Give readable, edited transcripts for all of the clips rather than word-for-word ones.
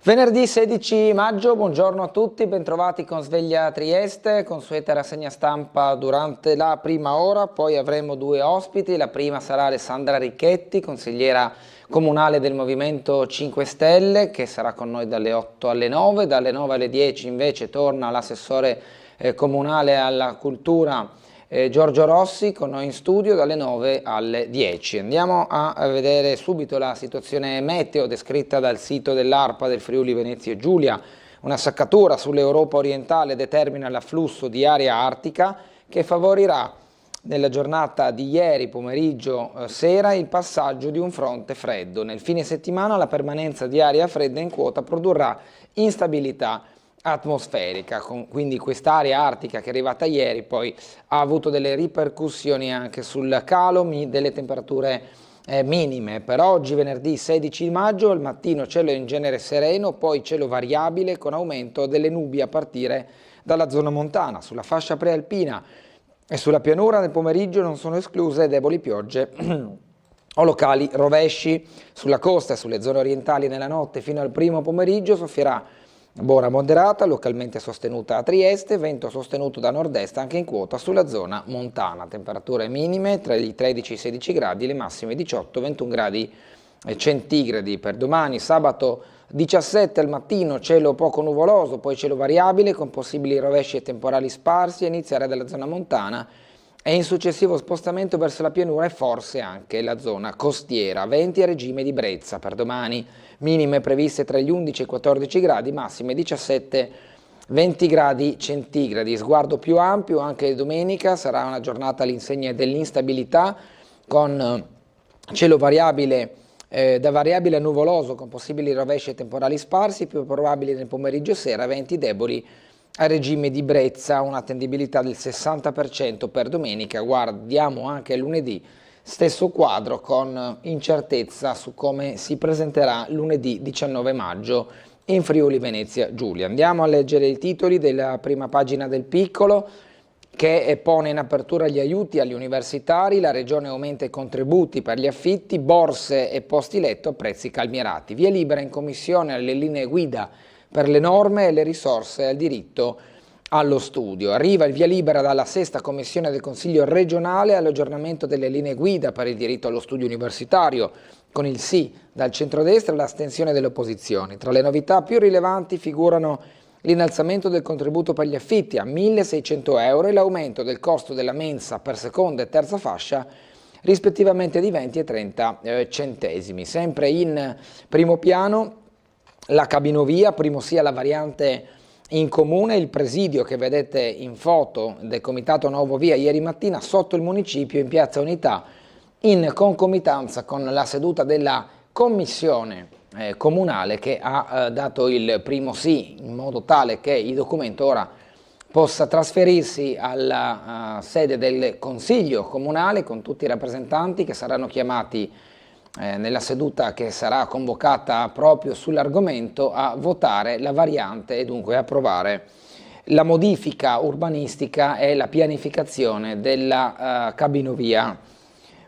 Venerdì 16 maggio, buongiorno a tutti, bentrovati con Sveglia Trieste, consueta rassegna stampa durante la prima ora, poi avremo due ospiti, la prima sarà Alessandra Ricchetti, consigliera comunale del Movimento 5 Stelle, che sarà con noi dalle 8 alle 9, dalle 9 alle 10 invece torna l'assessore comunale alla cultura Giorgio Rossi con noi in studio dalle 9 alle 10. Andiamo a vedere subito la situazione meteo descritta dal sito dell'ARPA del Friuli Venezia Giulia. Una saccatura sull'Europa orientale determina l'afflusso di aria artica che favorirà nella giornata di ieri pomeriggio sera il passaggio di un fronte freddo. Nel fine settimana la permanenza di aria fredda in quota produrrà instabilità atmosferica, quindi quest'area artica che è arrivata ieri poi ha avuto delle ripercussioni anche sul calo delle temperature minime. Per oggi venerdì 16 maggio al mattino cielo in genere sereno, poi cielo variabile con aumento delle nubi a partire dalla zona montana. Sulla fascia prealpina e sulla pianura nel pomeriggio non sono escluse deboli piogge o locali rovesci. Sulla costa e sulle zone orientali nella notte fino al primo pomeriggio soffierà Bora moderata, localmente sostenuta a Trieste, vento sostenuto da nord-est anche in quota sulla zona montana. Temperature minime tra i 13 e i 16 gradi, le massime 18-21 gradi centigradi. Per domani, sabato 17 al mattino, cielo poco nuvoloso, poi cielo variabile con possibili rovesci e temporali sparsi a iniziare dalla zona montana e in successivo spostamento verso la pianura e forse anche la zona costiera. Venti a regime di brezza per domani, minime previste tra gli 11 e i 14 gradi, massime 17-20 gradi centigradi. Sguardo più ampio, anche domenica sarà una giornata all'insegna dell'instabilità con cielo variabile da variabile a nuvoloso con possibili rovesci e temporali sparsi, più probabili nel pomeriggio e sera, venti deboli a regime di brezza, una tendibilità del 60% per domenica. Guardiamo anche lunedì, stesso quadro con incertezza su come si presenterà lunedì 19 maggio in Friuli Venezia Giulia. Andiamo a leggere i titoli della prima pagina del Piccolo, che pone in apertura gli aiuti agli universitari, la Regione aumenta i contributi per gli affitti, borse e posti letto a prezzi calmierati. Via libera in commissione alle linee guida per le norme e le risorse al diritto allo studio. Arriva il via libera dalla sesta commissione del Consiglio regionale all'aggiornamento delle linee guida per il diritto allo studio universitario, con il sì dal centrodestra e l'astensione delle opposizioni. Tra le novità più rilevanti figurano l'innalzamento del contributo per gli affitti a 1.600 euro e l'aumento del costo della mensa per seconda e terza fascia rispettivamente di 20 e 30 centesimi. Sempre in primo piano la cabinovia, primo sia la variante in comune, il presidio che vedete in foto del Comitato Nuovo Via ieri mattina sotto il municipio in Piazza Unità in concomitanza con la seduta della commissione comunale che ha dato il primo sì in modo tale che il documento ora possa trasferirsi alla sede del Consiglio comunale con tutti i rappresentanti che saranno chiamati nella seduta che sarà convocata proprio sull'argomento a votare la variante e dunque approvare la modifica urbanistica e la pianificazione della cabinovia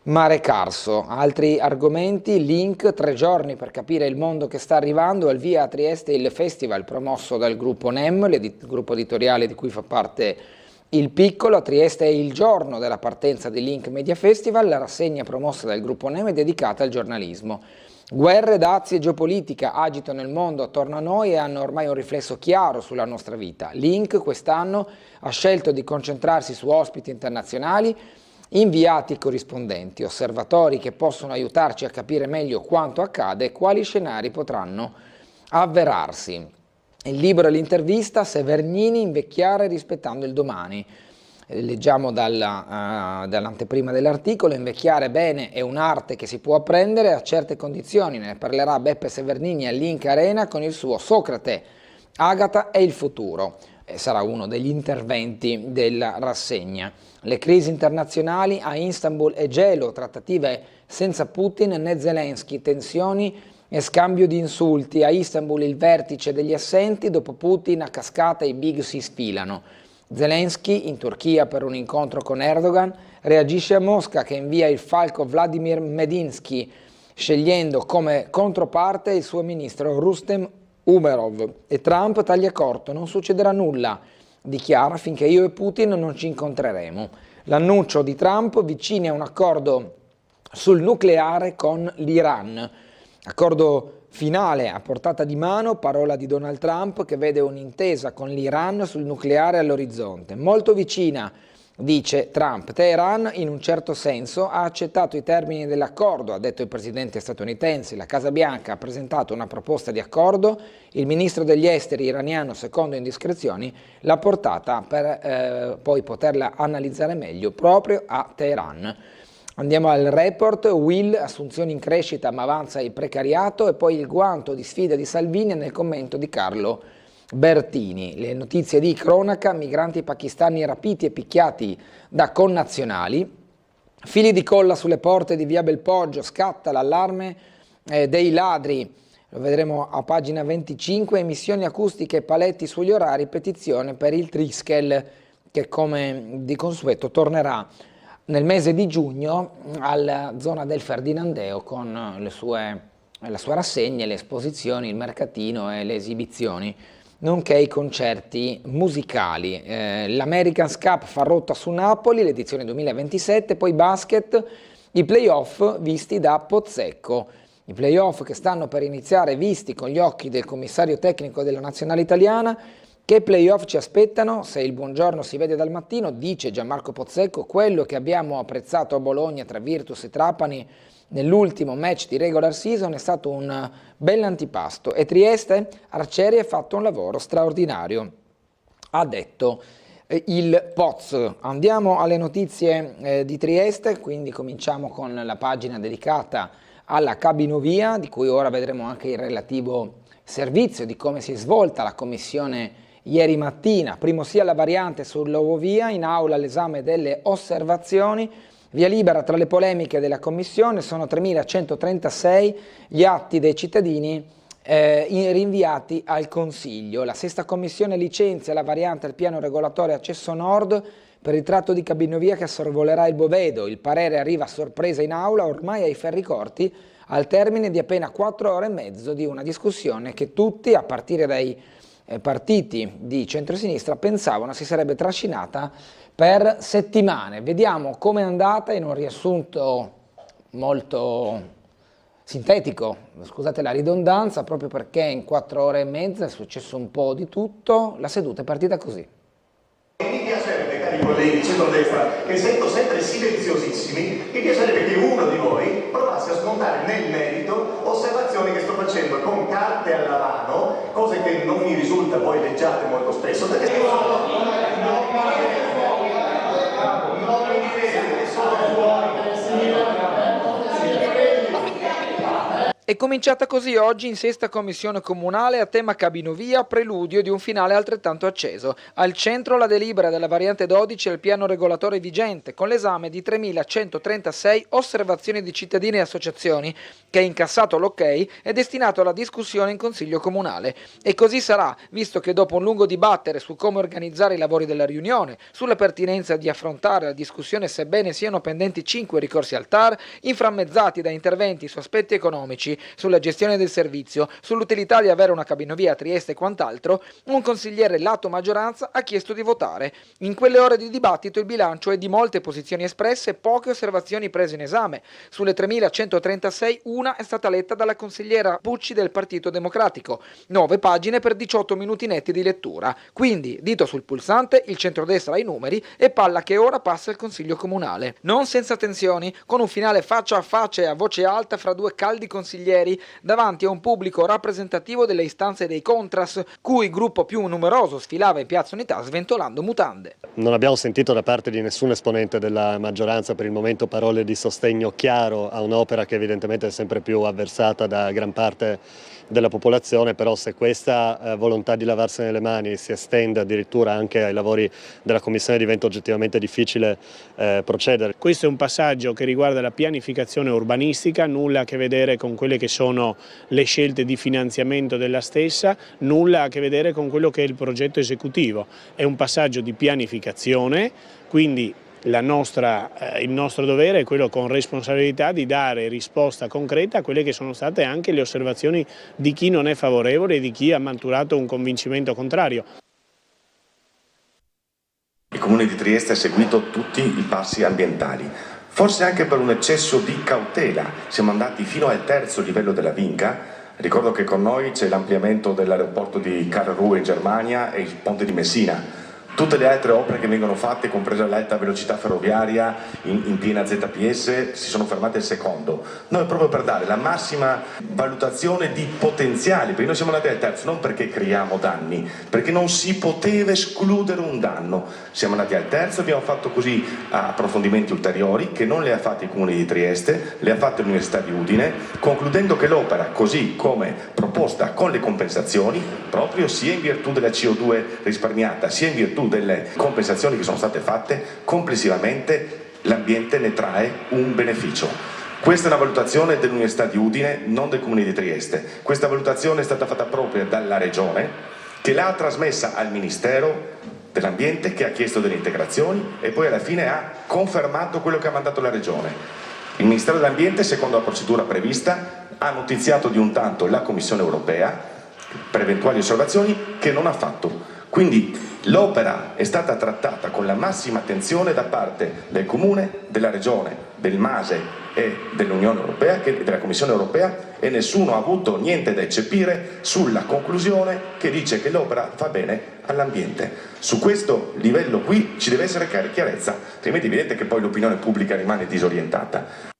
Mare Carso. Altri argomenti, link, 3 giorni per capire il mondo che sta arrivando, al via a Trieste il festival promosso dal gruppo NEM, il gruppo editoriale di cui fa parte il Piccolo. A Trieste è il giorno della partenza di Link Media Festival, la rassegna promossa dal gruppo NEM è dedicata al giornalismo. Guerre, dazi e geopolitica agitano il mondo attorno a noi e hanno ormai un riflesso chiaro sulla nostra vita. Link quest'anno ha scelto di concentrarsi su ospiti internazionali, inviati e corrispondenti, osservatori che possono aiutarci a capire meglio quanto accade e quali scenari potranno avverarsi. Il libro e l'intervista, Severnini, invecchiare rispettando il domani. Leggiamo dall'anteprima dell'articolo, invecchiare bene è un'arte che si può apprendere a certe condizioni, ne parlerà Beppe Severnini al Link Arena con il suo Socrate, Agata e il futuro. Sarà uno degli interventi della rassegna. Le crisi internazionali a Istanbul e gelo, trattative senza Putin né Zelensky, tensioni e scambio di insulti. A Istanbul il vertice degli assenti, dopo Putin a cascata i big si sfilano. Zelensky in Turchia per un incontro con Erdogan, reagisce a Mosca che invia il falco Vladimir Medinsky, scegliendo come controparte il suo ministro Rustem Umerov e Trump taglia corto, non succederà nulla, dichiara, finché io e Putin non ci incontreremo. L'annuncio di Trump vicini a un accordo sul nucleare con l'Iran. Accordo finale a portata di mano, parola di Donald Trump, che vede un'intesa con l'Iran sul nucleare all'orizzonte. Molto vicina, dice Trump. Teheran, in un certo senso, ha accettato i termini dell'accordo, ha detto il presidente statunitense. La Casa Bianca ha presentato una proposta di accordo, il ministro degli esteri iraniano, secondo indiscrezioni, l'ha portata per poi poterla analizzare meglio proprio a Teheran. Andiamo al report. Will, assunzioni in crescita ma avanza il precariato, e poi il guanto di sfida di Salvini nel commento di Carlo Bertini. Le notizie di cronaca: migranti pakistani rapiti e picchiati da connazionali, fili di colla sulle porte di via Belpoggio, scatta l'allarme dei ladri, lo vedremo a pagina 25, emissioni acustiche e paletti sugli orari, petizione per il Triskel che come di consueto tornerà nel mese di giugno alla zona del Ferdinandeo con la sua rassegna, le esposizioni, il mercatino e le esibizioni, nonché i concerti musicali. L'American Cup fa rotta su Napoli, l'edizione 2027, poi basket, i playoff visti da Pozzecco. I playoff che stanno per iniziare visti con gli occhi del commissario tecnico della nazionale italiana. Che playoff ci aspettano? Se il buongiorno si vede dal mattino, dice Gianmarco Pozzecco, quello che abbiamo apprezzato a Bologna tra Virtus e Trapani nell'ultimo match di regular season è stato un bell'antipasto, e Trieste, Arcieri, ha fatto un lavoro straordinario, ha detto il Poz. Andiamo alle notizie di Trieste, quindi cominciamo con la pagina dedicata alla cabinovia, di cui ora vedremo anche il relativo servizio, di come si è svolta la commissione ieri mattina. Primo sia la variante sull'Ovovia, in aula l'esame delle osservazioni, via libera tra le polemiche della commissione, sono 3.136 gli atti dei cittadini rinviati al Consiglio. La sesta commissione licenzia la variante al piano regolatorio accesso nord per il tratto di cabinovia che sorvolerà il Bovedo. Il parere arriva a sorpresa in aula, ormai ai ferri corti, al termine di appena 4 ore e mezzo di una discussione che tutti, a partire dai partiti di centrosinistra, pensavano si sarebbe trascinata per settimane. Vediamo com'è andata in un riassunto molto sintetico, scusate la ridondanza, proprio perché in 4 ore e mezza è successo un po' di tutto. La seduta è partita così. Mi piacerebbe, cari colleghi centrodestra, che sento sempre silenziosissimi, mi piacerebbe che uno di voi provasse a smontare nel merito osservazioni che sto facendo con carte alla mano, cose che non mi risulta poi leggiate molto spesso, perché non mi vedete, sono fuori. È cominciata così oggi in sesta commissione comunale a tema cabinovia, preludio di un finale altrettanto acceso. Al centro la delibera della variante 12 al piano regolatore vigente, con l'esame di 3.136 osservazioni di cittadini e associazioni, che ha incassato l'ok è destinato alla discussione in Consiglio Comunale. E così sarà, visto che dopo un lungo dibattere su come organizzare i lavori della riunione, sulla pertinenza di affrontare la discussione sebbene siano pendenti 5 ricorsi al TAR, inframmezzati da interventi su aspetti economici, sulla gestione del servizio, sull'utilità di avere una cabinovia a Trieste e quant'altro, un consigliere lato maggioranza ha chiesto di votare. In quelle ore di dibattito il bilancio è di molte posizioni espresse e poche osservazioni prese in esame. Sulle 3.136 una è stata letta dalla consigliera Pucci del Partito Democratico. 9 pagine per 18 minuti netti di lettura. Quindi, dito sul pulsante, il centrodestra ha i numeri e palla che ora passa al Consiglio Comunale. Non senza tensioni, con un finale faccia a faccia e a voce alta fra due caldi consiglieri davanti a un pubblico rappresentativo delle istanze dei Contras, cui gruppo più numeroso sfilava in Piazza Unità sventolando mutande. Non abbiamo sentito da parte di nessun esponente della maggioranza per il momento parole di sostegno chiaro a un'opera che evidentemente è sempre più avversata da gran parte della popolazione, però se questa volontà di lavarsene le mani si estende addirittura anche ai lavori della Commissione diventa oggettivamente difficile procedere. Questo è un passaggio che riguarda la pianificazione urbanistica, nulla a che vedere con quelle che sono le scelte di finanziamento della stessa, nulla a che vedere con quello che è il progetto esecutivo. È un passaggio di pianificazione, quindi il nostro dovere è quello, con responsabilità, di dare risposta concreta a quelle che sono state anche le osservazioni di chi non è favorevole e di chi ha maturato un convincimento contrario. Il Comune di Trieste ha seguito tutti i passi ambientali, forse anche per un eccesso di cautela. Siamo andati fino al terzo livello della Vinca. Ricordo che con noi c'è l'ampliamento dell'aeroporto di Karlsruhe in Germania e il ponte di Messina. Tutte le altre opere che vengono fatte, compresa l'alta velocità ferroviaria in piena ZPS, si sono fermate al secondo. Noi proprio per dare la massima valutazione di potenziali, perché noi siamo andati al terzo, non perché creiamo danni, perché non si poteva escludere un danno. Siamo andati al terzo, abbiamo fatto così approfondimenti ulteriori, che non le ha fatti il Comune di Trieste, le ha fatte l'Università di Udine, concludendo che l'opera, così come proposta con le compensazioni, proprio sia in virtù della CO2 risparmiata, sia in virtù delle compensazioni che sono state fatte, complessivamente l'ambiente ne trae un beneficio. Questa è una valutazione dell'Università di Udine, non del Comune di Trieste. Questa valutazione è stata fatta proprio dalla Regione, che l'ha trasmessa al Ministero dell'Ambiente, che ha chiesto delle integrazioni e poi alla fine ha confermato quello che ha mandato la Regione. Il Ministero dell'Ambiente, secondo la procedura prevista, ha notiziato di un tanto la Commissione europea per eventuali osservazioni, che non ha fatto. Quindi l'opera è stata trattata con la massima attenzione da parte del Comune, della Regione, del MASE e dell'Unione Europea, della Commissione Europea, e nessuno ha avuto niente da eccepire sulla conclusione che dice che l'opera fa bene all'ambiente. Su questo livello qui ci deve essere chiarezza, altrimenti è evidente che poi l'opinione pubblica rimane disorientata.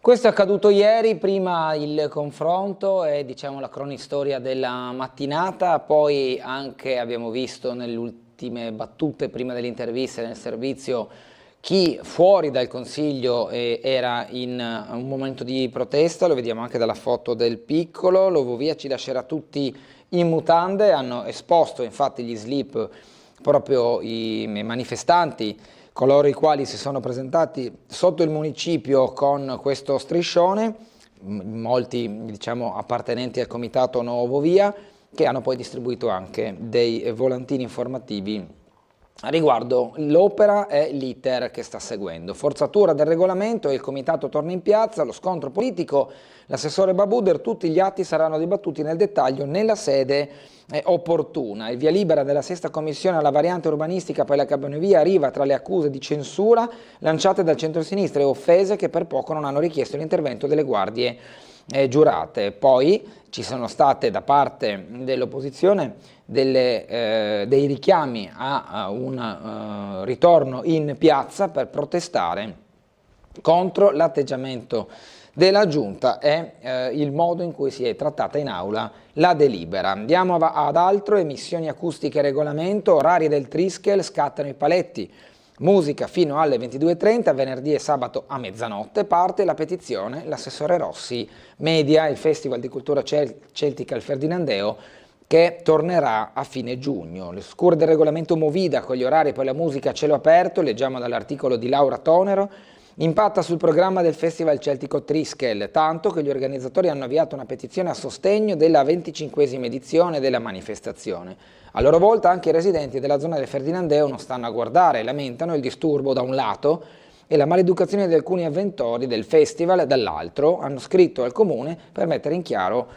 Questo è accaduto ieri, prima il confronto e diciamo la cronistoria della mattinata, poi anche abbiamo visto nelle ultime battute prima delle interviste nel servizio chi fuori dal Consiglio era in un momento di protesta, lo vediamo anche dalla foto del piccolo. L'Ovovia ci lascerà tutti in mutande, hanno esposto infatti gli slip proprio i manifestanti, coloro i quali si sono presentati sotto il municipio con questo striscione, molti diciamo appartenenti al comitato No Ovovia, che hanno poi distribuito anche dei volantini informativi riguardo l'opera e l'iter che sta seguendo. Forzatura del regolamento, il comitato torna in piazza, lo scontro politico, l'assessore Babuder, tutti gli atti saranno dibattuti nel dettaglio nella sede opportuna. Il via libera della sesta commissione alla variante urbanistica per la Cabonovia arriva tra le accuse di censura lanciate dal centro-sinistra e offese che per poco non hanno richiesto l'intervento delle guardie giurate. Poi ci sono state da parte dell'opposizione dei richiami a un ritorno in piazza per protestare contro l'atteggiamento della Giunta e il modo in cui si è trattata in aula la delibera. Andiamo ad altro, emissioni acustiche e regolamento, orari del Triskel, scattano i paletti. Musica fino alle 22:30, venerdì e sabato a mezzanotte, parte la petizione, l'assessore Rossi media il Festival di Cultura Celtica al Ferdinandeo che tornerà a fine giugno. Le scure del regolamento Movida con gli orari e poi la musica a cielo aperto, leggiamo dall'articolo di Laura Tonero, impatta sul programma del Festival Celtico Triskel, tanto che gli organizzatori hanno avviato una petizione a sostegno della 25esima edizione della manifestazione. A loro volta anche i residenti della zona del Ferdinandeo non stanno a guardare, lamentano il disturbo da un lato e la maleducazione di alcuni avventori del festival dall'altro, hanno scritto al comune per mettere in chiaro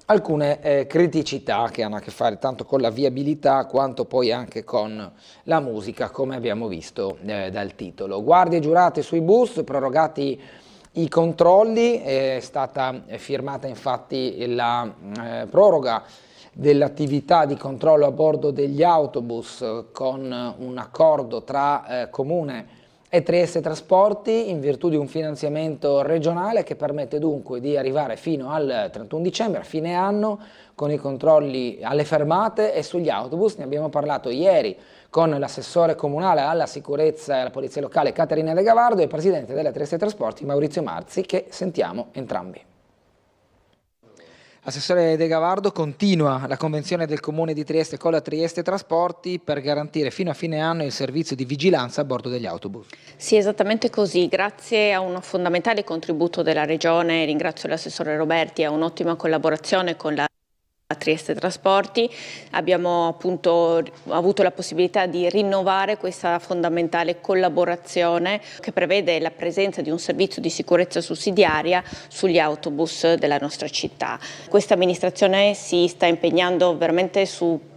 alcune criticità che hanno a che fare tanto con la viabilità quanto poi anche con la musica, come abbiamo visto dal titolo. Guardie giurate sui bus, prorogati i controlli, è stata firmata infatti la proroga dell'attività di controllo a bordo degli autobus con un accordo tra Comune e Trieste Trasporti in virtù di un finanziamento regionale che permette dunque di arrivare fino al 31 dicembre, a fine anno, con i controlli alle fermate e sugli autobus. Ne abbiamo parlato ieri con l'assessore comunale alla sicurezza e alla polizia locale Caterina De Gavardo e il presidente della Trieste Trasporti Maurizio Marzi, che sentiamo entrambi. Assessore De Gavardo, continua la convenzione del Comune di Trieste con la Trieste Trasporti per garantire fino a fine anno il servizio di vigilanza a bordo degli autobus. Sì, esattamente così. Grazie a un fondamentale contributo della Regione, ringrazio l'assessore Roberti, a un'ottima collaborazione con la A Trieste Trasporti abbiamo appunto avuto la possibilità di rinnovare questa fondamentale collaborazione che prevede la presenza di un servizio di sicurezza sussidiaria sugli autobus della nostra città. Questa amministrazione si sta impegnando veramente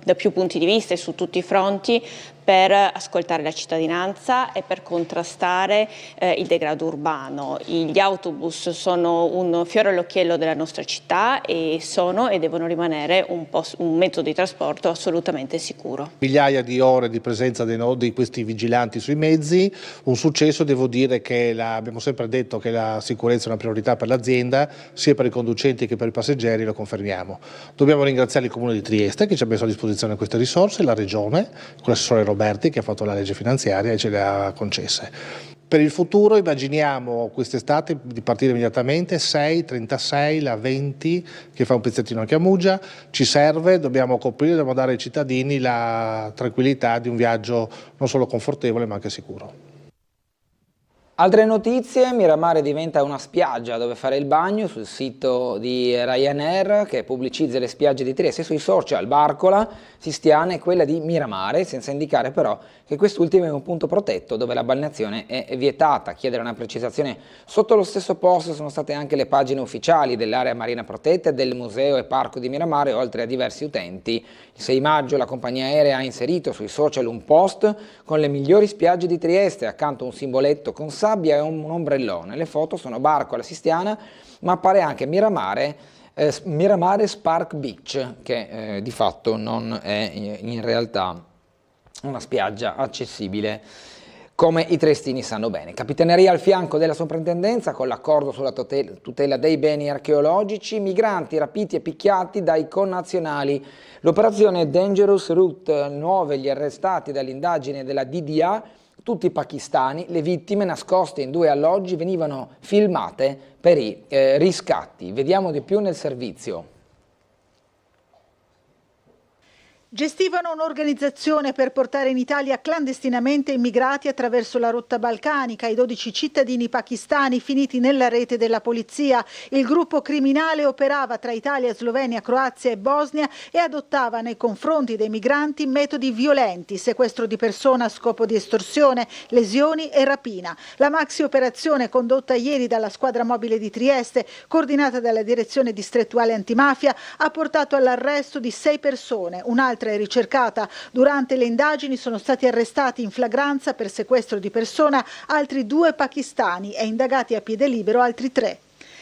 da più punti di vista e su tutti i fronti per ascoltare la cittadinanza e per contrastare il degrado urbano. Gli autobus sono un fiore all'occhiello della nostra città e sono e devono rimanere un mezzo di trasporto assolutamente sicuro. Migliaia di ore di presenza di questi vigilanti sui mezzi, un successo. Devo dire che abbiamo sempre detto che la sicurezza è una priorità per l'azienda, sia per i conducenti che per i passeggeri, lo confermiamo. Dobbiamo ringraziare il Comune di Trieste che ci ha messo a disposizione queste risorse, la Regione, con l'assessore Roberti che ha fatto la legge finanziaria e ce le ha concesse. Per il futuro immaginiamo quest'estate di partire immediatamente 6, 36, la 20 che fa un pezzettino anche a Muggia, ci serve, dobbiamo coprire, dobbiamo dare ai cittadini la tranquillità di un viaggio non solo confortevole ma anche sicuro. Altre notizie: Miramare diventa una spiaggia dove fare il bagno. Sul sito di Ryanair, che pubblicizza le spiagge di Trieste, sui social Barcola, Sistiana e quella di Miramare, senza indicare però che quest'ultimo è un punto protetto dove la balneazione è vietata. A chiedere una precisazione sotto lo stesso post sono state anche le pagine ufficiali dell'area marina protetta e del museo e parco di Miramare, oltre a diversi utenti. Il 6 maggio la compagnia aerea ha inserito sui social un post con le migliori spiagge di Trieste, accanto un simboletto con sabbia e un ombrellone. Le foto sono Barcola Sistiana, ma appare anche Miramare Spark Beach, che di fatto non è in realtà una spiaggia accessibile, come i triestini sanno bene. Capitaneria al fianco della soprintendenza con l'accordo sulla tutela dei beni archeologici, migranti rapiti e picchiati dai connazionali. L'operazione Dangerous Route, 9 gli arrestati dall'indagine della DDA, tutti pakistani. Le vittime, nascoste in 2 alloggi, venivano filmate per i riscatti. Vediamo di più nel servizio. Gestivano un'organizzazione per portare in Italia clandestinamente immigrati attraverso la rotta balcanica. I 12 cittadini pakistani finiti nella rete della polizia. Il gruppo criminale operava tra Italia, Slovenia, Croazia e Bosnia e adottava nei confronti dei migranti metodi violenti: sequestro di persona a scopo di estorsione, lesioni e rapina. La maxi operazione, condotta ieri dalla squadra mobile di Trieste, coordinata dalla direzione distrettuale antimafia, ha portato all'arresto di 6 persone. Un'altra è ricercata. Durante le indagini sono stati arrestati in flagranza per sequestro di persona altri 2 pakistani e indagati a piede libero altri 3.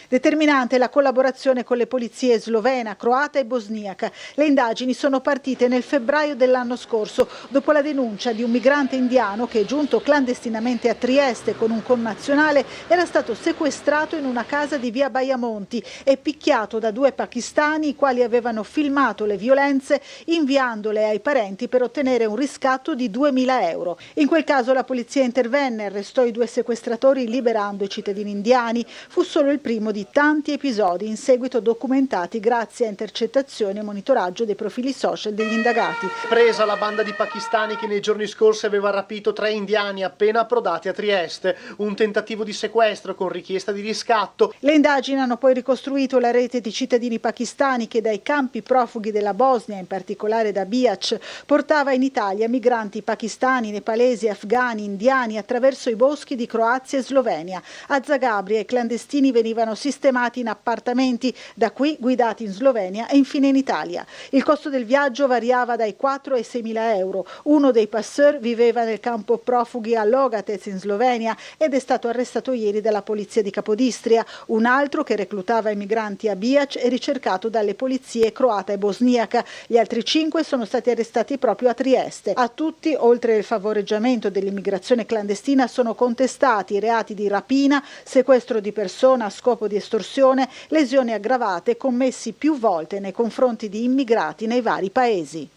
Determinante la collaborazione con le polizie slovena, croata e bosniaca. Le indagini sono partite nel febbraio dell'anno scorso, dopo la denuncia di un migrante indiano che, giunto clandestinamente a Trieste con un connazionale, era stato sequestrato in una casa di via Baiamonti e picchiato da 2 pakistani, i quali avevano filmato le violenze inviandole ai parenti per ottenere un riscatto di 2.000 euro. In quel caso la polizia intervenne, arrestò i 2 sequestratori liberando i cittadini indiani. Fu solo il primo di tanti episodi in seguito documentati grazie a intercettazioni e monitoraggio dei profili social degli indagati. Presa la banda di pakistani che nei giorni scorsi aveva rapito 3 indiani appena approdati a Trieste. Un tentativo di sequestro con richiesta di riscatto. Le indagini hanno poi ricostruito la rete di cittadini pakistani che dai campi profughi della Bosnia, in particolare da Bihac, portava in Italia migranti pakistani, nepalesi, afghani, indiani attraverso i boschi di Croazia e Slovenia. A Zagabria i clandestini venivano sistemati in appartamenti, da qui guidati in Slovenia e infine in Italia. Il costo del viaggio variava dai 4 ai 6.000 euro. Uno dei passeur viveva nel campo profughi a Logatec in Slovenia ed è stato arrestato ieri dalla polizia di Capodistria. Un altro, che reclutava i migranti a Bihac, è ricercato dalle polizie croata e bosniaca. Gli altri 5 sono stati arrestati proprio a Trieste. A tutti, oltre il favoreggiamento dell'immigrazione clandestina, sono contestati i reati di rapina, sequestro di persona a scopo di estorsione, lesioni aggravate commessi più volte nei confronti di immigrati nei vari paesi.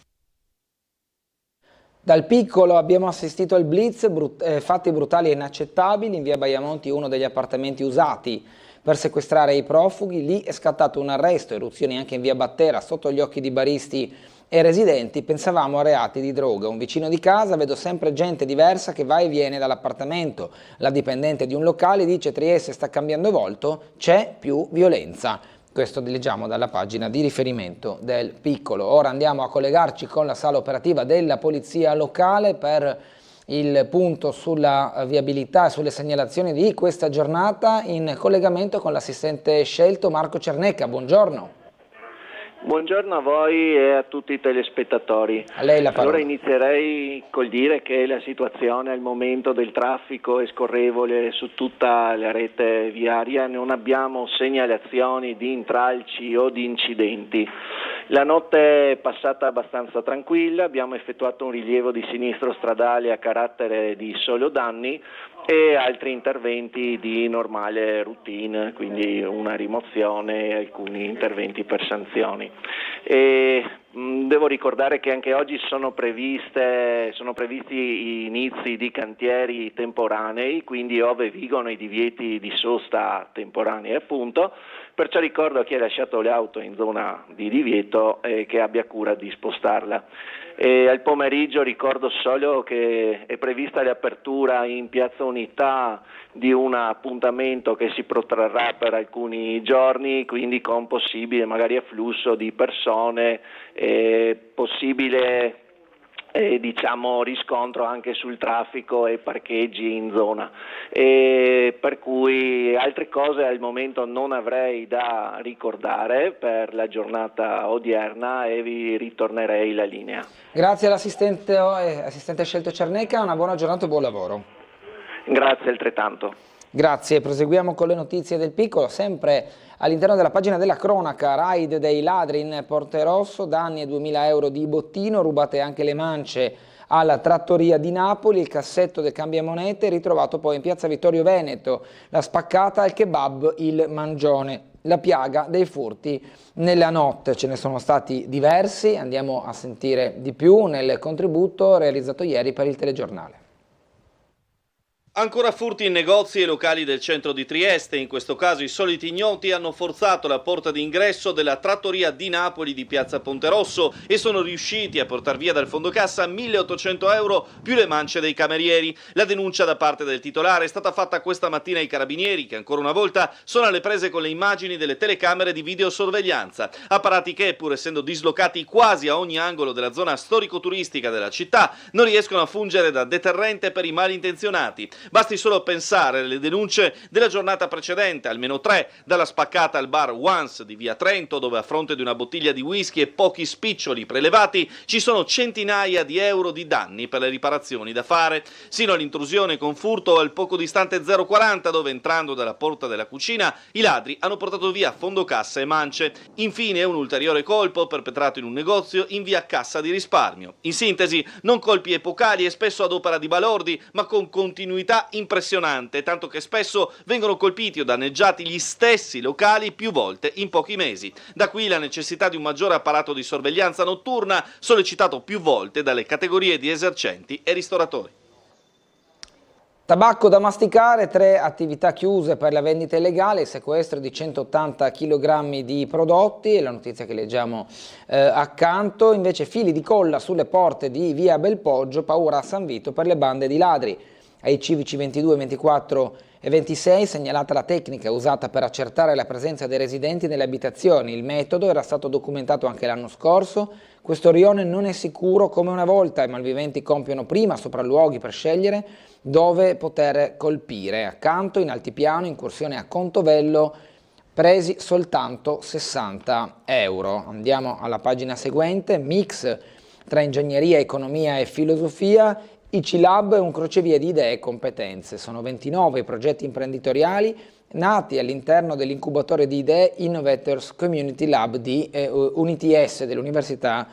Dal piccolo abbiamo assistito al blitz, fatti brutali e inaccettabili. In via Baiamonti, uno degli appartamenti usati per sequestrare i profughi, lì è scattato un arresto, eruzioni anche in via Battera sotto gli occhi di baristi e residenti. Pensavamo a reati di droga. Un vicino di casa: vedo sempre gente diversa che va e viene dall'appartamento. La dipendente di un locale dice: Trieste sta cambiando volto, c'è più violenza. Questo leggiamo dalla pagina di riferimento del Piccolo. Ora andiamo a collegarci con la sala operativa della Polizia Locale per il punto sulla viabilità e sulle segnalazioni di questa giornata, in collegamento con l'assistente scelto Marco Cernecca. Buongiorno. Buongiorno a voi e a tutti i telespettatori. A lei la parola. Allora inizierei col dire che la situazione al momento del traffico è scorrevole su tutta la rete viaria, non abbiamo segnalazioni di intralci o di incidenti. La notte è passata abbastanza tranquilla, abbiamo effettuato un rilievo di sinistro stradale a carattere di solo danni e altri interventi di normale routine, quindi una rimozione e alcuni interventi per sanzioni. Devo ricordare che anche oggi sono previsti inizi di cantieri temporanei, quindi ove vigono i divieti di sosta temporanei appunto, perciò ricordo a chi ha lasciato l'auto in zona di divieto che abbia cura di spostarla. Al pomeriggio ricordo solo che è prevista l'apertura in Piazza Unità di un appuntamento che si protrarrà per alcuni giorni, quindi con possibile magari afflusso di persone, possibile riscontro anche sul traffico e parcheggi in zona, per cui altre cose al momento non avrei da ricordare per la giornata odierna e vi ritornerei la linea. Grazie all'assistente scelto Cernecca, una buona giornata e buon lavoro. Grazie altrettanto. Grazie, proseguiamo con le notizie del Piccolo, sempre all'interno della pagina della cronaca. Raid dei ladri in Porterosso, danni e 2.000 euro di bottino, rubate anche le mance alla trattoria di Napoli, il cassetto del cambiamonete ritrovato poi in piazza Vittorio Veneto, la spaccata al kebab, il mangione, la piaga dei furti nella notte. Ce ne sono stati diversi, andiamo a sentire di più nel contributo realizzato ieri per il telegiornale. Ancora furti in negozi e locali del centro di Trieste, in questo caso i soliti ignoti hanno forzato la porta d'ingresso della trattoria di Napoli di piazza Ponterosso e sono riusciti a portar via dal fondo cassa 1.800 euro più le mance dei camerieri. La denuncia da parte del titolare è stata fatta questa mattina ai carabinieri, che ancora una volta sono alle prese con le immagini delle telecamere di videosorveglianza, apparati che, pur essendo dislocati quasi a ogni angolo della zona storico-turistica della città, non riescono a fungere da deterrente per i malintenzionati. Basti solo pensare alle denunce della giornata precedente, almeno 3, dalla spaccata al bar Once di via Trento, dove a fronte di una bottiglia di whisky e pochi spiccioli prelevati ci sono centinaia di euro di danni per le riparazioni da fare, sino all'intrusione con furto al poco distante 040, dove entrando dalla porta della cucina i ladri hanno portato via fondo cassa e mance. Infine un ulteriore colpo perpetrato in un negozio in via Cassa di Risparmio. In sintesi, non colpi epocali e spesso ad opera di balordi, ma con continuità impressionante, tanto che spesso vengono colpiti o danneggiati gli stessi locali più volte in pochi mesi. Da qui la necessità di un maggiore apparato di sorveglianza notturna, sollecitato più volte dalle categorie di esercenti e ristoratori. Tabacco da masticare, 3 attività chiuse per la vendita illegale, il sequestro di 180 kg di prodotti, è la notizia che leggiamo accanto. Invece fili di colla sulle porte di via Belpoggio, paura a San Vito per le bande di ladri. Ai civici 22, 24 e 26 segnalata la tecnica usata per accertare la presenza dei residenti nelle abitazioni. Il metodo era stato documentato anche l'anno scorso. Questo rione non è sicuro come una volta, i malviventi compiono prima sopralluoghi per scegliere dove poter colpire. Accanto, in altipiano, incursione a Contovello, presi soltanto 60 euro. Andiamo alla pagina seguente, mix tra ingegneria, economia e filosofia. ICI Lab è un crocevia di idee e competenze. Sono 29 i progetti imprenditoriali nati all'interno dell'incubatore di idee Innovators Community Lab di UniTS dell'Università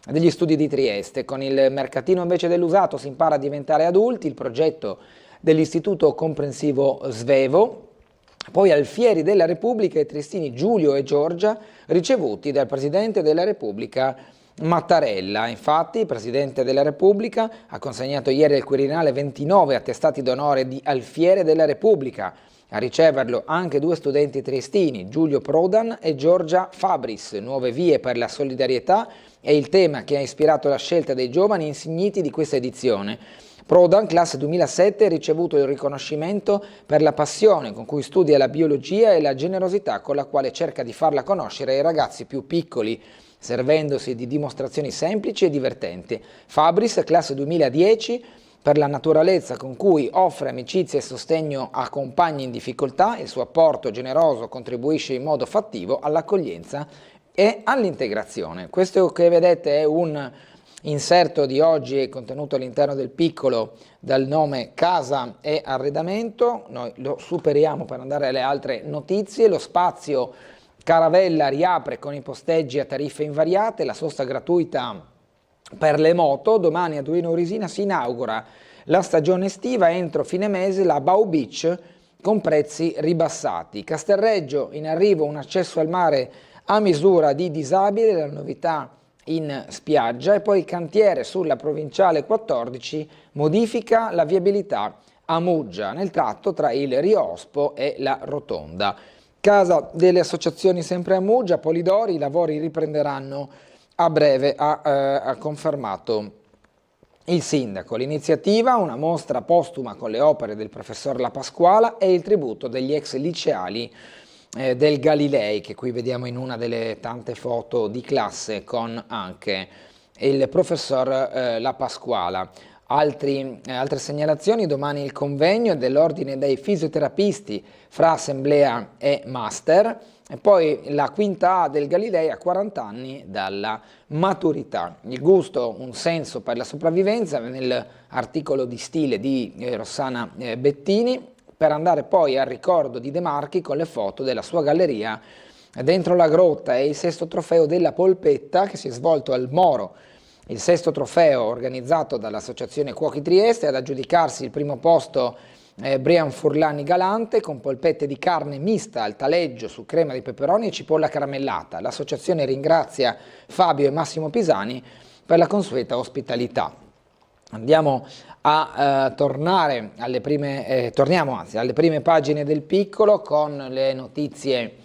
degli Studi di Trieste. Con il mercatino invece dell'usato si impara a diventare adulti, il progetto dell'Istituto Comprensivo Svevo. Poi Alfieri della Repubblica e Tristini Giulio e Giorgia, ricevuti dal Presidente della Repubblica Mattarella. Infatti il Presidente della Repubblica ha consegnato ieri al Quirinale 29 attestati d'onore di Alfiere della Repubblica. A riceverlo anche 2 studenti triestini, Giulio Prodan e Giorgia Fabris. Nuove vie per la solidarietà è il tema che ha ispirato la scelta dei giovani insigniti di questa edizione. Prodan, classe 2007, ha ricevuto il riconoscimento per la passione con cui studia la biologia e la generosità con la quale cerca di farla conoscere ai ragazzi più piccoli, servendosi di dimostrazioni semplici e divertenti. Fabris, classe 2010, per la naturalezza con cui offre amicizia e sostegno a compagni in difficoltà, il suo apporto generoso contribuisce in modo fattivo all'accoglienza e all'integrazione. Questo che vedete è un inserto di oggi contenuto all'interno del piccolo dal nome Casa e Arredamento. Noi lo superiamo per andare alle altre notizie. Lo spazio Caravella riapre con i posteggi a tariffe invariate, la sosta gratuita per le moto. Domani a Duino Orisina si inaugura la stagione estiva, entro fine mese la Bow Beach con prezzi ribassati. Castelreggio, in arrivo un accesso al mare a misura di disabile, la novità in spiaggia, e poi cantiere sulla provinciale 14 modifica la viabilità a Muggia nel tratto tra il Riospo e la Rotonda. Casa delle associazioni sempre a Muggia, Polidori, i lavori riprenderanno a breve, ha confermato il sindaco. L'iniziativa, una mostra postuma con le opere del professor La Pasquala e il tributo degli ex liceali del Galilei, che qui vediamo in una delle tante foto di classe con anche il professor La Pasquala. Altre segnalazioni: domani il convegno dell'ordine dei fisioterapisti fra assemblea e master, e poi la quinta A del Galilei a 40 anni dalla maturità. Il gusto, un senso per la sopravvivenza, nell'articolo di stile di Rossana Bettini, per andare poi al ricordo di De Marchi con le foto della sua galleria dentro la grotta e il sesto trofeo della polpetta che si è svolto al Moro. Il sesto trofeo organizzato dall'Associazione Cuochi Trieste, ad aggiudicarsi il primo posto Brian Furlani Galante con polpette di carne mista al taleggio su crema di peperoni e cipolla caramellata. L'associazione ringrazia Fabio e Massimo Pisani per la consueta ospitalità. Andiamo a torniamo alle prime pagine del piccolo con le notizie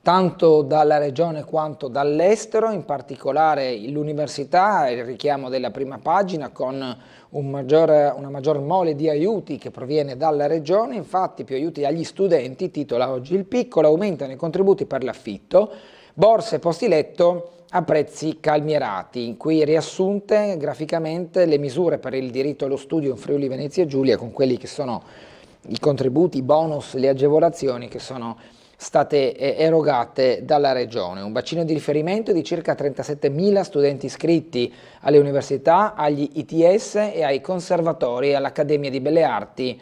tanto dalla regione quanto dall'estero, in particolare l'università, il richiamo della prima pagina con una maggior mole di aiuti che proviene dalla regione. Infatti più aiuti agli studenti, titola oggi il piccolo, aumentano i contributi per l'affitto, borse e posti letto a prezzi calmierati. Qui riassunte graficamente le misure per il diritto allo studio in Friuli Venezia Giulia con quelli che sono i contributi, i bonus, le agevolazioni che sono state erogate dalla regione. Un bacino di riferimento di circa 37.000 studenti iscritti alle università, agli ITS e ai conservatori e all'Accademia di Belle Arti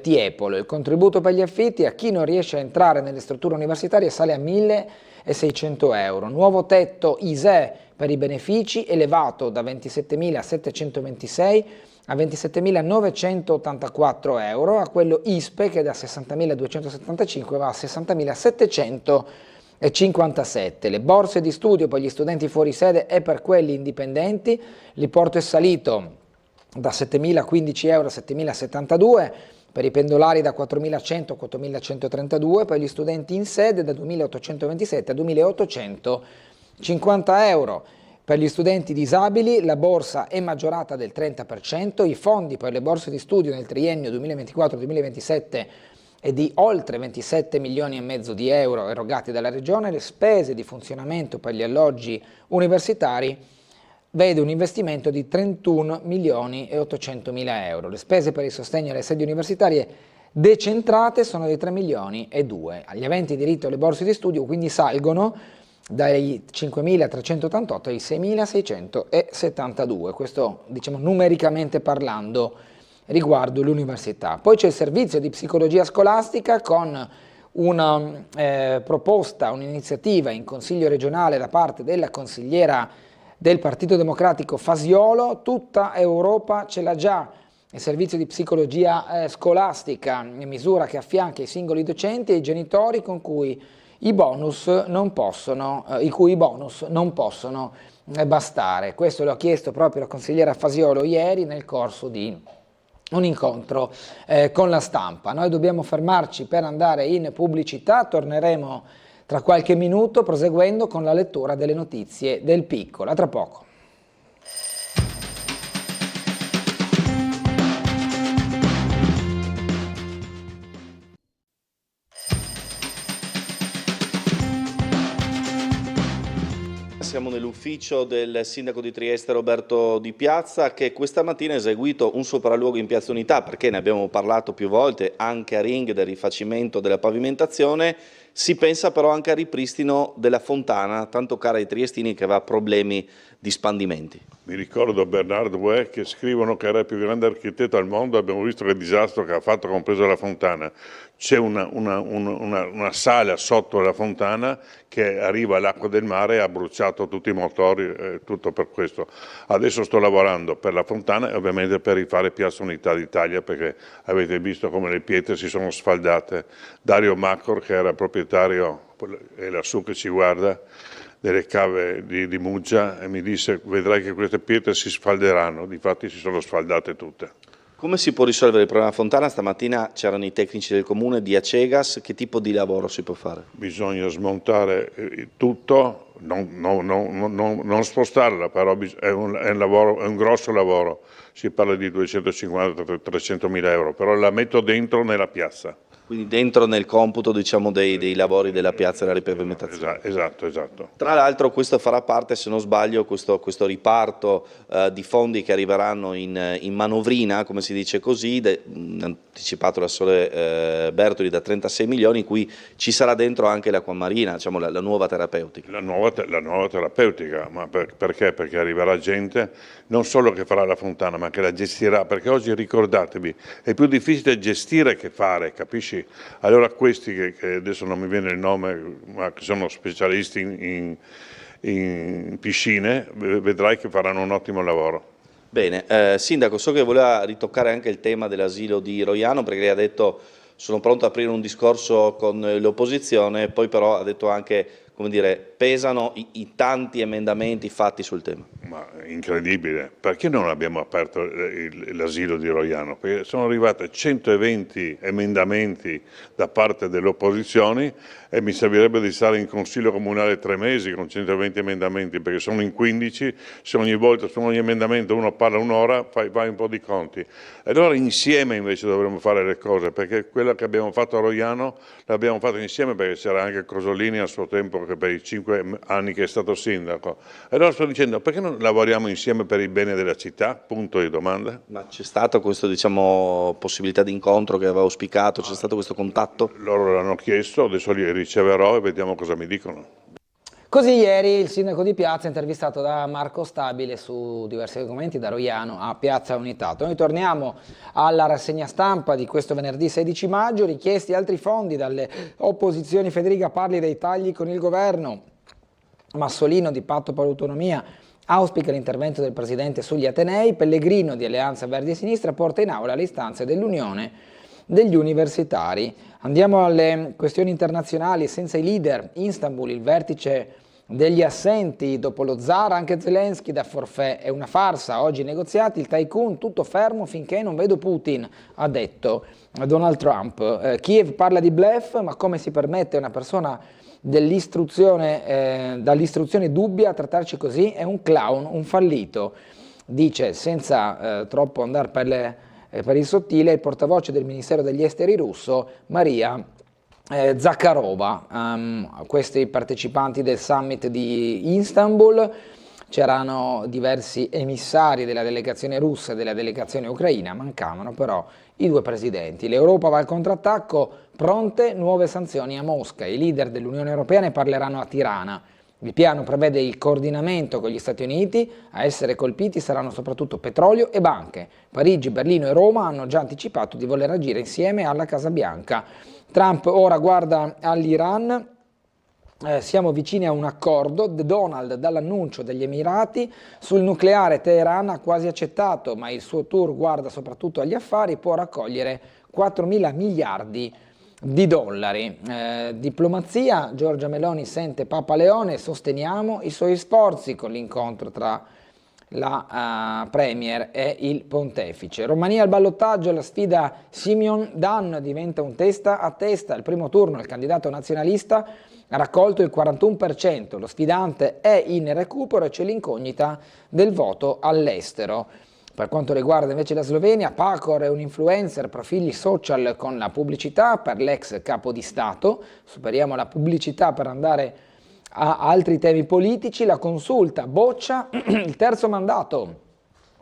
Tiepolo. Il contributo per gli affitti a chi non riesce a entrare nelle strutture universitarie sale a 1.600 euro. Nuovo tetto ISEE per i benefici elevato da 27.726 a 27.984 euro, a quello ISPE che da 60.275 va a 60.757. Le borse di studio per gli studenti fuori sede e per quelli indipendenti, l'importo è salito da 7.015 euro a 7.072, per i pendolari da 4.100 a 4.132, per gli studenti in sede da 2.827 a 2.850 euro. Per gli studenti disabili la borsa è maggiorata del 30%, i fondi per le borse di studio nel triennio 2024-2027 è di oltre 27 milioni e mezzo di euro erogati dalla Regione. Le spese di funzionamento per gli alloggi universitari vede un investimento di 31 milioni e 800 mila euro. Le spese per il sostegno alle sedi universitarie decentrate sono di 3 milioni e 2. Gli aventi diritto alle borse di studio quindi salgono dai 5.388 ai 6.672, questo diciamo numericamente parlando riguardo l'università. Poi c'è il servizio di psicologia scolastica con una proposta, un'iniziativa in Consiglio regionale da parte della consigliera del Partito Democratico Fasiolo. Tutta Europa ce l'ha già. Il servizio di psicologia scolastica, misura che affianca i singoli docenti e i genitori con cui i cui bonus non possono bastare. Questo l'ho chiesto proprio la consigliera Fasiolo ieri nel corso di un incontro con la stampa. Noi dobbiamo fermarci per andare in pubblicità, torneremo tra qualche minuto, proseguendo con la lettura delle notizie del Piccolo. A tra poco. Siamo nell'ufficio del sindaco di Trieste Roberto Di Piazza, che questa mattina ha eseguito un sopralluogo in Piazza Unità, perché ne abbiamo parlato più volte anche a Ring del rifacimento della pavimentazione. Si pensa però anche al ripristino della fontana, tanto cara ai triestini, che aveva problemi di spandimenti. Mi ricordo Bernard Houet che scrivono che era il più grande architetto al mondo, abbiamo visto che disastro che ha fatto compreso la fontana. C'è una sala sotto la fontana che arriva all'acqua del mare e ha bruciato tutti i motori, tutto per questo. Adesso sto lavorando per la fontana e ovviamente per rifare Piazza Unità d'Italia, perché avete visto come le pietre si sono sfaldate. Dario Macor, che era proprietario, è lassù che ci guarda, delle cave di Muggia, e mi disse: vedrai che queste pietre si sfalderanno. Difatti si sono sfaldate tutte. Come si può risolvere il problema fontana? Stamattina c'erano i tecnici del comune di Acegas, che tipo di lavoro si può fare? Bisogna smontare tutto, non spostarla, però è un grosso lavoro, si parla di 250-300 mila euro, però la metto dentro nella piazza. Quindi dentro nel computo, diciamo, dei lavori della piazza della ripavimentazione. Esatto. Tra l'altro questo farà parte, se non sbaglio, questo riparto di fondi che arriveranno in manovrina, come si dice così, anticipato da Sole Bertoli, da 36 milioni, in cui ci sarà dentro anche l'acqua marina, diciamo la nuova terapeutica. La nuova terapeutica, ma perché? Perché arriverà gente non solo che farà la fontana, ma che la gestirà, perché oggi, ricordatevi, è più difficile gestire che fare, capisci? Allora questi, che adesso non mi viene il nome, ma che sono specialisti in piscine, vedrai che faranno un ottimo lavoro. Bene, Sindaco, so che voleva ritoccare anche il tema dell'asilo di Roiano, perché lei ha detto: sono pronto ad aprire un discorso con l'opposizione, poi però ha detto anche, come dire, pesano i tanti emendamenti fatti sul tema. Ma incredibile, perché non abbiamo aperto l'asilo di Roiano? Perché sono arrivate 120 emendamenti da parte delle opposizioni e mi servirebbe di stare in consiglio comunale 3 mesi con 120 emendamenti, perché sono in 15, se ogni volta su ogni emendamento uno parla un'ora, fai un po' di conti. E allora insieme invece dovremmo fare le cose, perché quella che abbiamo fatto a Roiano l'abbiamo fatta insieme, perché c'era anche Cosolini a suo tempo, che per i 5 anni che è stato sindaco. E allora sto dicendo: perché non lavoriamo insieme per il bene della città? Punto di domanda. Ma c'è stata questa, diciamo, possibilità di incontro che avevo auspicato? C'è stato questo contatto? Loro l'hanno chiesto, adesso li riceverò e vediamo cosa mi dicono. Così ieri il sindaco di Piazza, intervistato da Marco Stabile su diversi argomenti, da Roiano a Piazza Unitato. Noi torniamo alla rassegna stampa di questo venerdì 16 maggio, richiesti altri fondi dalle opposizioni. Federica Parli dei tagli con il governo, Massolino di Patto per l'Autonomia auspica l'intervento del Presidente sugli Atenei, Pellegrino di Alleanza Verdi e Sinistra porta in aula le istanze dell'Unione degli universitari. Andiamo alle questioni internazionali. Senza i leader, Istanbul, il vertice degli assenti, dopo lo zar anche Zelensky da forfait è una farsa, oggi i negoziati, il tycoon tutto fermo finché non vedo Putin, ha detto Donald Trump. Kiev parla di bluff, ma come si permette una persona dall'istruzione dubbia a trattarci così? È un clown, un fallito, dice senza troppo andare per il sottile il portavoce del Ministero degli Esteri russo, Maria Zakharova. Questi partecipanti del summit di Istanbul, c'erano diversi emissari della delegazione russa e della delegazione ucraina, mancavano però i 2 presidenti. L'Europa va al contrattacco, pronte nuove sanzioni a Mosca. I leader dell'Unione Europea ne parleranno a Tirana. Il piano prevede il coordinamento con gli Stati Uniti, a essere colpiti saranno soprattutto petrolio e banche. Parigi, Berlino e Roma hanno già anticipato di voler agire insieme alla Casa Bianca. Trump ora guarda all'Iran, siamo vicini a un accordo. Donald dall'annuncio degli Emirati sul nucleare, Teheran ha quasi accettato, ma il suo tour guarda soprattutto agli affari, può raccogliere 4.000 miliardi di dollari. Diplomazia, Giorgia Meloni sente Papa Leone, sosteniamo i suoi sforzi, con l'incontro tra la Premier e il Pontefice. Romania al ballottaggio, la sfida Simeon Dan diventa un testa a testa. Al primo turno il candidato nazionalista ha raccolto il 41%, lo sfidante è in recupero e c'è l'incognita del voto all'estero. Per quanto riguarda invece la Slovenia, Pahor è un influencer, profili social con la pubblicità per l'ex capo di Stato. Superiamo la pubblicità per andare a altri temi politici. La consulta boccia il terzo mandato.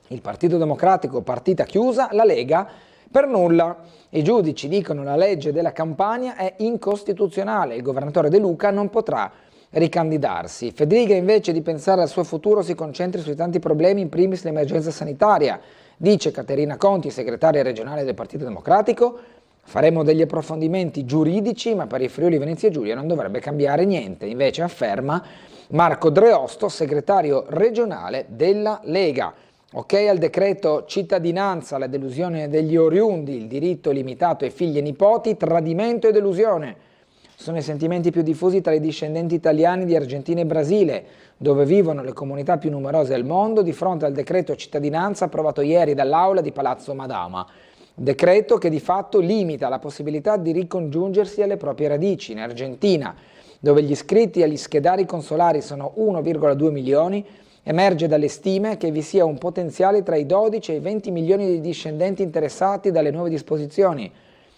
Il Partito Democratico, partita chiusa, la Lega per nulla. I giudici dicono la legge della Campania è incostituzionale, il governatore De Luca non potrà ricandidarsi. Federica invece di pensare al suo futuro si concentri sui tanti problemi, in primis l'emergenza sanitaria. Dice Caterina Conti, segretaria regionale del Partito Democratico, faremo degli approfondimenti giuridici, ma per i Friuli Venezia Giulia non dovrebbe cambiare niente. Invece afferma Marco Dreosto, segretario regionale della Lega. Ok al decreto cittadinanza, la delusione degli oriundi, il diritto limitato ai figli e nipoti, tradimento e delusione. Sono i sentimenti più diffusi tra i discendenti italiani di Argentina e Brasile, dove vivono le comunità più numerose al mondo, di fronte al decreto cittadinanza approvato ieri dall'Aula di Palazzo Madama. Decreto che di fatto limita la possibilità di ricongiungersi alle proprie radici. In Argentina, dove gli iscritti agli schedari consolari sono 1,2 milioni, emerge dalle stime che vi sia un potenziale tra i 12 e i 20 milioni di discendenti interessati dalle nuove disposizioni,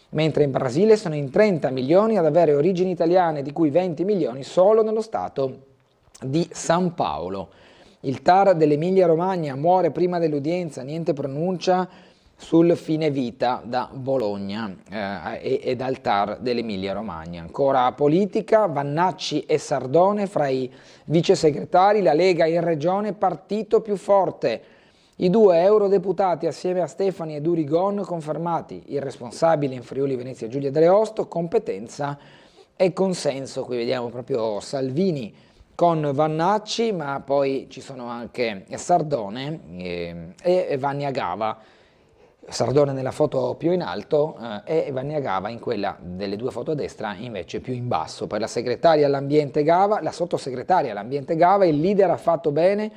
mentre in Brasile sono in 30 milioni ad avere origini italiane, di cui 20 milioni solo nello stato di San Paolo. Il TAR dell'Emilia Romagna muore prima dell'udienza, niente pronuncia sul fine vita da Bologna e dal TAR dell'Emilia Romagna. Ancora politica, Vannacci e Sardone fra i vice segretari, la Lega in regione partito più forte. I 2 eurodeputati assieme a Stefani e Durigon confermati, il responsabile in Friuli Venezia Giulia Dreosto, competenza e consenso. Qui vediamo proprio Salvini con Vannacci, ma poi ci sono anche Sardone e Vanni Gava. Sardone nella foto più in alto e Vanni Gava in quella delle 2 foto a destra invece più in basso. Per la segretaria all'ambiente Gava, la sottosegretaria all'ambiente Gava, il leader ha fatto bene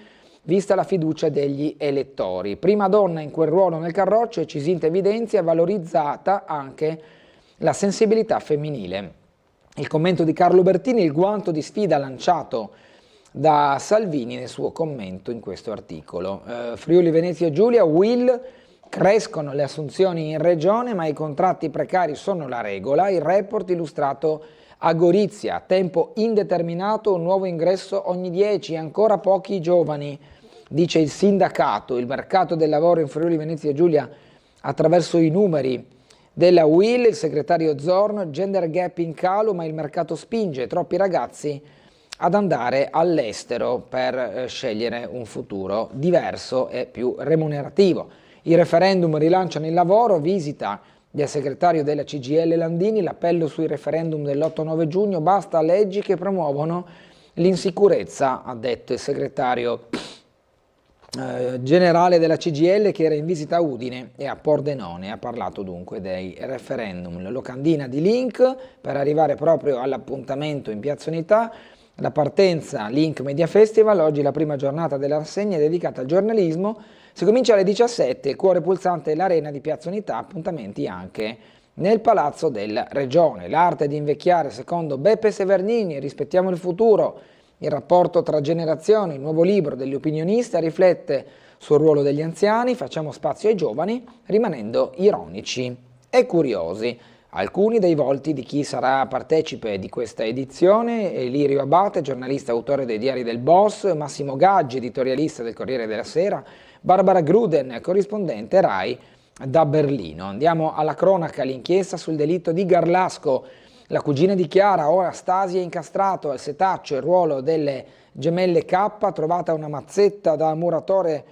vista la fiducia degli elettori. Prima donna in quel ruolo nel Carroccio e Cisinta evidenzia valorizzata anche la sensibilità femminile. Il commento di Carlo Bertini, il guanto di sfida lanciato da Salvini nel suo commento in questo articolo. Friuli Venezia Giulia, Will, crescono le assunzioni in regione ma i contratti precari sono la regola, il report illustrato a Gorizia, tempo indeterminato, un nuovo ingresso ogni 10, ancora pochi giovani, dice il sindacato. Il mercato del lavoro in Friuli Venezia Giulia attraverso i numeri della UIL, il segretario Zorn, gender gap in calo ma il mercato spinge troppi ragazzi ad andare all'estero per scegliere un futuro diverso e più remunerativo. I referendum rilanciano il lavoro, visita del segretario della CGIL Landini, l'appello sui referendum dell'8-9 giugno, basta leggi che promuovono l'insicurezza, ha detto il segretario generale della CGIL che era in visita a Udine e a Pordenone, ha parlato dunque dei referendum. La locandina di Link per arrivare proprio all'appuntamento in Piazza Unità, la partenza Link Media Festival, oggi la prima giornata della rassegna dedicata al giornalismo. Si comincia alle 17, cuore pulsante l'Arena di Piazza Unità, appuntamenti anche nel Palazzo della Regione. L'arte di invecchiare secondo Beppe Severnini, rispettiamo il futuro, il rapporto tra generazioni, il nuovo libro dell'opinionista riflette sul ruolo degli anziani, facciamo spazio ai giovani rimanendo ironici e curiosi. Alcuni dei volti di chi sarà partecipe di questa edizione: Lirio Abate, giornalista e autore dei Diari del Boss, Massimo Gaggi, editorialista del Corriere della Sera, Barbara Gruden, corrispondente RAI da Berlino. Andiamo alla cronaca, l'inchiesta sul delitto di Garlasco. La cugina di Chiara, ora Stasi, è incastrato al setaccio il ruolo delle gemelle K, trovata una mazzetta da muratore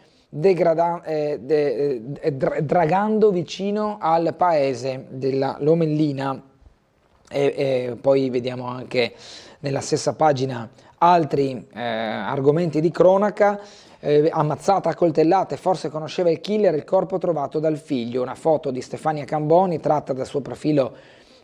dragando vicino al paese della Lomellina. E poi vediamo anche nella stessa pagina altri argomenti di cronaca. Ammazzata a coltellate, forse conosceva il killer, il corpo trovato dal figlio. Una foto di Stefania Camboni tratta dal suo profilo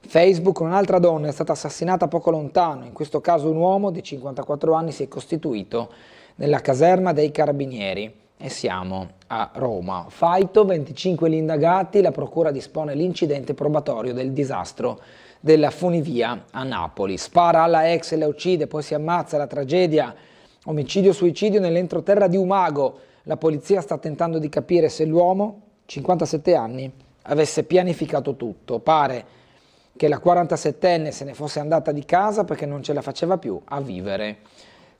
Facebook. Un'altra donna è stata assassinata poco lontano, in questo caso un uomo di 54 anni si è costituito nella caserma dei carabinieri. E siamo a Roma. Faito, 25 gli indagati, la procura dispone l'incidente probatorio del disastro della funivia a Napoli. Spara alla ex e la uccide, poi si ammazza, la tragedia, omicidio-suicidio nell'entroterra di Umago. La polizia sta tentando di capire se l'uomo, 57 anni, avesse pianificato tutto. Pare che la 47enne se ne fosse andata di casa perché non ce la faceva più a vivere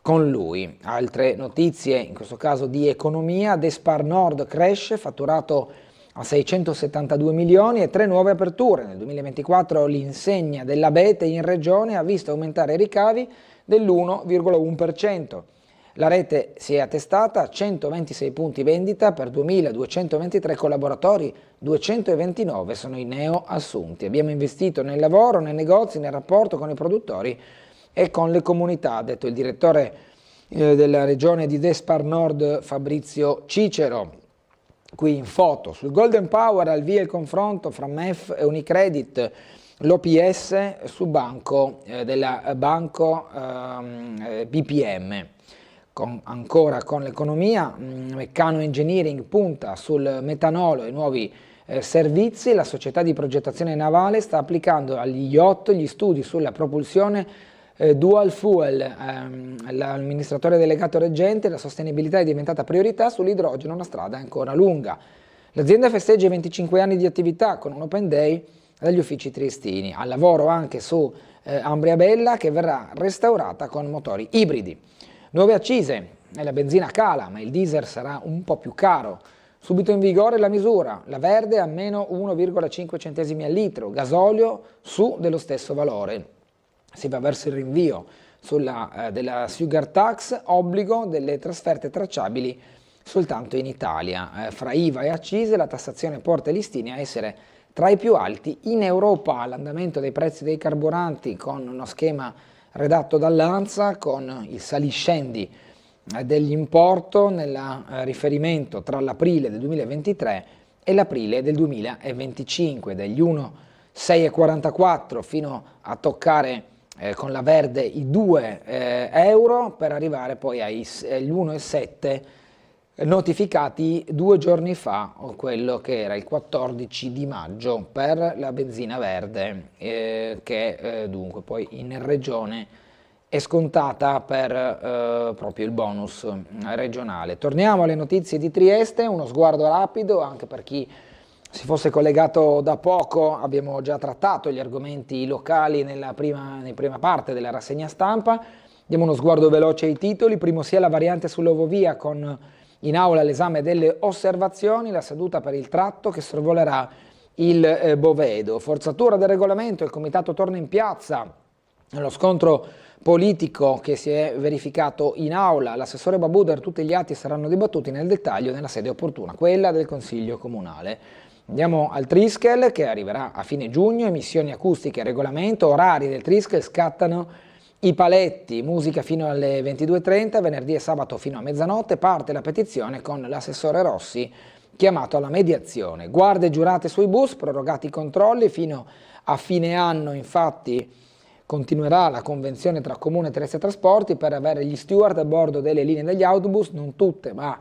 con lui. Altre notizie, in questo caso di economia: Despar Nord cresce, fatturato a 672 milioni e 3 nuove aperture. Nel 2024 l'insegna dell'Abete in regione ha visto aumentare i ricavi dell'1,1%. La rete si è attestata a 126 punti vendita per 2.223 collaboratori, 229 sono i neo assunti. Abbiamo investito nel lavoro, nei negozi, nel rapporto con i produttori e con le comunità, ha detto il direttore della regione di Despar Nord Fabrizio Cicero. Qui in foto, sul Golden Power al via il confronto fra MEF e Unicredit, l'OPS su banco della Banco BPM. Ancora con l'economia, Meccano Engineering punta sul metanolo e nuovi servizi. La società di progettazione navale sta applicando agli yacht gli studi sulla propulsione dual fuel. L'amministratore delegato reggente: la sostenibilità è diventata priorità, sull'idrogeno la strada è ancora lunga. L'azienda festeggia i 25 anni di attività con un open day dagli uffici triestini. Al lavoro anche su Ambria Bella, che verrà restaurata con motori ibridi. Nuove accise, la benzina cala ma il diesel sarà un po' più caro. Subito in vigore la misura, la verde a meno 1,5 centesimi al litro, gasolio su dello stesso valore. Si va verso il rinvio della sugar tax, obbligo delle trasferte tracciabili soltanto in Italia. Fra IVA e accise la tassazione porta i listini a essere tra i più alti in Europa. L'andamento dei prezzi dei carburanti con uno schema redatto dall'ANSA con il saliscendi dell'importo nel riferimento tra l'aprile del 2023 e l'aprile del 2025, dagli 1,644 fino a toccare con la verde i 2 euro, per arrivare poi agli 1,7 notificati 2 giorni fa, o quello che era il 14 di maggio per la benzina verde, che dunque poi in regione è scontata per proprio il bonus regionale. Torniamo alle notizie di Trieste, uno sguardo rapido anche per chi si fosse collegato da poco. Abbiamo già trattato gli argomenti locali nella prima parte della rassegna stampa. Diamo uno sguardo veloce ai titoli. Primo sia la variante sull'Ovovia con in aula l'esame delle osservazioni, la seduta per il tratto che sorvolerà il Bovedo. Forzatura del regolamento, il comitato torna in piazza. Nello scontro politico che si è verificato in aula, l'assessore Babuder, tutti gli atti saranno dibattuti nel dettaglio nella sede opportuna, quella del Consiglio Comunale. Andiamo al Triskel che arriverà a fine giugno, emissioni acustiche e regolamento, orari del Triskel, scattano i paletti, musica fino alle 22:30, venerdì e sabato fino a mezzanotte, parte la petizione con l'assessore Rossi chiamato alla mediazione. Guardie giurate sui bus, prorogati i controlli fino a fine anno, infatti continuerà la convenzione tra Comune e Trieste Trasporti per avere gli steward a bordo delle linee degli autobus, non tutte ma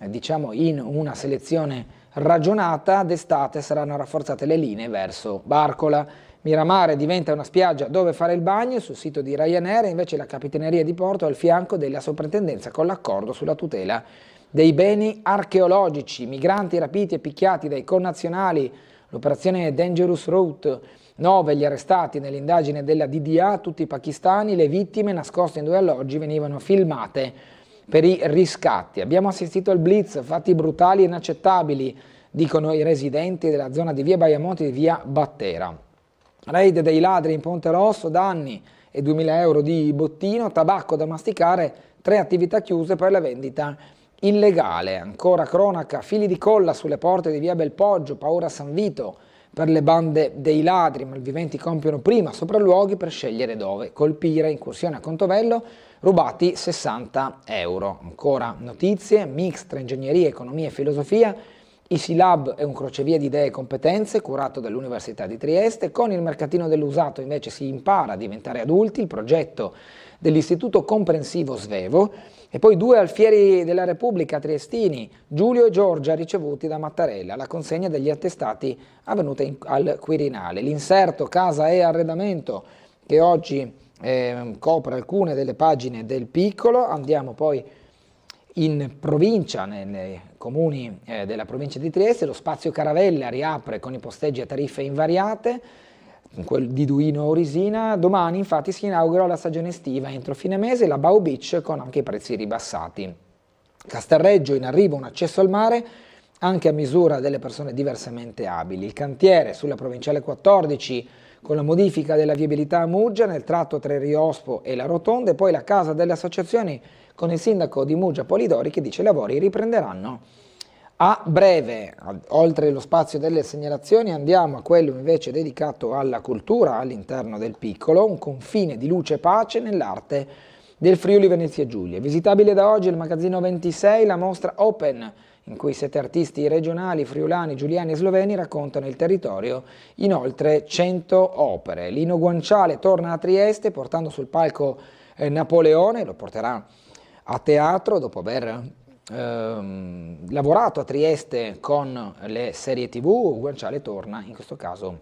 diciamo in una selezione ragionata. D'estate saranno rafforzate le linee verso Barcola. Miramare diventa una spiaggia dove fare il bagno, sul sito di Ryanair invece la Capitaneria di Porto al fianco della Soprintendenza con l'accordo sulla tutela dei beni archeologici. Migranti rapiti e picchiati dai connazionali, l'operazione Dangerous Route, 9 gli arrestati nell'indagine della DDA, tutti pakistani, le vittime nascoste in 2 alloggi venivano filmate per i riscatti. Abbiamo assistito al blitz, fatti brutali e inaccettabili, dicono i residenti della zona di via Baiamonte e di via Battera. Raid dei ladri in Ponte Rosso, danni e 2.000 euro di bottino, tabacco da masticare, 3 attività chiuse per la vendita illegale. Ancora cronaca, fili di colla sulle porte di via Belpoggio, paura a San Vito per le bande dei ladri, malviventi compiono prima sopralluoghi per scegliere dove colpire, incursione a Contovello, rubati 60 euro. Ancora notizie, mix tra ingegneria, economia e filosofia, Easy Lab è un crocevia di idee e competenze curato dall'Università di Trieste. Con il mercatino dell'usato invece si impara a diventare adulti, il progetto dell'Istituto Comprensivo Svevo, e poi 2 alfieri della Repubblica triestini, Giulio e Giorgia, ricevuti da Mattarella, la consegna degli attestati avvenuta al Quirinale. L'inserto Casa e Arredamento che oggi copre alcune delle pagine del Piccolo. Andiamo poi in provincia, nei comuni della provincia di Trieste. Lo spazio Caravella riapre con i posteggi a tariffe invariate, quel di Duino Orisina. Domani infatti si inaugura la stagione estiva, entro fine mese la Bow Beach con anche i prezzi ribassati. Castelreggio, in arrivo un accesso al mare anche a misura delle persone diversamente abili. Il cantiere sulla provinciale 14 con la modifica della viabilità a Muggia nel tratto tra il Riospo e la Rotonda, e poi la casa delle associazioni con il sindaco di Muggia Polidori che dice i lavori riprenderanno a breve. Oltre lo spazio delle segnalazioni andiamo a quello invece dedicato alla cultura all'interno del Piccolo, un confine di luce e pace nell'arte del Friuli Venezia Giulia. Visitabile da oggi il magazzino 26, la mostra Open, in cui 7 artisti regionali, friulani, giuliani e sloveni raccontano il territorio in oltre 100 opere. Lino Guanciale torna a Trieste portando sul palco Napoleone, lo porterà a teatro dopo aver lavorato a Trieste con le serie TV. Guanciale torna in questo caso,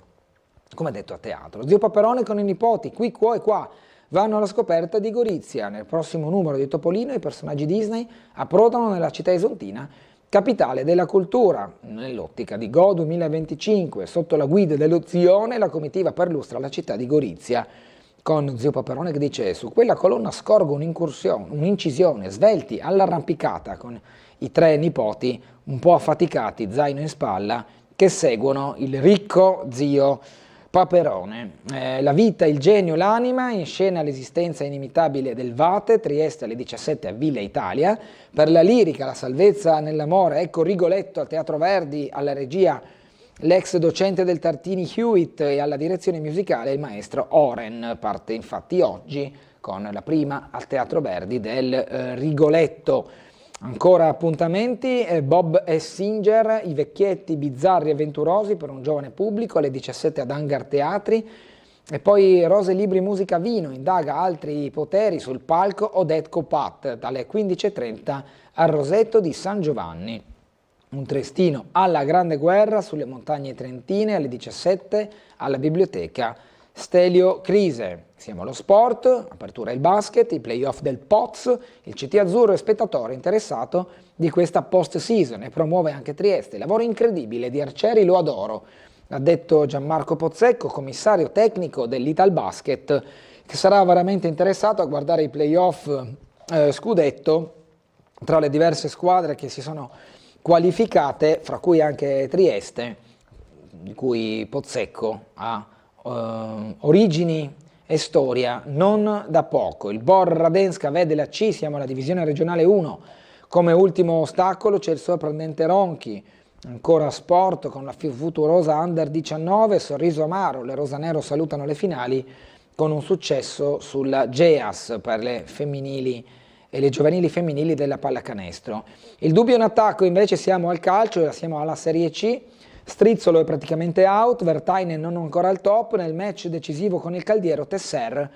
come detto, a teatro. Zio Paperone con i nipoti, qui, qua e qua, vanno alla scoperta di Gorizia. Nel prossimo numero di Topolino i personaggi Disney approdano nella città isontina, capitale della cultura. Nell'ottica di Go 2025, sotto la guida dello Zione, la comitiva perlustra la città di Gorizia, con Zio Paperone che dice: su quella colonna scorgo un'incisione, svelti all'arrampicata, con i 3 nipoti un po' affaticati, zaino in spalla, che seguono il ricco zio Paperone. La vita, il genio, l'anima, in scena l'esistenza inimitabile del Vate, Trieste alle 17 a Villa Italia. Per la lirica, la salvezza nell'amore, ecco Rigoletto al Teatro Verdi, alla regia l'ex docente del Tartini Hewitt e alla direzione musicale il maestro Oren. Parte infatti oggi con la prima al Teatro Verdi del Rigoletto. Ancora appuntamenti, Bob e Singer, i vecchietti bizzarri e avventurosi per un giovane pubblico alle 17 ad Hangar Teatri, e poi Rose, Libri, Musica, Vino, indaga altri poteri sul palco Odette Copat dalle 15.30 al Rosetto di San Giovanni. Un triestino alla Grande Guerra sulle montagne trentine alle 17 alla biblioteca Stelio Crise. Siamo allo sport, apertura il basket, i playoff del Poz, il CT Azzurro è spettatore interessato di questa post-season e promuove anche Trieste. Lavoro incredibile di Arcieri, lo adoro, ha detto Gianmarco Pozzecco, commissario tecnico dell'Italbasket, che sarà veramente interessato a guardare i playoff scudetto tra le diverse squadre che si sono qualificate, fra cui anche Trieste, di cui Pozzecco ha origini e storia non da poco. Il Bor Radenska vede la C, siamo alla divisione regionale 1, come ultimo ostacolo c'è il sorprendente Ronchi. Ancora sport con la Futurosa Under 19, sorriso amaro, le rosanero salutano le finali con un successo sulla Geas per le femminili e le giovanili femminili della pallacanestro. Il dubbio in attacco invece siamo al calcio, siamo alla Serie C. Strizzolo è praticamente out, Vertainen non ancora al top, nel match decisivo con il Caldiero Tesser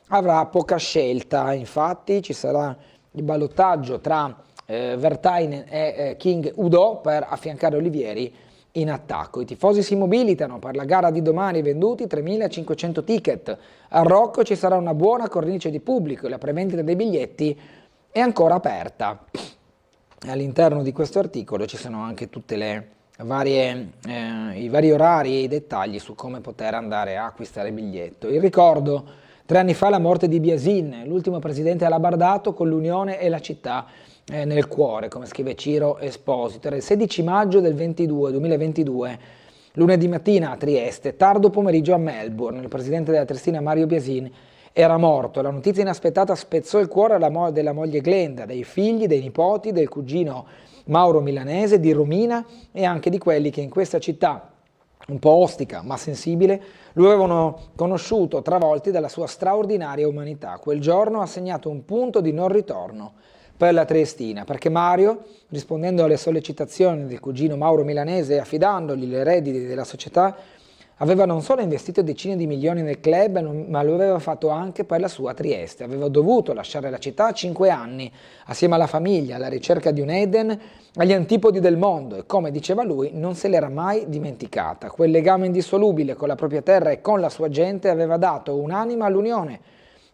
avrà poca scelta, infatti ci sarà il ballottaggio tra Vertainen e King Udo per affiancare Olivieri in attacco. I tifosi si mobilitano per la gara di domani, venduti 3.500 ticket. A Rocco ci sarà una buona cornice di pubblico e la prevendita dei biglietti è ancora aperta. All'interno di questo articolo ci sono anche tutte le i vari orari e i dettagli su come poter andare a acquistare il biglietto. Il ricordo, 3 anni fa la morte di Biasin, l'ultimo presidente alabardato con l'Unione e la città nel cuore, come scrive Ciro Esposito. Era il 16 maggio del 2022, lunedì mattina a Trieste, tardo pomeriggio a Melbourne. Il presidente della Triestina Mario Biasin era morto. La notizia inaspettata spezzò il cuore della moglie Glenda, dei figli, dei nipoti, del cugino Mauro Milanese, di Romina e anche di quelli che in questa città, un po' ostica ma sensibile, lo avevano conosciuto, travolti dalla sua straordinaria umanità. Quel giorno ha segnato un punto di non ritorno per la Triestina, perché Mario, rispondendo alle sollecitazioni del cugino Mauro Milanese e affidandogli le rediti della società, aveva non solo investito decine di milioni nel club, ma lo aveva fatto anche per la sua Trieste. Aveva dovuto lasciare la città a 5 anni, assieme alla famiglia, alla ricerca di un Eden, agli antipodi del mondo, e come diceva lui, non se l'era mai dimenticata. Quel legame indissolubile con la propria terra e con la sua gente aveva dato un'anima all'unione.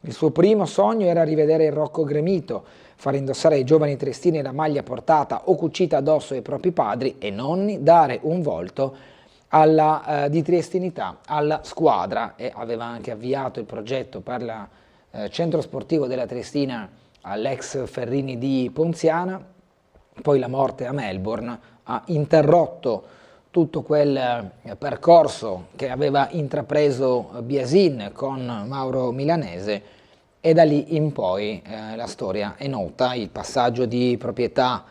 Il suo primo sogno era rivedere il Rocco gremito, far indossare ai giovani triestini la maglia portata o cucita addosso ai propri padri e nonni, dare un volto di triestinità alla squadra, e aveva anche avviato il progetto per il centro sportivo della Triestina all'ex Ferrini di Ponziana. Poi la morte a Melbourne ha interrotto tutto quel percorso che aveva intrapreso Biasin con Mauro Milanese, e da lì in poi la storia è nota, il passaggio di proprietà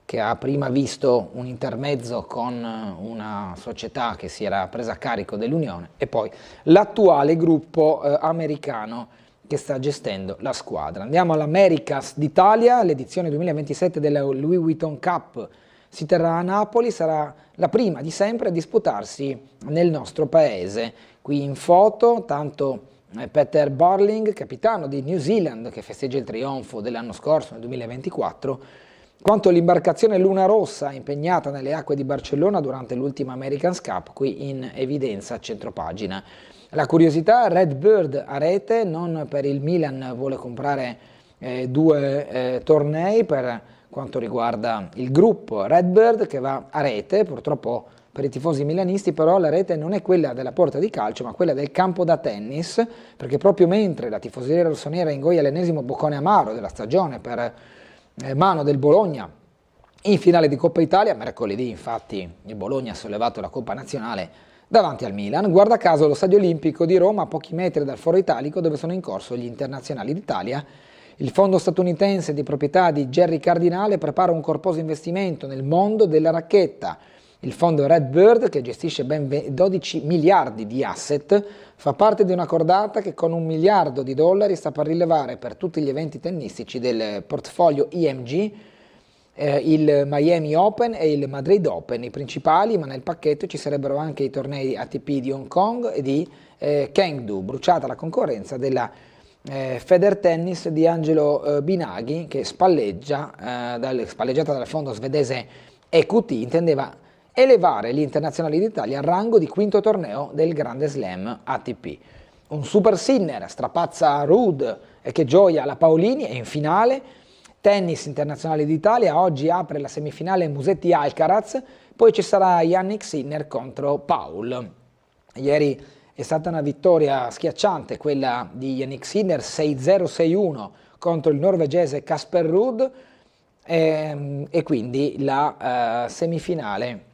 che ha prima visto un intermezzo con una società che si era presa a carico dell'Unione, e poi l'attuale gruppo americano che sta gestendo la squadra. Andiamo all'Americas d'Italia, l'edizione 2027 della Louis Vuitton Cup si terrà a Napoli, sarà la prima di sempre a disputarsi nel nostro paese. Qui in foto tanto Peter Burling, capitano di New Zealand, che festeggia il trionfo dell'anno scorso, nel 2024, quanto l'imbarcazione Luna Rossa impegnata nelle acque di Barcellona durante l'ultima America's Cup, qui in evidenza a centropagina. La curiosità, Redbird a rete, non per il Milan vuole comprare 2 tornei per quanto riguarda il gruppo Redbird che va a rete, purtroppo per i tifosi milanisti però la rete non è quella della porta di calcio ma quella del campo da tennis, perché proprio mentre la tifoseria rossonera ingoia l'ennesimo boccone amaro della stagione per mano del Bologna in finale di Coppa Italia, mercoledì infatti il Bologna ha sollevato la Coppa Nazionale davanti al Milan, guarda caso lo Stadio Olimpico di Roma a pochi metri dal Foro Italico dove sono in corso gli internazionali d'Italia. Il fondo statunitense di proprietà di Jerry Cardinale prepara un corposo investimento nel mondo della racchetta. Il fondo Redbird, che gestisce ben 12 miliardi di asset, fa parte di una cordata che con $1 miliardo sta per rilevare per tutti gli eventi tennistici del portfolio IMG, il Miami Open e il Madrid Open, i principali, ma nel pacchetto ci sarebbero anche i tornei ATP di Hong Kong e di Chengdu, bruciata la concorrenza della Feder Tennis di Angelo Binaghi, che spalleggiata dal fondo svedese EQT, intendeva elevare gli internazionali d'Italia al rango di 5° torneo del Grande Slam ATP. Un super Sinner strapazza Ruud e che gioia la Paolini, e in finale tennis internazionale d'Italia, oggi apre la semifinale Musetti-Alcaraz, poi ci sarà Jannik Sinner contro Paul. Ieri è stata una vittoria schiacciante quella di Jannik Sinner, 6-0-6-1 contro il norvegese Casper Ruud, e quindi la semifinale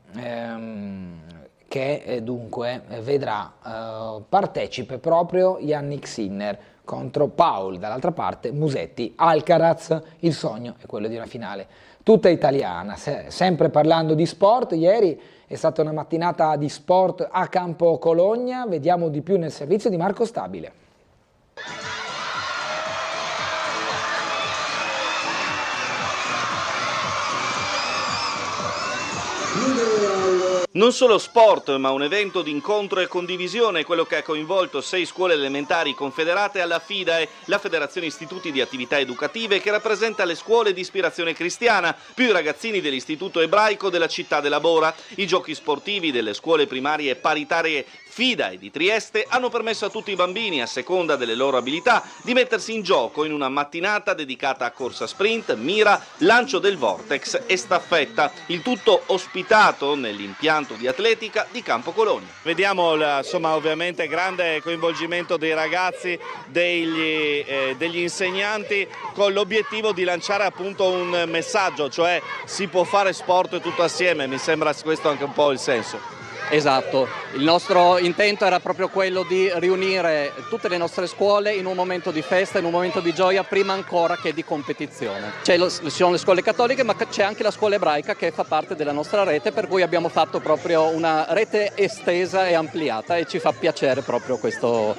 che dunque vedrà partecipe proprio Jannik Sinner contro Paul, dall'altra parte Musetti Alcaraz. Il sogno è quello di una finale tutta italiana. Sempre parlando di sport, ieri è stata una mattinata di sport a Campo Cologna, vediamo di più nel servizio di Marco Stabile. Non solo sport, ma un evento di incontro e condivisione, quello che ha coinvolto 6 scuole elementari confederate alla FIDAE, la Federazione Istituti di Attività Educative, che rappresenta le scuole di ispirazione cristiana, più i ragazzini dell'Istituto Ebraico della città della Bora. I giochi sportivi delle scuole primarie paritarie FIDAE di Trieste hanno permesso a tutti i bambini, a seconda delle loro abilità, di mettersi in gioco in una mattinata dedicata a corsa sprint, mira, lancio del vortex e staffetta, il tutto ospitato nell'impianto di atletica di Campo Cologna. Vediamo ovviamente grande coinvolgimento dei ragazzi, degli insegnanti, con l'obiettivo di lanciare appunto un messaggio, cioè si può fare sport tutto assieme, mi sembra questo anche un po' il senso. Esatto, il nostro intento era proprio quello di riunire tutte le nostre scuole in un momento di festa, in un momento di gioia, prima ancora che di competizione. Ci sono le scuole cattoliche, ma c'è anche la scuola ebraica che fa parte della nostra rete, per cui abbiamo fatto proprio una rete estesa e ampliata, e ci fa piacere proprio questo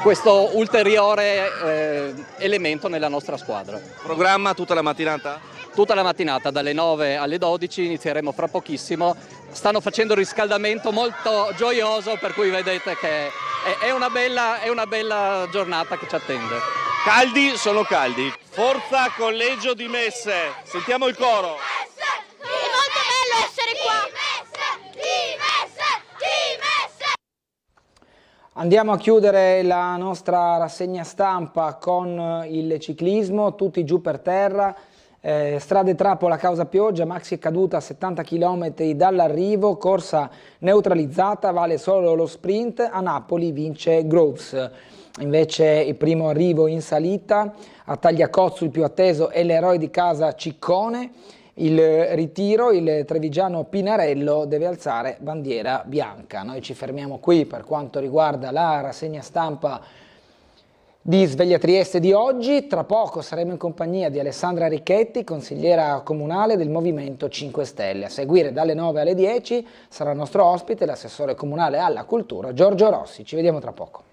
questo ulteriore elemento nella nostra squadra. Programma tutta la mattinata? Tutta la mattinata, dalle 9 alle 12, inizieremo fra pochissimo. Stanno facendo un riscaldamento molto gioioso, per cui vedete che è una bella giornata che ci attende. Caldi sono caldi. Forza Collegio di Messe, sentiamo il coro. È molto bello essere qua. Andiamo a chiudere la nostra rassegna stampa con il ciclismo, tutti giù per terra. Strade Trappola causa pioggia, Maxi è caduta a 70 km dall'arrivo, corsa neutralizzata, vale solo lo sprint, a Napoli vince Groves. Invece il primo arrivo in salita, a Tagliacozzo il più atteso è l'eroe di casa Ciccone. Il ritiro, il trevigiano Pinarello deve alzare bandiera bianca. Noi ci fermiamo qui per quanto riguarda la rassegna stampa di Sveglia Trieste di oggi. Tra poco saremo in compagnia di Alessandra Ricchetti, consigliera comunale del Movimento 5 Stelle. A seguire dalle 9 alle 10 sarà il nostro ospite, l'assessore comunale alla cultura Giorgio Rossi. Ci vediamo tra poco.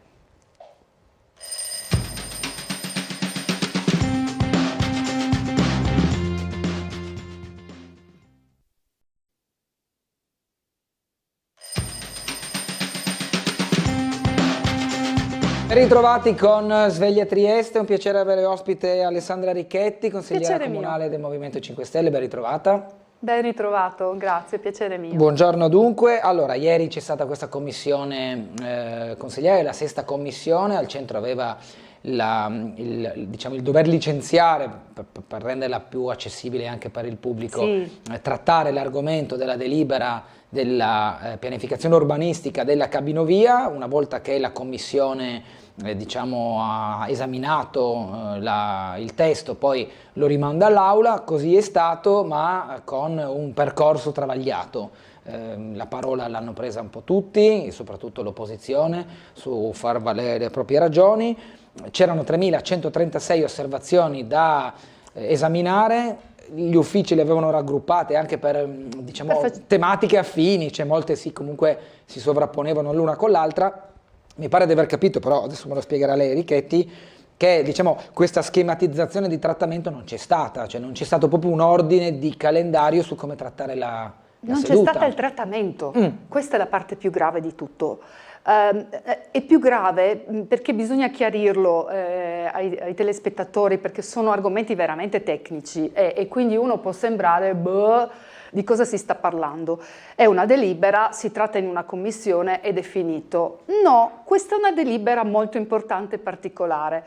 Ben ritrovati con Sveglia Trieste, un piacere avere ospite Alessandra Ricchetti, consigliera comunale del Movimento 5 Stelle, ben ritrovata. Ben ritrovato, grazie, piacere mio. Buongiorno dunque, allora ieri c'è stata questa commissione consigliare, la sesta commissione, al centro aveva il dover licenziare per renderla più accessibile anche per il pubblico, sì, trattare l'argomento della delibera della pianificazione urbanistica della cabinovia. Una volta che la commissione ha esaminato il testo, poi lo rimanda all'aula, così è stato, ma con un percorso travagliato. La parola l'hanno presa un po' tutti, soprattutto l'opposizione, su far valere le proprie ragioni. C'erano 3.136 osservazioni da esaminare, gli uffici le avevano raggruppate anche per tematiche affini, cioè molte comunque si sovrapponevano l'una con l'altra. Mi pare di aver capito, però adesso me lo spiegherà lei Ricchetti, che questa schematizzazione di trattamento non c'è stata, cioè non c'è stato proprio un ordine di calendario su come trattare la non seduta. C'è stato il trattamento, questa è la parte più grave di tutto. È più grave perché bisogna chiarirlo ai telespettatori, perché sono argomenti veramente tecnici e quindi uno può sembrare di cosa si sta parlando. È una delibera, si tratta in una commissione ed è finito. No, questa è una delibera molto importante e particolare.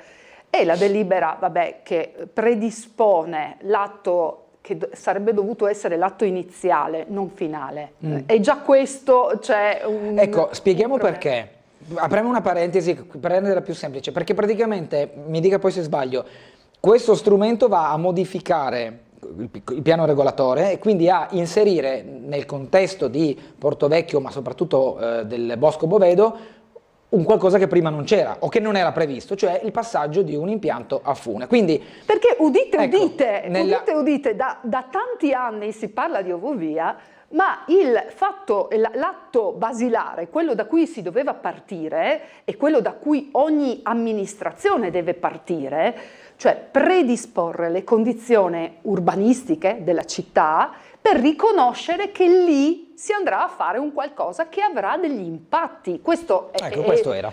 È la delibera che predispone l'atto che sarebbe dovuto essere l'atto iniziale, non finale. E già questo c'è un... Ecco, spieghiamo perché. Apriamo una parentesi per renderla più semplice, perché praticamente, mi dica poi se sbaglio, questo strumento va a modificare il piano regolatore e quindi a inserire nel contesto di Portovecchio, ma soprattutto del Bosco Bovedo, un qualcosa che prima non c'era o che non era previsto, cioè il passaggio di un impianto a fune. Quindi, perché udite, da tanti anni si parla di ovovia, ma l'atto basilare, quello da cui si doveva partire e quello da cui ogni amministrazione deve partire, cioè predisporre le condizioni urbanistiche della città per riconoscere che lì si andrà a fare un qualcosa che avrà degli impatti. Questo era.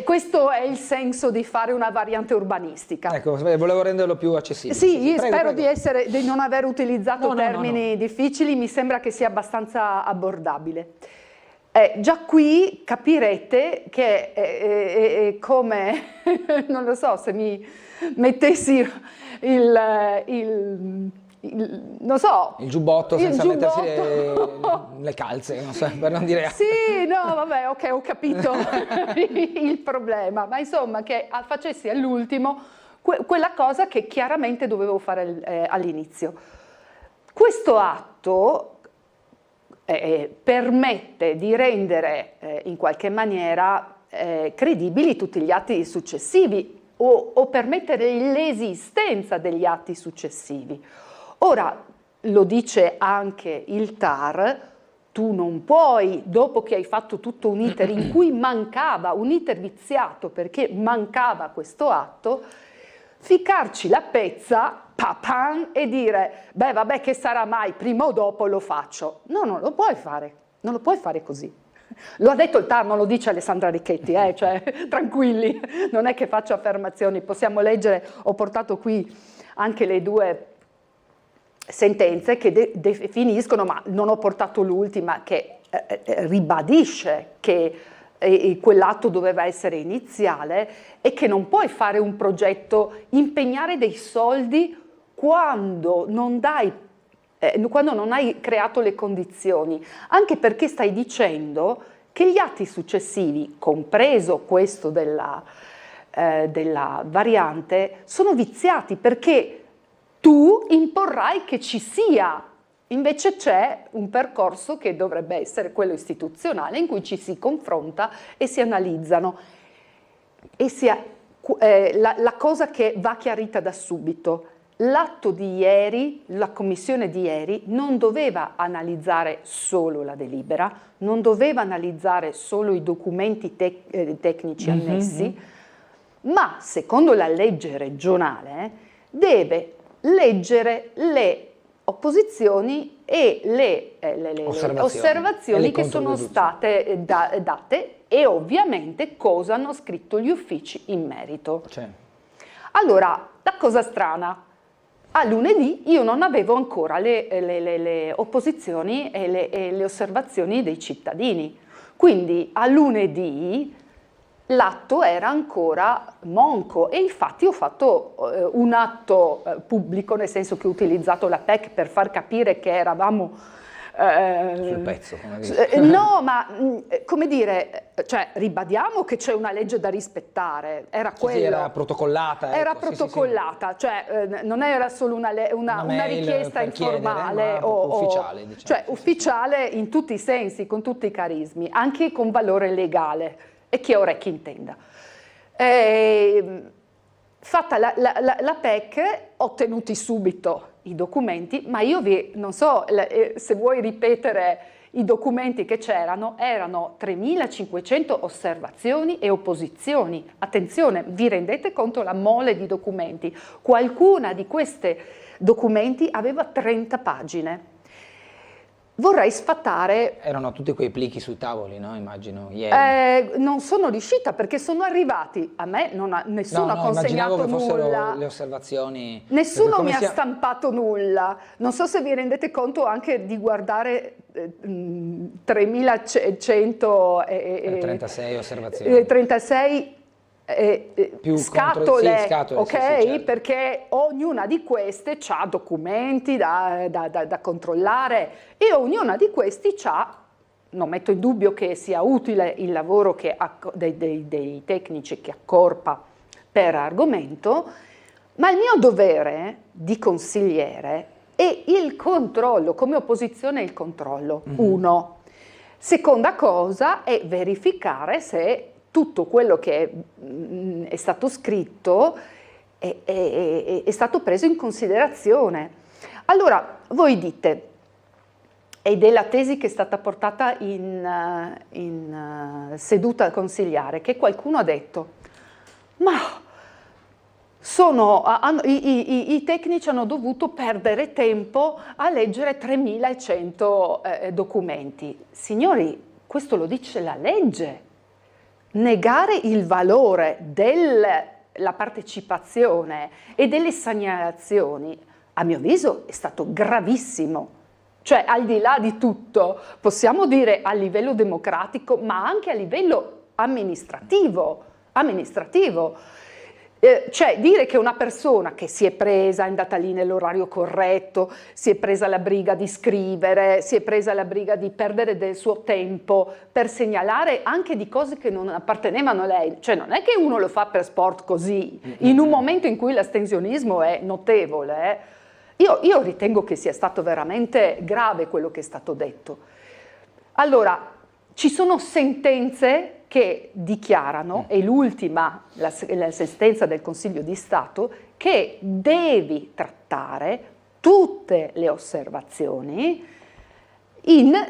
Questo è il senso di fare una variante urbanistica. Ecco, volevo renderlo più accessibile. Sì, spero di non aver utilizzato termini difficili, mi sembra che sia abbastanza abbordabile. Già qui capirete che è come, non lo so, se mi mettessi non so, il giubbotto senza mettersi le calze, non so, per non dire... Sì, no, vabbè, ok, ho capito il problema, ma insomma che facessi all'ultimo quella cosa che chiaramente dovevo fare all'inizio. Questo atto permette di rendere in qualche maniera credibili tutti gli atti successivi o permettere l'esistenza degli atti successivi. Ora, lo dice anche il TAR, tu non puoi, dopo che hai fatto tutto un iter in cui mancava, un iter viziato perché mancava questo atto, ficcarci la pezza, papam, e dire, beh vabbè che sarà mai, prima o dopo lo faccio. No, non lo puoi fare, non lo puoi fare così. Lo ha detto il TAR, non lo dice Alessandra Ricchetti, cioè, tranquilli, non è che faccio affermazioni, possiamo leggere, ho portato qui anche le due sentenze che definiscono, ma non ho portato l'ultima, che ribadisce che quell'atto doveva essere iniziale e che non puoi fare un progetto, impegnare dei soldi quando non hai creato le condizioni, anche perché stai dicendo che gli atti successivi, compreso questo della variante, sono viziati perché tu imporrai che ci sia. Invece c'è un percorso che dovrebbe essere quello istituzionale in cui ci si confronta e si analizzano. E la cosa che va chiarita da subito, l'atto di ieri, la commissione di ieri, non doveva analizzare solo la delibera, non doveva analizzare solo i documenti tecnici annessi, ma secondo la legge regionale deve leggere le opposizioni e le osservazioni che sono state date e ovviamente cosa hanno scritto gli uffici in merito. Allora, la cosa strana, a lunedì io non avevo ancora le opposizioni e le osservazioni dei cittadini, quindi a lunedì l'atto era ancora monco e infatti ho fatto un atto pubblico, nel senso che ho utilizzato la PEC per far capire che eravamo sul pezzo, come dire. No, ma come dire, cioè ribadiamo che c'è una legge da rispettare, era quello. Sì, era protocollata. Era protocollata, cioè non era solo una richiesta informale ufficiale, diciamo. Cioè ufficiale in tutti i sensi, con tutti i carismi, anche con valore legale. E chi ha orecchi intenda. Fatta la PEC, ottenuti subito i documenti, ma io non so se vuoi ripetere i documenti che c'erano, erano 3.500 osservazioni e opposizioni. Attenzione, vi rendete conto la mole di documenti? Qualcuna di questi documenti aveva 30 pagine. Vorrei sfatare... Erano tutti quei plichi sui tavoli, no? Immagino, ieri. Non sono riuscita perché sono arrivati, a me nessuno ha consegnato nulla. Le osservazioni... Nessuno mi ha stampato nulla. Non so se vi rendete conto anche di guardare 3.100... 36 osservazioni. 36 più scatole, scatole, ok? Sì, certo. Perché ognuna di queste ha documenti da controllare e ognuna di questi non metto in dubbio che sia utile il lavoro dei tecnici che accorpa per argomento, ma il mio dovere di consigliere è il controllo, come opposizione il controllo, uno. Seconda cosa è verificare se tutto quello che è stato scritto è stato preso in considerazione. Allora, voi dite, ed è la tesi che è stata portata in seduta consigliare, che qualcuno ha detto, ma i tecnici hanno dovuto perdere tempo a leggere 3.100 documenti. Signori, questo lo dice la legge. Negare il valore della partecipazione e delle segnalazioni, a mio avviso, è stato gravissimo. Cioè, al di là di tutto, possiamo dire a livello democratico, ma anche a livello amministrativo. Cioè, dire che una persona che si è presa, è andata lì nell'orario corretto, si è presa la briga di scrivere, si è presa la briga di perdere del suo tempo per segnalare anche di cose che non appartenevano a lei, cioè non è che uno lo fa per sport così, in un momento in cui l'astensionismo è notevole. Io ritengo che sia stato veramente grave quello che è stato detto. Allora, ci sono sentenze che dichiarano, e l'ultima, la sentenza del Consiglio di Stato, che devi trattare tutte le osservazioni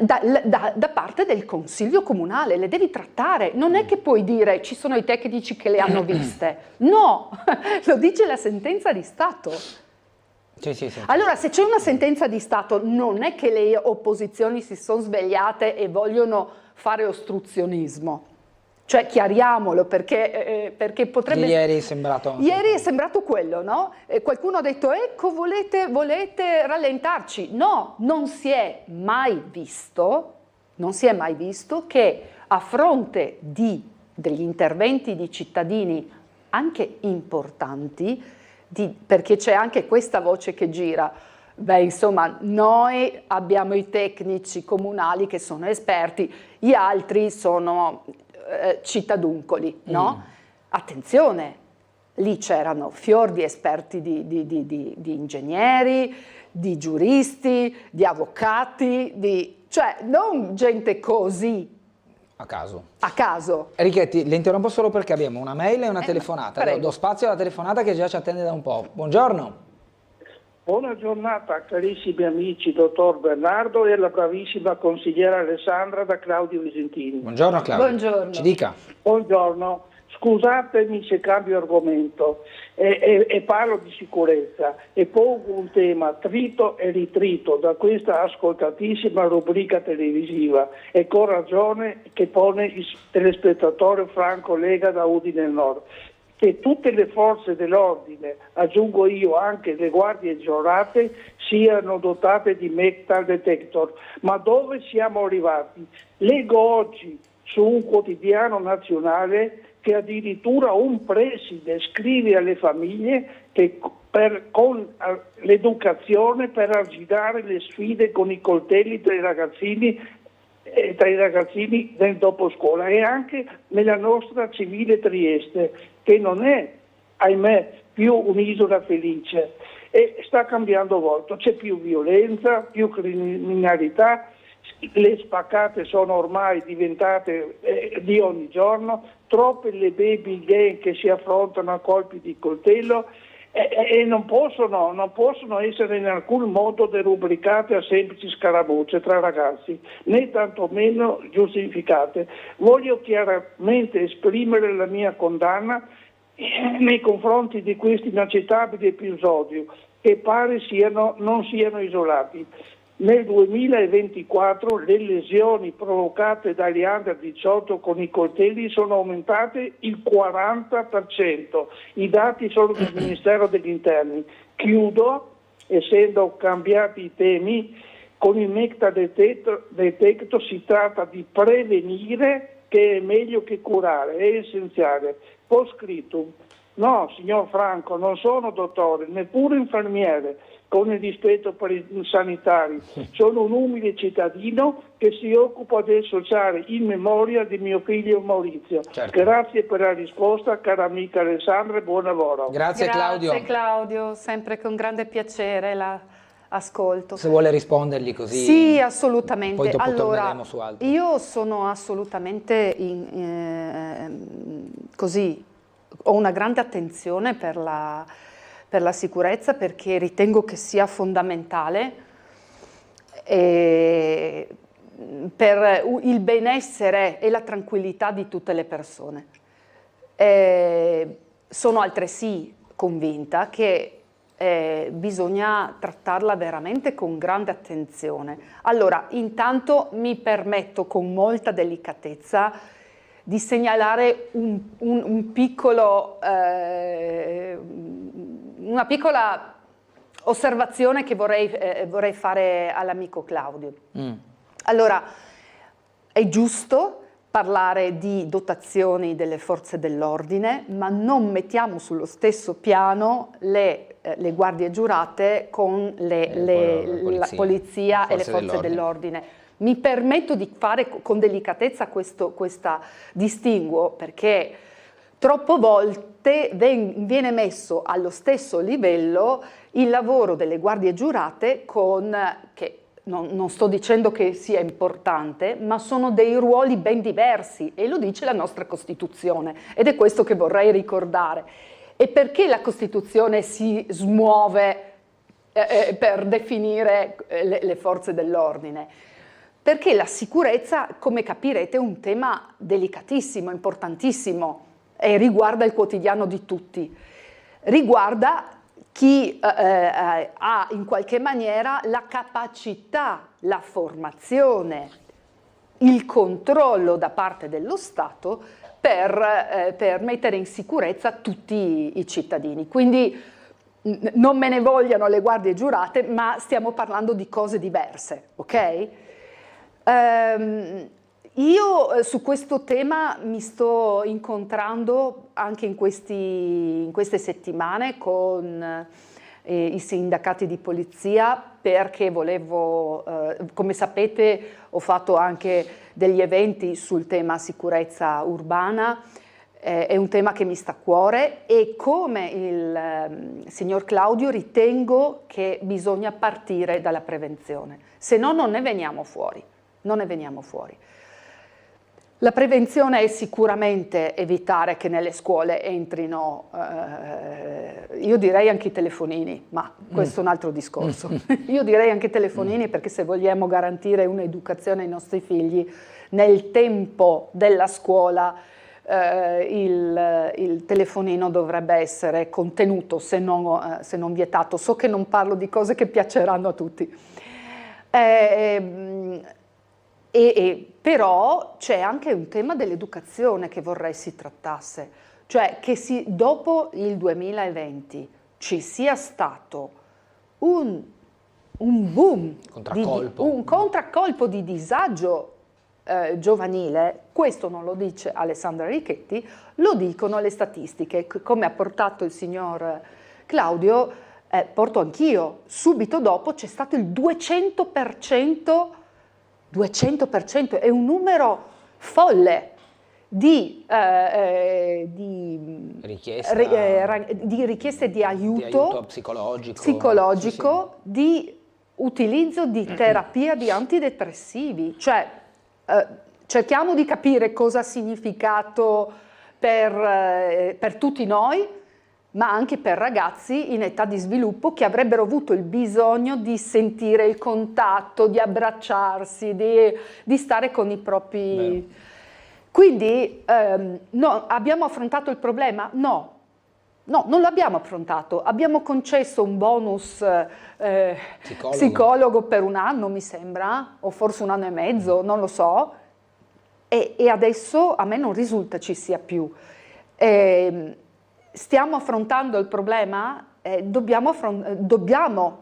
da parte del Consiglio Comunale, le devi trattare, non è che puoi dire ci sono i tecnici che le hanno viste, no, lo dice la sentenza di Stato. Sì. Allora, se c'è una sentenza di Stato, non è che le opposizioni si sono svegliate e vogliono fare ostruzionismo. Cioè, chiariamolo, perché potrebbe... Ieri è sembrato... Ieri è sembrato quello, no? Qualcuno ha detto, ecco, volete rallentarci. No, non si è mai visto che a fronte degli interventi di cittadini anche importanti, perché c'è anche questa voce che gira, beh, insomma, noi abbiamo i tecnici comunali che sono esperti, gli altri sono cittaduncoli, no? Attenzione, lì c'erano fior di esperti di ingegneri, di giuristi, di avvocati, cioè non gente così. A caso. Richetti, le interrompo solo perché abbiamo una mail e una telefonata. Do spazio alla telefonata che già ci attende da un po'. Buongiorno. Buona giornata carissimi amici, dottor Bernardo e alla bravissima consigliera Alessandra da Claudio Visentini. Buongiorno Claudio. Buongiorno. Ci dica. Buongiorno. Scusatemi se cambio argomento e parlo di sicurezza e pongo un tema trito e ritrito da questa ascoltatissima rubrica televisiva e con ragione che pone il telespettatore Franco Lega da Udine Nord. Che tutte le forze dell'ordine, aggiungo io anche le guardie giurate, siano dotate di metal detector. Ma dove siamo arrivati? Leggo oggi su un quotidiano nazionale che addirittura un preside scrive alle famiglie che con l'educazione per arginare le sfide con i coltelli tra i ragazzini del doposcuola e anche nella nostra civile Trieste, che non è, ahimè, più un'isola felice e sta cambiando volto, c'è più violenza, più criminalità, le spaccate sono ormai diventate di ogni giorno, troppe le baby gang che si affrontano a colpi di coltello e non possono essere in alcun modo derubricate a semplici scaramucce tra ragazzi, né tantomeno giustificate. Voglio chiaramente esprimere la mia condanna nei confronti di questi inaccettabili episodi che pare non siano isolati. Nel 2024 le lesioni provocate dagli under 18 con i coltelli sono aumentate il 40%. I dati sono del Ministero degli Interni. Chiudo, essendo cambiati i temi, con il metal detector si tratta di prevenire, che è meglio che curare, è essenziale. Post scriptum. No, signor Franco, non sono dottore, neppure infermiere, con il rispetto per i sanitari. Sono un umile cittadino che si occupa del sociale in memoria di mio figlio Maurizio. Certo. Grazie per la risposta, cara amica Alessandra, e buon lavoro. Grazie Claudio. Grazie Claudio, sempre con grande piacere ascolto. Se vuole rispondergli così. Sì, assolutamente. Poi dopo allora, torneremo su altro. io sono assolutamente così, ho una grande attenzione per la sicurezza perché ritengo che sia fondamentale per il benessere e la tranquillità di tutte le persone. Sono altresì convinta che bisogna trattarla veramente con grande attenzione. Allora, intanto mi permetto con molta delicatezza di segnalare una piccola osservazione che vorrei fare all'amico Claudio. Allora, è giusto parlare di dotazioni delle forze dell'ordine, ma non mettiamo sullo stesso piano le guardie giurate con la polizia e le forze dell'ordine. Mi permetto di fare con delicatezza questo distinguo perché troppe volte viene messo allo stesso livello il lavoro delle guardie giurate che non sto dicendo che sia importante, ma sono dei ruoli ben diversi e lo dice la nostra Costituzione ed è questo che vorrei ricordare. E perché la Costituzione si smuove per definire le forze dell'ordine? perché la sicurezza, come capirete, è un tema delicatissimo, importantissimo e riguarda il quotidiano di tutti. Riguarda chi ha in qualche maniera la capacità, la formazione, il controllo da parte dello Stato per mettere in sicurezza tutti i cittadini. Quindi non me ne vogliano le guardie giurate, ma stiamo parlando di cose diverse, ok? Io su questo tema mi sto incontrando anche in queste settimane con i sindacati di polizia, perché volevo, come sapete, ho fatto anche degli eventi sul tema sicurezza urbana, è un tema che mi sta a cuore e come il signor Claudio ritengo che bisogna partire dalla prevenzione, se no non ne veniamo fuori, non ne veniamo fuori. La prevenzione è sicuramente evitare che nelle scuole entrino, io direi anche i telefonini, ma questo è un altro discorso. Io direi anche i telefonini perché se vogliamo garantire un'educazione ai nostri figli nel tempo della scuola, il telefonino dovrebbe essere contenuto, se non vietato. So che non parlo di cose che piaceranno a tutti. Però c'è anche un tema dell'educazione che vorrei si trattasse, cioè che dopo il 2020 ci sia stato un boom, un contraccolpo di disagio giovanile. Questo non lo dice Alessandra Richetti, lo dicono le statistiche, come ha portato il signor Claudio, porto anch'io. Subito dopo c'è stato il 200%, 200% è un numero folle di richieste di aiuto psicologico, sì. Di utilizzo di terapia di antidepressivi, cioè cerchiamo di capire cosa ha significato per tutti noi, ma anche per ragazzi in età di sviluppo che avrebbero avuto il bisogno di sentire il contatto, di abbracciarsi, di stare con i propri... Vero. Quindi no, abbiamo affrontato il problema? No, non l'abbiamo affrontato. Abbiamo concesso un bonus psicologo per un anno, mi sembra, o forse un anno e mezzo, non lo so, e adesso a me non risulta ci sia più. Stiamo affrontando il problema, dobbiamo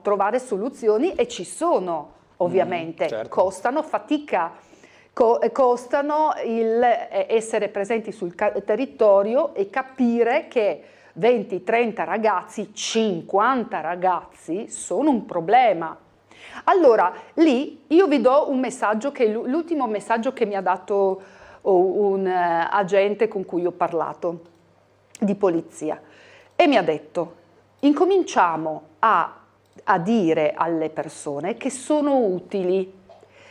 trovare soluzioni e ci sono, ovviamente, certo. Costano fatica, costano il essere presenti sul territorio e capire che 20, 30 ragazzi, 50 ragazzi sono un problema. Allora, lì io vi do un messaggio, che è l'ultimo messaggio che mi ha dato un agente con cui ho parlato di polizia, e mi ha detto: incominciamo a dire alle persone che sono utili,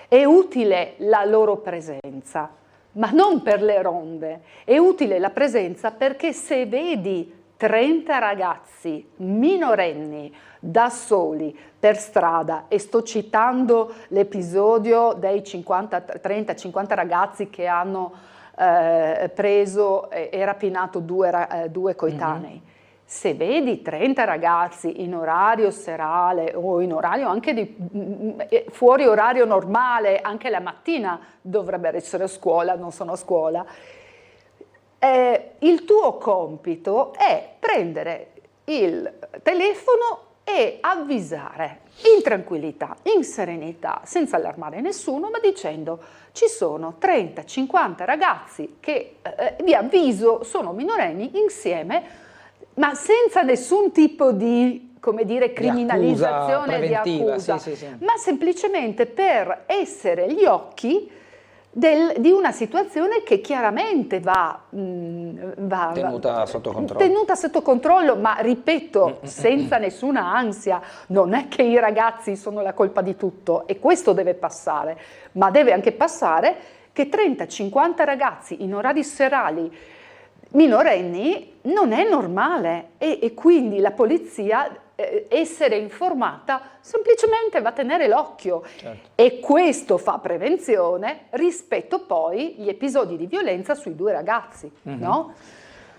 è utile la loro presenza, ma non per le ronde, è utile la presenza perché se vedi 30 ragazzi minorenni da soli per strada, e sto citando l'episodio dei 30-50 ragazzi che hanno preso e rapinato due coetanei. Se vedi 30 ragazzi in orario serale o in orario anche fuori orario normale, anche la mattina dovrebbero essere a scuola, non sono a scuola, il tuo compito è prendere il telefono e avvisare in tranquillità, in serenità, senza allarmare nessuno, ma dicendo: ci sono 30-50 ragazzi che, vi avviso, sono minorenni insieme, ma senza nessun tipo di, come dire, criminalizzazione, di accusa, sì. Ma semplicemente per essere gli occhi di una situazione che chiaramente va tenuta sotto controllo. Tenuta sotto controllo, ma ripeto, senza nessuna ansia. Non è che i ragazzi sono la colpa di tutto, e questo deve passare, ma deve anche passare che 30-50 ragazzi in orari serali minorenni non è normale, e quindi la polizia essere informata, semplicemente va a tenere l'occhio. Certo. E questo fa prevenzione rispetto poi agli episodi di violenza sui 2 ragazzi, no?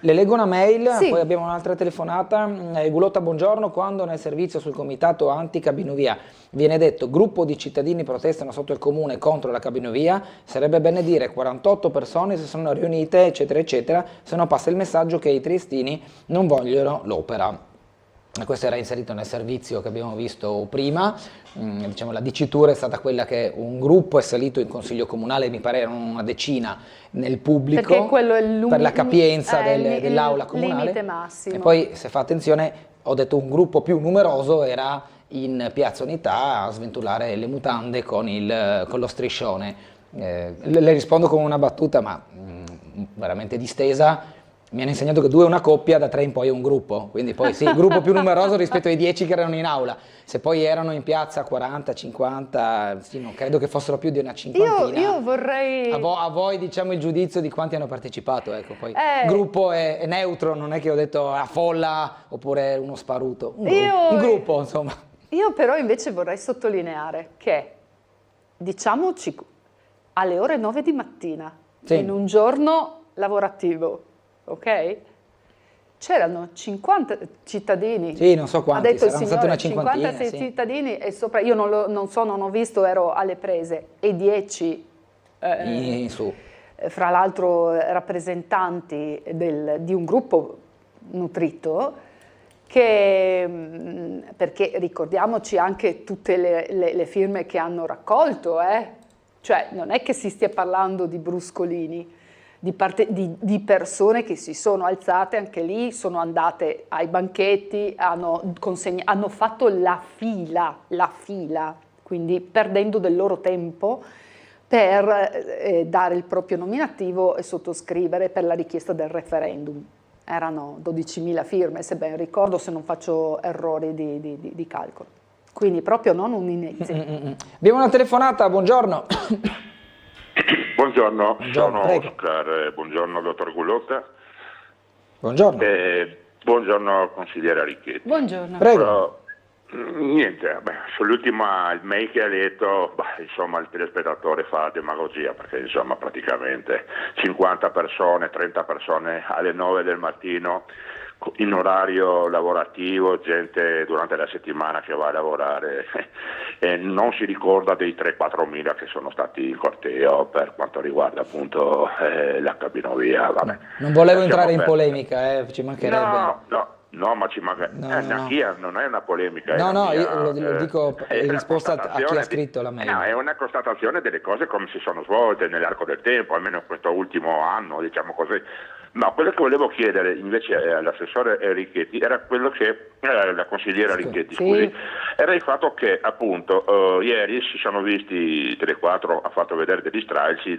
Le leggo una mail, Sì. poi abbiamo un'altra telefonata. Gulotta, buongiorno. Quando nel servizio sul comitato anti-cabinovia viene detto gruppo di cittadini protestano sotto il comune contro la cabinovia, sarebbe bene dire 48 persone si sono riunite, eccetera, eccetera, se no passa il messaggio che i triestini non vogliono l'opera. Questo era inserito nel servizio che abbiamo visto prima. Diciamo, la dicitura è stata quella che un gruppo è salito in consiglio comunale, mi pare erano una decina nel pubblico, Perché quello è per la capienza dell'aula il comunale. limite massimo. E poi, se fa attenzione, ho detto un gruppo più numeroso era in Piazza Unità a sventolare le mutande con lo striscione. Le rispondo con una battuta, ma veramente distesa. Mi hanno insegnato che 2 è una coppia, da 3 in poi è un gruppo, quindi poi sì, il gruppo più numeroso rispetto ai 10 che erano in aula. Se poi erano in piazza 40, 50, sì, non credo che fossero più di una cinquantina. Io vorrei... A voi diciamo il giudizio di quanti hanno partecipato, ecco, poi il gruppo è neutro, non è che ho detto a folla oppure uno sparuto, un gruppo insomma. Io però invece vorrei sottolineare che, diciamoci, alle ore 9 di mattina, Sì. in un giorno lavorativo, ok? C'erano 50 cittadini. Sì, non so quanti, ha detto il saranno signore, stati una cinquantina, 56 sì. cittadini e sopra, io non ho visto, ero alle prese, e 10 In su. fra l'altro rappresentanti di un gruppo nutrito, perché ricordiamoci anche tutte le firme che hanno raccolto, cioè non è che si stia parlando di bruscolini, di persone che si sono alzate anche lì, sono andate ai banchetti, hanno fatto la fila, quindi perdendo del loro tempo per dare il proprio nominativo e sottoscrivere per la richiesta del referendum. Erano 12.000 firme, se ben ricordo, se non faccio errori di calcolo. Quindi proprio non un'inezia. Abbiamo una telefonata, buongiorno. Buongiorno, sono prego. Oscar, buongiorno dottor Gulotta. Buongiorno. Buongiorno consigliere Ricchetti. Buongiorno. Prego. Niente, sull'ultima il mail che ha letto, insomma il telespettatore fa demagogia perché insomma praticamente 50 persone, 30 persone alle 9 del mattino in orario lavorativo, gente durante la settimana che va a lavorare e non si ricorda dei 3-4 mila che sono stati in corteo per quanto riguarda appunto la cabinovia. Vabbè. Non volevo Lasciamo entrare in perdere. polemica, ci mancherebbe. No, ma ci manca. Non è una polemica. No, è io una lo dico in risposta a chi ha scritto la mail. No, è una constatazione delle cose come si sono svolte nell'arco del tempo, almeno in questo ultimo anno, diciamo così. No, quello che volevo chiedere invece all'assessore Ricchetti era quello che, la consigliera Ricchetti, scusi, era il fatto che appunto ieri si sono visti, Tele4 ha fatto vedere degli stralci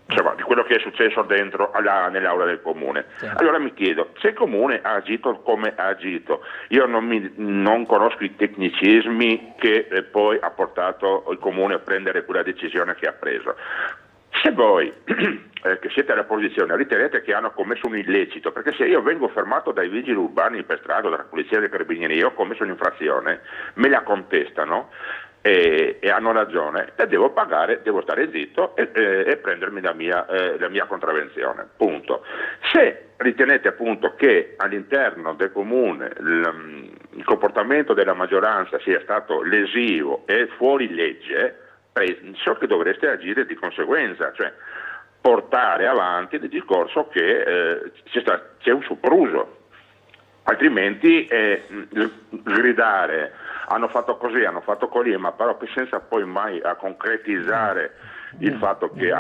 insomma, di quello che è successo dentro nell'aula del comune. Sì. Allora mi chiedo, se il comune ha agito come ha agito, io non conosco i tecnicismi che poi ha portato il comune a prendere quella decisione che ha preso. Se voi, che siete all'opposizione, ritenete che hanno commesso un illecito, perché se io vengo fermato dai vigili urbani per strada, dalla polizia dei carabinieri, io ho commesso un'infrazione, me la contestano, e hanno ragione, e devo pagare, devo stare zitto e prendermi la mia contravvenzione, punto. Se ritenete appunto che all'interno del comune il comportamento della maggioranza sia stato lesivo e fuori legge, penso che dovreste agire di conseguenza, cioè portare avanti il discorso che c'è un sopruso, altrimenti gridare hanno fatto così, hanno fatto così, ma però senza poi mai a concretizzare il fatto che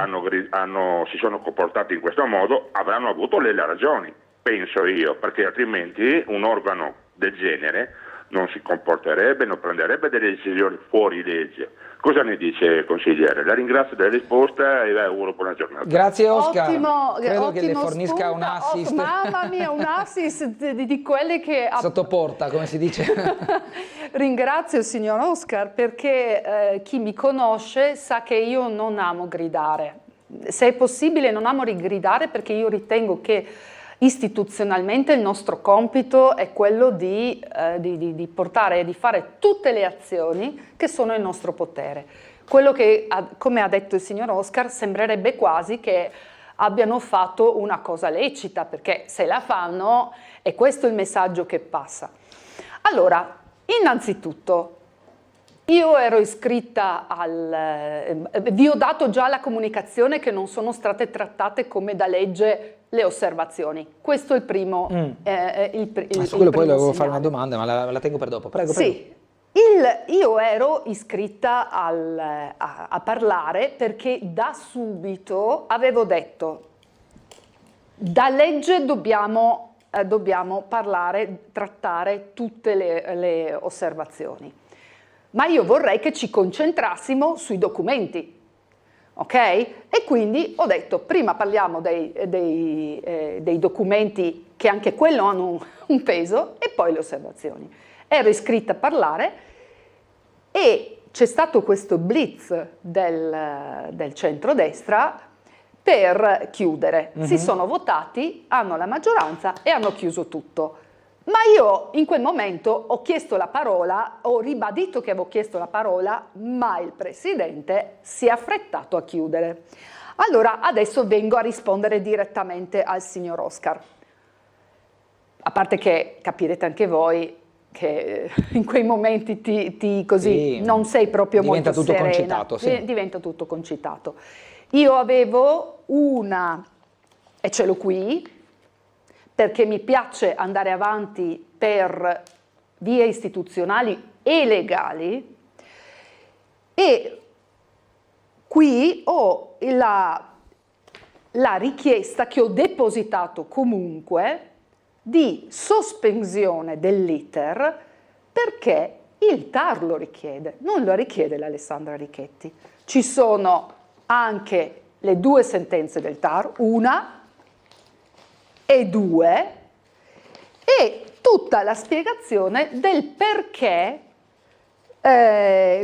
si sono comportati in questo modo, avranno avuto le ragioni, penso io, perché altrimenti un organo del genere non si comporterebbe, non prenderebbe delle decisioni fuori legge. Cosa ne dice consigliere? La ringrazio della risposta e le auguro buona giornata. Grazie Oscar. Credo che le fornisca un assist. Mamma mia, un assist di quelle che... Sottoporta, come si dice. Ringrazio il signor Oscar perché chi mi conosce sa che io non amo gridare. Se è possibile non amo rigridare perché io ritengo che istituzionalmente il nostro compito è quello di portare e di fare tutte le azioni che sono in nostro potere. Quello che, come ha detto il signor Oscar, sembrerebbe quasi che abbiano fatto una cosa lecita, perché se la fanno è questo il messaggio che passa. Allora, innanzitutto, io ero iscritta vi ho dato già la comunicazione che non sono state trattate come da legge le osservazioni. Questo è il primo. Su quello poi volevo fare una domanda, ma la tengo per dopo. Prego, prego. Sì. Io ero iscritta a parlare perché da subito avevo detto: da legge dobbiamo parlare, trattare tutte le osservazioni, ma io vorrei che ci concentrassimo sui documenti, ok? E quindi ho detto: prima parliamo dei documenti, che anche quello hanno un peso, e poi le osservazioni. Ero iscritta a parlare e c'è stato questo blitz del centrodestra per chiudere. Si sono votati, hanno la maggioranza e hanno chiuso tutto. Ma io in quel momento ho chiesto la parola, ho ribadito che avevo chiesto la parola, ma il Presidente si è affrettato a chiudere. Allora adesso vengo a rispondere direttamente al signor Oscar. A parte che capirete anche voi che in quei momenti così non sei proprio molto serena. Diventa tutto concitato, sì. Diventa tutto concitato. Io avevo e ce l'ho qui, perché mi piace andare avanti per vie istituzionali e legali, e qui ho la richiesta che ho depositato comunque di sospensione dell'iter, perché il TAR lo richiede, non lo richiede l'Alessandra Richetti. Ci sono anche le 2 sentenze del TAR, 1 e 2, e tutta la spiegazione del perché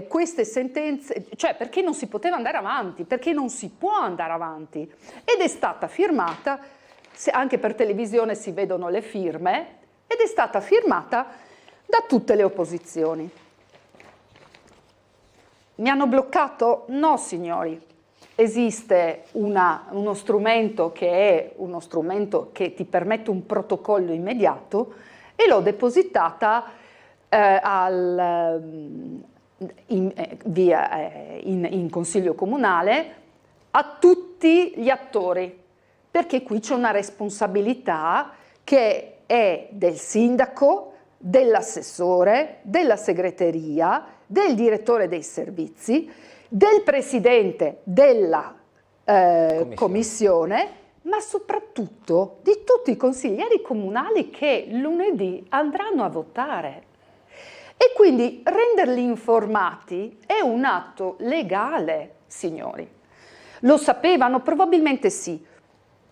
queste sentenze, cioè perché non si poteva andare avanti, perché non si può andare avanti, ed è stata firmata, anche per televisione si vedono le firme, ed è stata firmata da tutte le opposizioni. Mi hanno bloccato? No, signori. Esiste uno strumento che è uno strumento che ti permette un protocollo immediato, e l'ho depositata in consiglio comunale a tutti gli attori, perché qui c'è una responsabilità che è del sindaco, dell'assessore, della segreteria, del direttore dei servizi, del presidente della commissione, ma soprattutto di tutti i consiglieri comunali che lunedì andranno a votare. E quindi renderli informati è un atto legale, signori. Lo sapevano? Probabilmente sì.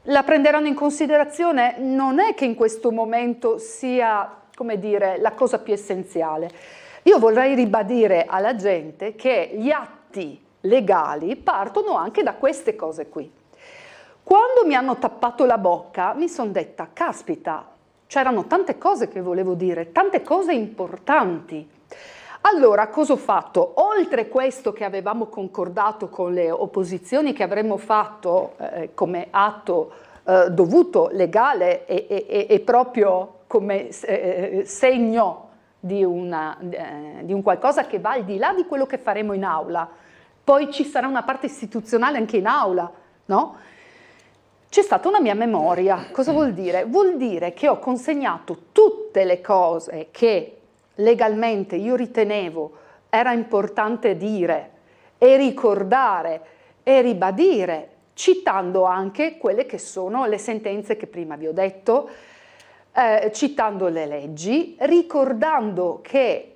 La prenderanno in considerazione? Non è che in questo momento sia, come dire, la cosa più essenziale. Io vorrei ribadire alla gente che gli atti legali partono anche da queste cose qui. Quando mi hanno tappato la bocca mi sono detta: caspita, c'erano tante cose che volevo dire, tante cose importanti. Allora cosa ho fatto? Oltre questo che avevamo concordato con le opposizioni, che avremmo fatto come atto dovuto, legale e proprio come segno di un qualcosa che va al di là di quello che faremo in aula. Poi ci sarà una parte istituzionale anche in aula, no? C'è stata una mia memoria. Cosa vuol dire? Vuol dire che ho consegnato tutte le cose che legalmente io ritenevo era importante dire e ricordare e ribadire, citando anche quelle che sono le sentenze che prima vi ho detto, citando le leggi, ricordando che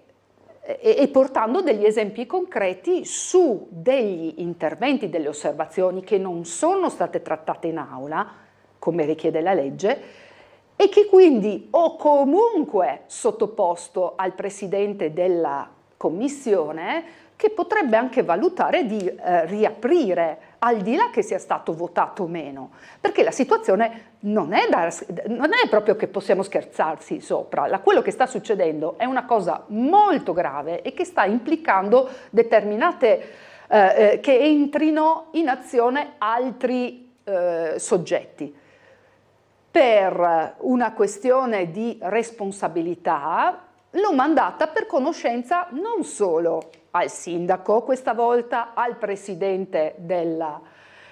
e portando degli esempi concreti su degli interventi, delle osservazioni che non sono state trattate in aula, come richiede la legge, e che quindi ho comunque sottoposto al Presidente della Commissione, che potrebbe anche valutare di riaprire al di là che sia stato votato o meno, perché la situazione non è proprio che possiamo scherzarsi sopra. Quello che sta succedendo è una cosa molto grave e che sta implicando determinate, che entrino in azione altri soggetti. Per una questione di responsabilità l'ho mandata per conoscenza non solo al sindaco, questa volta al presidente della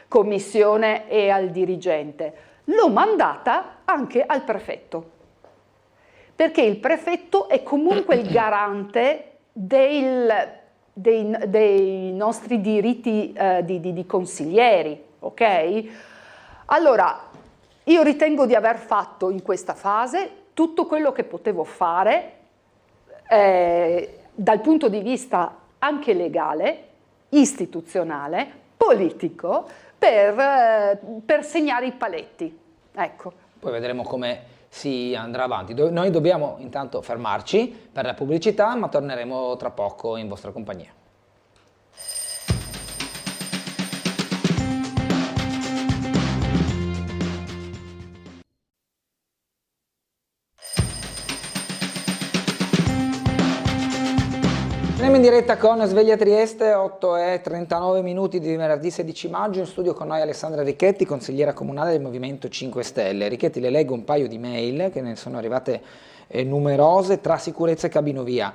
commissione e al dirigente, l'ho mandata anche al prefetto, perché il prefetto è comunque il garante dei nostri diritti di consiglieri, ok? Allora, io ritengo di aver fatto in questa fase tutto quello che potevo fare dal punto di vista anche legale, istituzionale, politico, per segnare i paletti. Ecco. Poi vedremo come si andrà avanti. Noi dobbiamo intanto fermarci per la pubblicità, ma torneremo tra poco in vostra compagnia. Andiamo in diretta con Sveglia Trieste, 8:39 di venerdì 16 maggio, in studio con noi Alessandra Ricchetti, consigliera comunale del Movimento 5 Stelle. Ricchetti, le leggo un paio di mail, che ne sono arrivate numerose, tra sicurezza e cabinovia.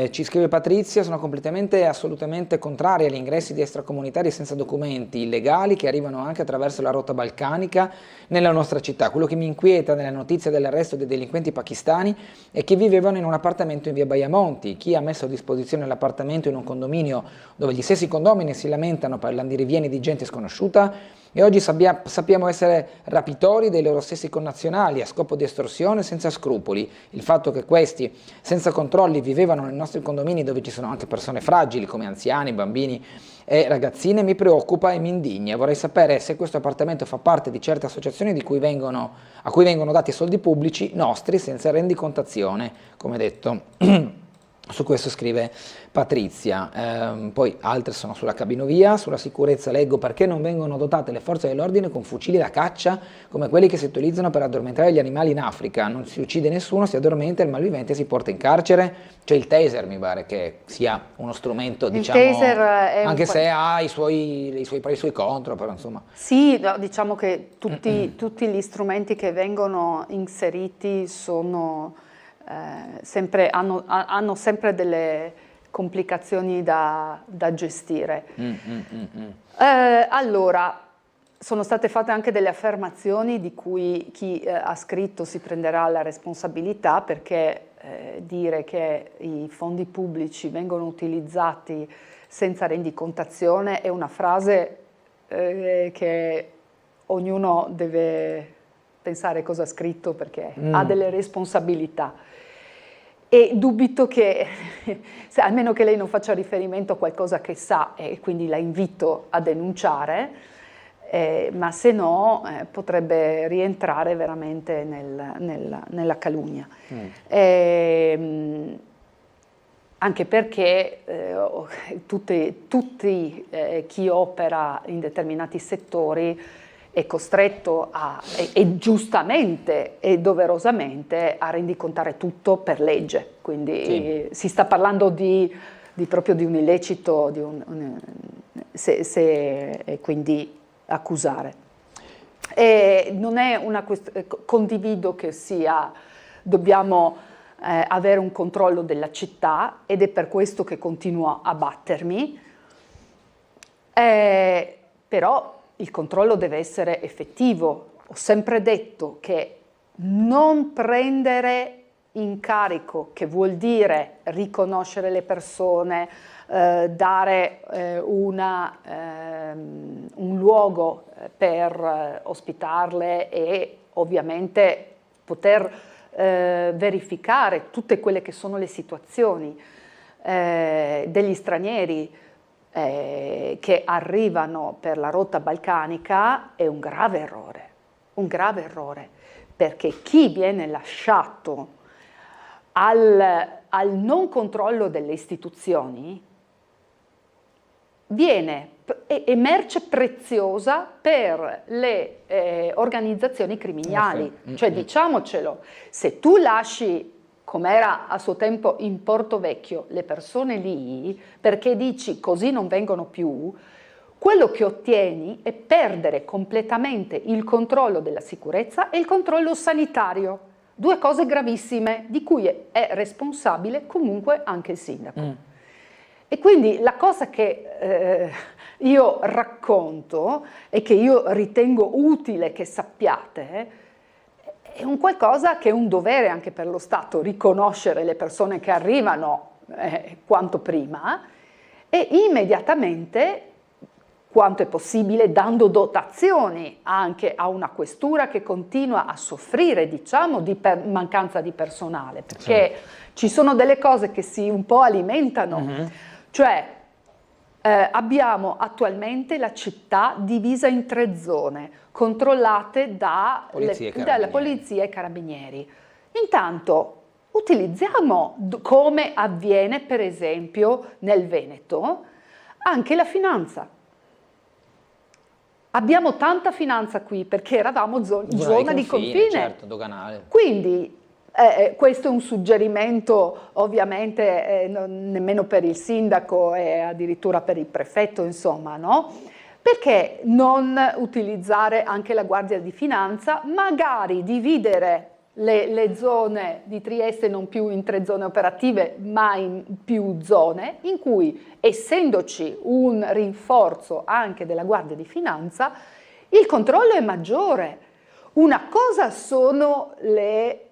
Ci scrive Patrizia: sono completamente e assolutamente contraria agli ingressi di extracomunitari senza documenti illegali che arrivano anche attraverso la rotta balcanica nella nostra città. Quello che mi inquieta nella notizia dell'arresto dei delinquenti pakistani è che vivevano in un appartamento in via Baiamonti. Chi ha messo a disposizione l'appartamento in un condominio dove gli stessi condomini si lamentano per l'andirivieni di gente sconosciuta e oggi sappiamo essere rapitori dei loro stessi connazionali a scopo di estorsione senza scrupoli. Il fatto che questi senza controlli vivevano nei nostri condomini dove ci sono anche persone fragili come anziani, bambini e ragazzine mi preoccupa e mi indigna. Vorrei sapere se questo appartamento fa parte di certe associazioni a cui vengono dati soldi pubblici nostri senza rendicontazione, come detto. Su questo scrive Patrizia. Poi altre sono sulla cabinovia, sulla sicurezza leggo: perché non vengono dotate le forze dell'ordine con fucili da caccia come quelli che si utilizzano per addormentare gli animali in Africa? Non si uccide nessuno, si addormenta e il malvivente si porta in carcere. C'è il taser, mi pare che sia uno strumento, diciamo, anche se ha i suoi pro e i suoi contro, però insomma. Sì, no, diciamo che tutti gli strumenti che vengono inseriti sono hanno sempre delle complicazioni da gestire. Allora, sono state fatte anche delle affermazioni di cui chi ha scritto si prenderà la responsabilità, perché dire che i fondi pubblici vengono utilizzati senza rendicontazione è una frase che ognuno deve pensare cosa ha scritto, perché ha delle responsabilità. E dubito che, almeno che lei non faccia riferimento a qualcosa che sa, e quindi la invito a denunciare, ma se no potrebbe rientrare veramente nella calunnia. Anche perché tutti chi opera in determinati settori è costretto e giustamente e doverosamente a rendicontare tutto per legge, quindi si sta parlando proprio di un illecito, e quindi accusare. Non è una questione, condivido che dobbiamo avere un controllo della città ed è per questo che continuo a battermi, però il controllo deve essere effettivo. Ho sempre detto che non prendere in carico, che vuol dire riconoscere le persone, dare un luogo per ospitarle e ovviamente poter verificare tutte quelle che sono le situazioni degli stranieri che arrivano per la rotta balcanica è un grave errore, perché chi viene lasciato al non controllo delle istituzioni è merce preziosa per le organizzazioni criminali. Cioè, diciamocelo, se tu lasci, come era a suo tempo in Porto Vecchio, le persone lì perché dici così non vengono più, quello che ottieni è perdere completamente il controllo della sicurezza e il controllo sanitario, due cose gravissime di cui è responsabile comunque anche il sindaco. E quindi la cosa che io racconto e che io ritengo utile che sappiate è un qualcosa che è un dovere anche per lo Stato, riconoscere le persone che arrivano quanto prima e immediatamente, quanto è possibile, dando dotazioni anche a una questura che continua a soffrire, diciamo, di mancanza di personale, perché ci sono delle cose che si un po' alimentano, cioè abbiamo attualmente la città divisa in 3 zone, controllate dalla polizia e carabinieri. Intanto utilizziamo, come avviene per esempio nel Veneto, anche la finanza. Abbiamo tanta finanza qui perché eravamo zona di confine, certo, doganale. Quindi questo è un suggerimento ovviamente nemmeno per il sindaco e addirittura per il prefetto, insomma, no? Perché non utilizzare anche la Guardia di Finanza, magari dividere le zone di Trieste non più in 3 zone operative ma in più zone in cui, essendoci un rinforzo anche della Guardia di Finanza, il controllo è maggiore. Una cosa sono le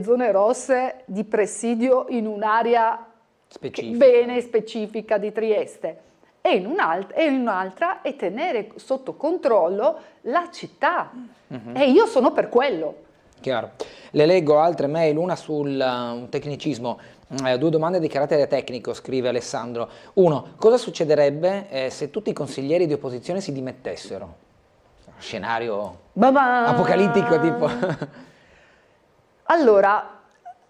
zone rosse di presidio in un'area bene specifica di Trieste e in un'altra è tenere sotto controllo la città e io sono per quello. Chiaro. Le leggo altre mail, una sul tecnicismo, 2 domande di carattere tecnico, scrive Alessandro. 1. Cosa succederebbe se tutti i consiglieri di opposizione si dimettessero? Scenario apocalittico tipo. Allora,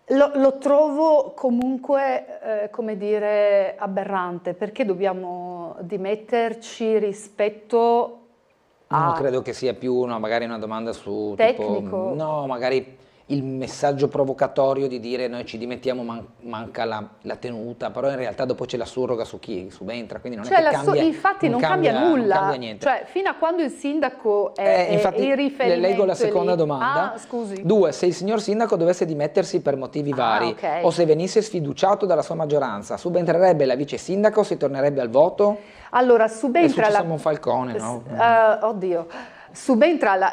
lo trovo comunque, come dire, aberrante, perché dobbiamo dimetterci rispetto Non credo che sia più magari una domanda su tecnico. Tipo, no, magari il messaggio provocatorio di dire noi ci dimettiamo, manca la tenuta, però in realtà dopo c'è la surroga su chi subentra, quindi non è che cambia. Infatti non cambia nulla, non cambia niente. Cioè fino a quando il sindaco è il riferimento. Le leggo la seconda domanda. Scusi. 2. Se il signor sindaco dovesse dimettersi per motivi vari o se venisse sfiduciato dalla sua maggioranza, subentrerebbe la vice sindaco o si tornerebbe al voto? Allora subentra è Monfalcone, no? Subentra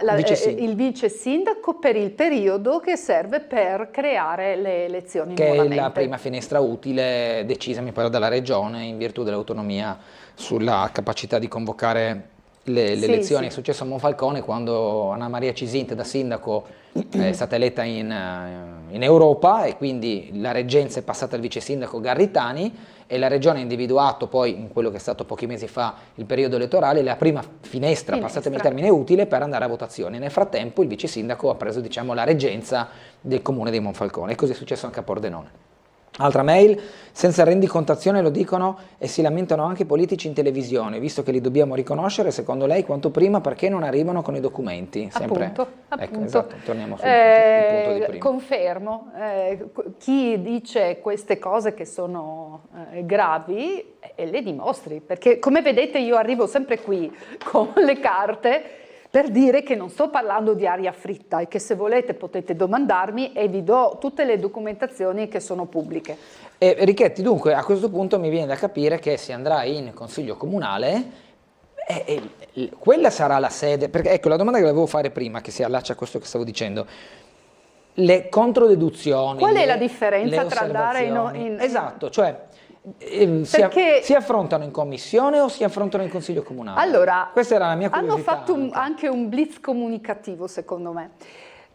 il vice sindaco per il periodo che serve per creare le elezioni nuovamente. Che è la prima finestra utile decisa, mi pare, dalla regione in virtù dell'autonomia sulla capacità di convocare le elezioni. È successo a Monfalcone quando Anna Maria Cisinte da sindaco è stata eletta in Europa e quindi la reggenza è passata al vice sindaco Garritani e la regione ha individuato poi in quello che è stato pochi mesi fa il periodo elettorale la prima finestra, passatemi il termine, utile per andare a votazione. Nel frattempo il vice sindaco ha preso, diciamo, la reggenza del comune di Monfalcone e così è successo anche a Pordenone. Altra mail, senza rendicontazione lo dicono e si lamentano anche i politici in televisione, visto che li dobbiamo riconoscere, secondo lei quanto prima perché non arrivano con i documenti? Sempre. Appunto. Ecco, esatto, torniamo sul punto di prima. Confermo, chi dice queste cose che sono gravi le dimostri, perché come vedete io arrivo sempre qui con le carte per dire che non sto parlando di aria fritta e che se volete potete domandarmi e vi do tutte le documentazioni che sono pubbliche. Richetti, dunque a questo punto mi viene da capire che si andrà in consiglio comunale quella sarà la sede, perché ecco la domanda che volevo fare prima che si allaccia a questo che stavo dicendo, le controdeduzioni. Qual è la differenza tra andare in... Esatto, cioè si affrontano in commissione o si affrontano in consiglio comunale? Allora, questa era la mia curiosità. Hanno fatto anche un blitz comunicativo, secondo me,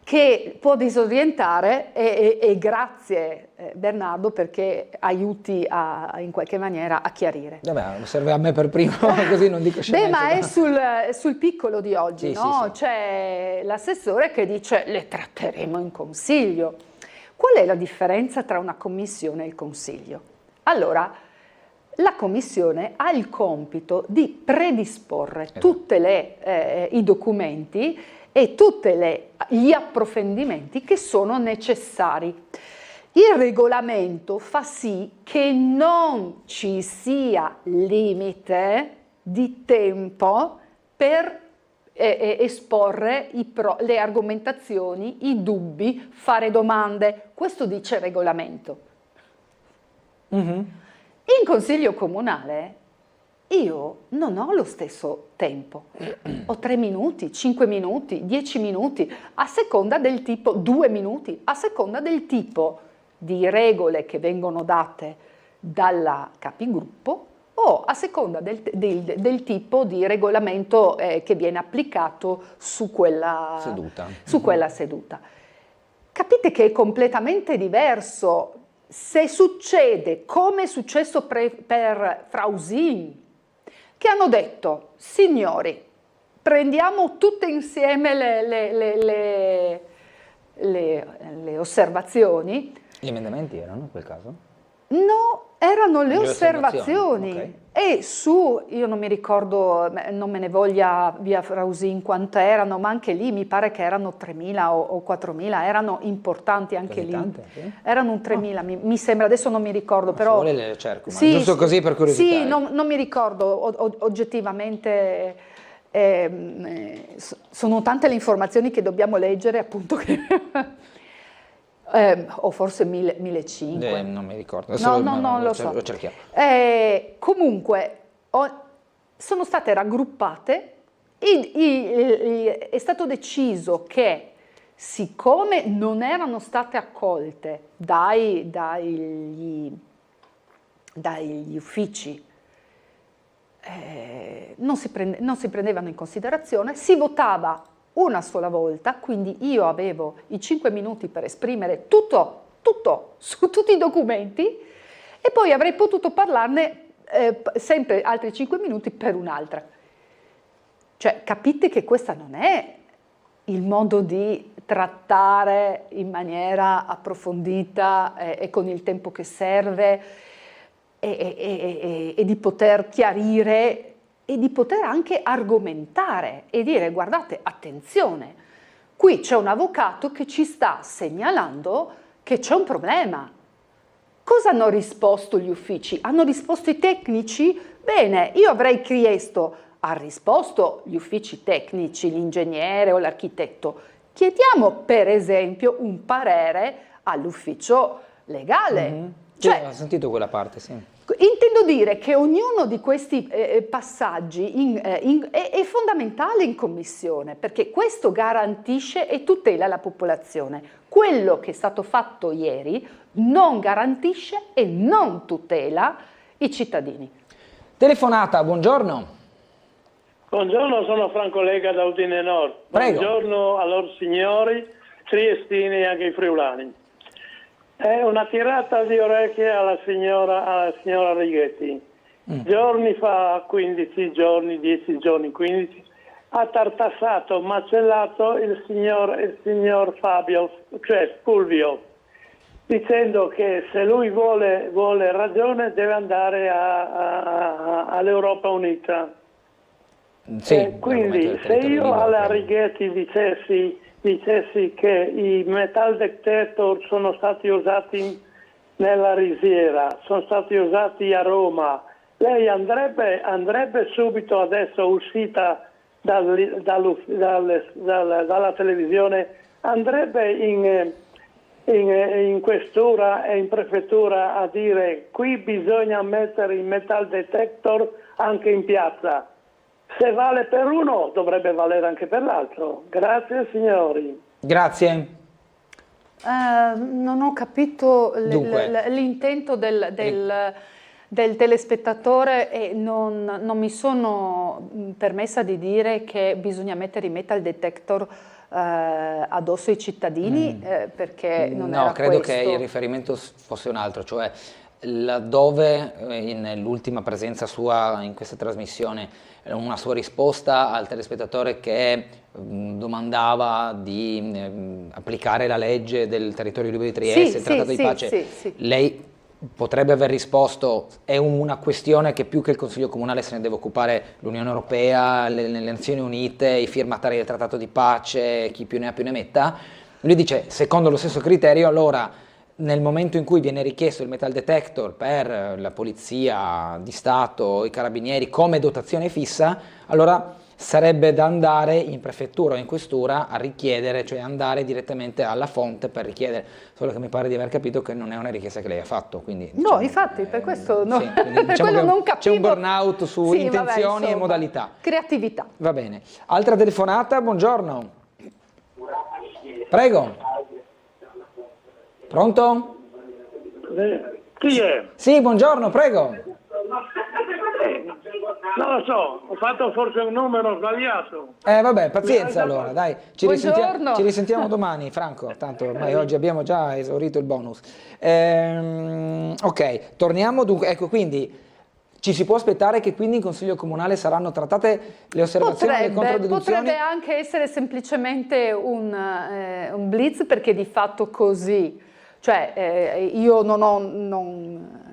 che può disorientare e grazie Bernardo perché aiuti in qualche maniera a chiarire. Vabbè, serve a me per primo, così non dico scemenze. Ma è sul piccolo di oggi, no? Sì. C'è l'assessore che dice le tratteremo in consiglio. Qual è la differenza tra una commissione e il consiglio? Allora, la Commissione ha il compito di predisporre tutti i documenti e tutti gli approfondimenti che sono necessari. Il regolamento fa sì che non ci sia limite di tempo per esporre le argomentazioni, i dubbi, fare domande. Questo dice il regolamento. In Consiglio Comunale io non ho lo stesso tempo, ho 3 minuti, 5 minuti, 10 minuti, a seconda del tipo, 2 minuti, a seconda del tipo di regole che vengono date dalla capigruppo o a seconda del tipo di regolamento che viene applicato su quella seduta. Capite che è completamente diverso se succede come è successo per Frausin, che hanno detto: signori, prendiamo tutte insieme le osservazioni. Gli emendamenti erano in quel caso? No, erano le osservazioni. Okay. E io non mi ricordo, non me ne voglia via Frausin quanto erano, ma anche lì mi pare che erano 3.000 o 4.000, erano importanti anche Così lì. tante, sì? Erano un 3.000, mi sembra, adesso non mi ricordo, però... Se vuole le cerco, ma giusto così per curiosità. Sì, non mi ricordo oggettivamente, sono tante le informazioni che dobbiamo leggere, appunto, che... o forse 1.500. Non mi ricordo. Non lo so. Lo cerchiamo. Comunque sono state raggruppate è stato deciso che, siccome non erano state accolte dagli uffici, non si prendevano in considerazione, si votava una sola volta, quindi io avevo i 5 minuti per esprimere tutto su tutti i documenti e poi avrei potuto parlarne sempre altri 5 minuti per un'altra. Cioè, capite che questa non è il modo di trattare in maniera approfondita e con il tempo che serve e di poter chiarire e di poter anche argomentare e dire: guardate, attenzione, qui c'è un avvocato che ci sta segnalando che c'è un problema. Cosa hanno risposto gli uffici? Hanno risposto i tecnici? Bene, io avrei chiesto, ha risposto gli uffici tecnici, l'ingegnere o l'architetto, chiediamo per esempio un parere all'ufficio legale. Cioè, ho sentito quella parte, sì. Intendo dire che ognuno di questi passaggi è fondamentale in commissione, perché questo garantisce e tutela la popolazione. Quello che è stato fatto ieri non garantisce e non tutela i cittadini. Telefonata, buongiorno. Buongiorno, sono Franco Lega da Udine Nord. Prego. Buongiorno a loro signori, triestini e anche i friulani. È una tirata di orecchie alla signora Righetti. Giorni fa, 15 giorni, 10 giorni, 15, ha tartassato, macellato il signor Fabio, cioè Fulvio, dicendo che se lui vuole ragione deve andare all'Europa Unita. Sì, quindi se io alla Righetti dicessi che i metal detector sono stati usati nella Risiera, sono stati usati a Roma, lei andrebbe subito, adesso uscita dalla televisione, andrebbe in questura e in prefettura a dire: qui bisogna mettere i metal detector anche in piazza. Se vale per uno, dovrebbe valere anche per l'altro. Grazie signori. Grazie. Non ho capito l'intento del telespettatore e non mi sono permessa di dire che bisogna mettere i metal detector addosso ai cittadini perché non era credo questo. che il riferimento fosse un altro, cioè laddove nell'ultima presenza sua in questa trasmissione una sua risposta al telespettatore che domandava di applicare la legge del territorio libero di Trieste, il trattato di pace, lei potrebbe aver risposto è una questione che più che il Consiglio Comunale se ne deve occupare l'Unione Europea, le Nazioni Unite, i firmatari del Trattato di Pace, chi più ne ha più ne metta. Lui dice, secondo lo stesso criterio, allora nel momento in cui viene richiesto il metal detector per la Polizia di Stato, i Carabinieri come dotazione fissa, allora sarebbe da andare in prefettura o in questura a richiedere, cioè andare direttamente alla fonte per richiedere, solo che mi pare di aver capito che non è una richiesta che lei ha fatto, quindi no, infatti per questo no, sì, per diciamo quello non capivo. c'è un burnout su Sì, intenzioni vabbè, e insomma, modalità. Creatività. Va bene. Altra telefonata, buongiorno. Prego. Pronto? Chi è? Sì, buongiorno, prego. Non lo so, ho fatto forse un numero sbagliato. Vabbè, pazienza allora, dai. Ci risentiamo domani, Franco. Tanto ormai oggi abbiamo già esaurito il bonus. Ok, torniamo dunque. Ecco, quindi ci si può aspettare che quindi in Consiglio Comunale saranno trattate le osservazioni e le controdeduzioni? Potrebbe anche essere semplicemente un blitz, perché di fatto così, cioè io non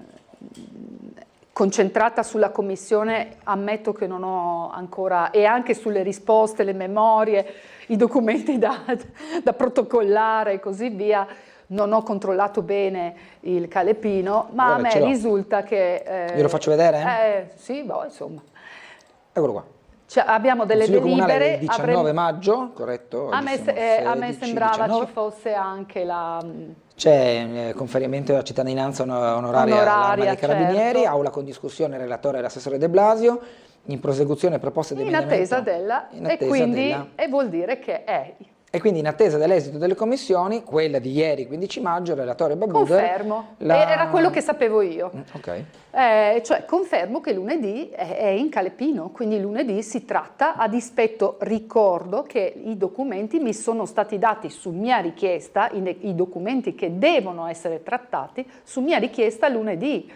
concentrata sulla commissione, ammetto che non ho ancora, e anche sulle risposte, le memorie, i documenti da protocollare e così via, non ho controllato bene il calepino, ma Guarda, a me risulta che... Glielo faccio vedere? Sì, boh, insomma. Eccolo qua. Cioè, abbiamo delle delibere... Il 19 maggio, corretto? A me sembrava 19. Ci fosse anche la... C'è conferimento della cittadinanza onoraria all'Arma dei Carabinieri, certo. Aula con discussione, relatore e l'assessore De Blasio, in prosecuzione proposte di emendamento. E vuol dire che è... E quindi in attesa dell'esito delle commissioni, quella di ieri 15 maggio, il relatore Babuder... Confermo, era quello che sapevo io. Ok. Cioè confermo che lunedì è in calepino, quindi lunedì si tratta, a dispetto, ricordo che i documenti mi sono stati dati su mia richiesta, i documenti che devono essere trattati su mia richiesta lunedì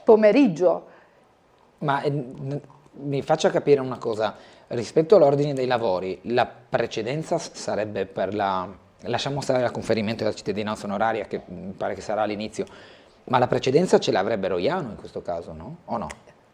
pomeriggio. Ma mi faccia capire una cosa. Rispetto all'ordine dei lavori, la precedenza sarebbe per lasciamo stare il conferimento della cittadinanza onoraria, che mi pare che sarà all'inizio, ma la precedenza ce l'avrebbe Roiano in questo caso, no? O no?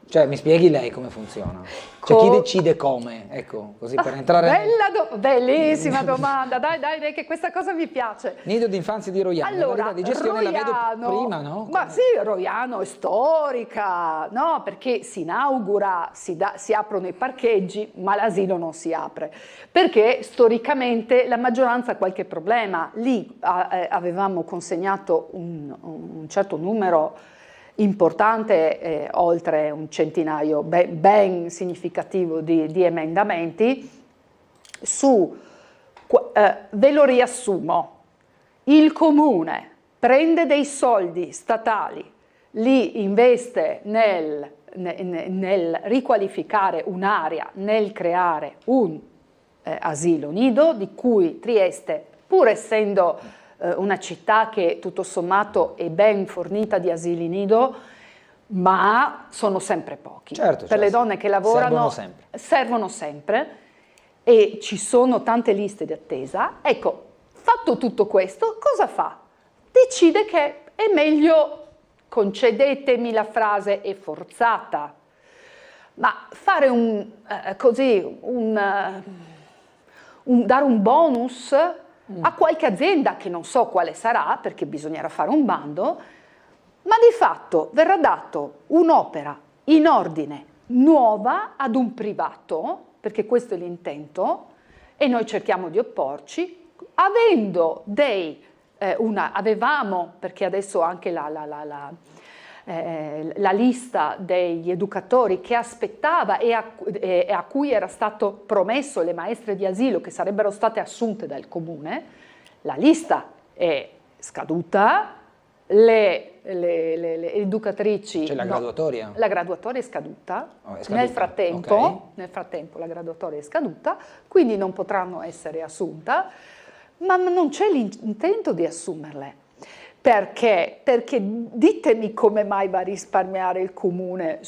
Cioè, mi spieghi lei come funziona? Cioè, chi decide come? Ecco, così per entrare... Bellissima domanda, dai, che questa cosa mi piace. Nido d'infanzia di Roiano, allora, la di gestione Roiano, la vedo prima, no? Ma sì, Roiano è storica, no? Perché si inaugura, si aprono i parcheggi, ma l'asilo non si apre. Perché storicamente la maggioranza ha qualche problema. Lì avevamo consegnato un certo numero importante, oltre un centinaio ben significativo di emendamenti, ve lo riassumo, il comune prende dei soldi statali, li investe nel riqualificare un'area, nel creare un asilo nido, di cui Trieste, pur essendo una città che tutto sommato è ben fornita di asili nido, ma sono sempre pochi. Certo, per le donne che lavorano servono sempre e ci sono tante liste di attesa. Ecco, fatto tutto questo, cosa fa? Decide che è meglio, concedetemi la frase, è forzata, ma fare dare un bonus a qualche azienda che non so quale sarà, perché bisognerà fare un bando, ma di fatto verrà dato un'opera in ordine nuova ad un privato, perché questo è l'intento, e noi cerchiamo di opporci, avendo avevamo, perché adesso anche la lista degli educatori che aspettava e a cui era stato promesso le maestre di asilo che sarebbero state assunte dal comune, la lista è scaduta, le educatrici... C'è la graduatoria? La graduatoria è scaduta, nel frattempo la graduatoria è scaduta, quindi non potranno essere assunte, ma non c'è l'intento di assumerle. Perché? Perché ditemi come mai va a risparmiare il comune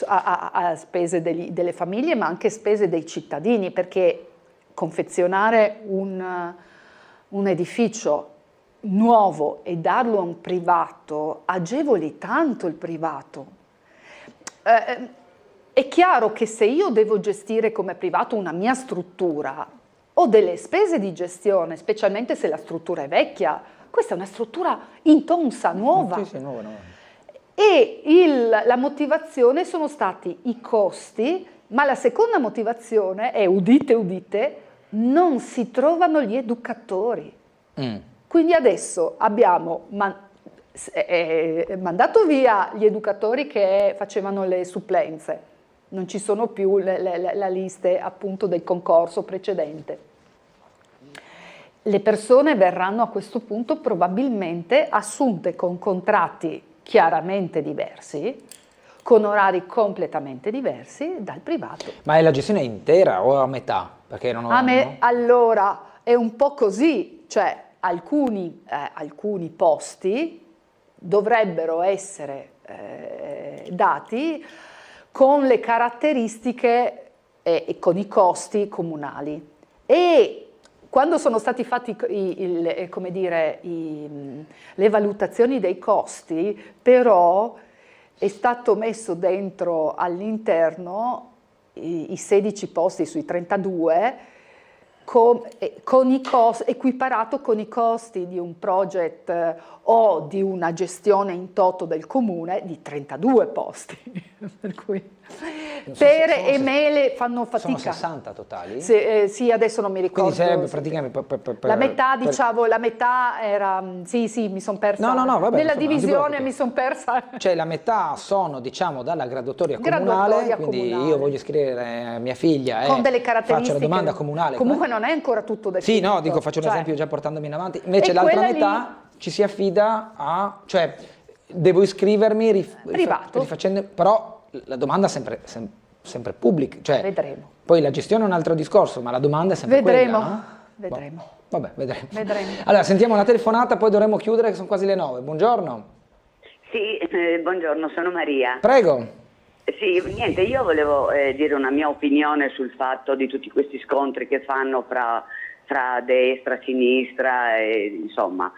a spese delle famiglie, ma anche a spese dei cittadini, perché confezionare un edificio nuovo e darlo a un privato agevoli tanto il privato. È chiaro che se io devo gestire come privato una mia struttura, ho delle spese di gestione, specialmente se la struttura è vecchia. Questa è una struttura intonsa, nuova. Sì, nuova. E la motivazione sono stati i costi, ma la seconda motivazione è, udite, non si trovano gli educatori. Quindi adesso abbiamo mandato via gli educatori che facevano le supplenze, non ci sono più la liste appunto del concorso precedente. Le persone verranno a questo punto probabilmente assunte con contratti chiaramente diversi, con orari completamente diversi dal privato. Ma è la gestione intera o a metà? Perché non ho, allora è un po' così, cioè alcuni posti dovrebbero essere dati con le caratteristiche e con i costi comunali. E quando sono stati fatti le valutazioni dei costi, però è stato messo dentro all'interno i 16 posti sui 32 con i costi, equiparato con i costi di un project o di una gestione in toto del comune di 32 posti. Per cui pere e mele fanno fatica. Sono 60 totali? Sì, adesso non mi ricordo. Quindi sarebbe praticamente la metà, la metà era... Sì, mi sono persa. No, vabbè, nella divisione mi sono persa. Cioè la metà sono, diciamo, dalla graduatoria comunale, quindi io voglio iscrivere mia figlia con delle caratteristiche. Faccio la domanda comunale. Comunque non è ancora tutto definito. Sì, no, dico, faccio un esempio già portandomi in avanti. Invece l'altra metà ci si affida a... cioè devo iscrivermi rifacendo... Però la domanda è sempre pubblica. Cioè, vedremo. Poi la gestione è un altro discorso, ma la domanda è sempre quella, no? Vedremo. Vabbè, vedremo. Allora, sentiamo una telefonata, poi dovremo chiudere, che sono quasi le 9. Buongiorno. Sì, buongiorno, sono Maria. Prego. Sì, niente, io volevo dire una mia opinione sul fatto di tutti questi scontri che fanno fra destra, sinistra, insomma.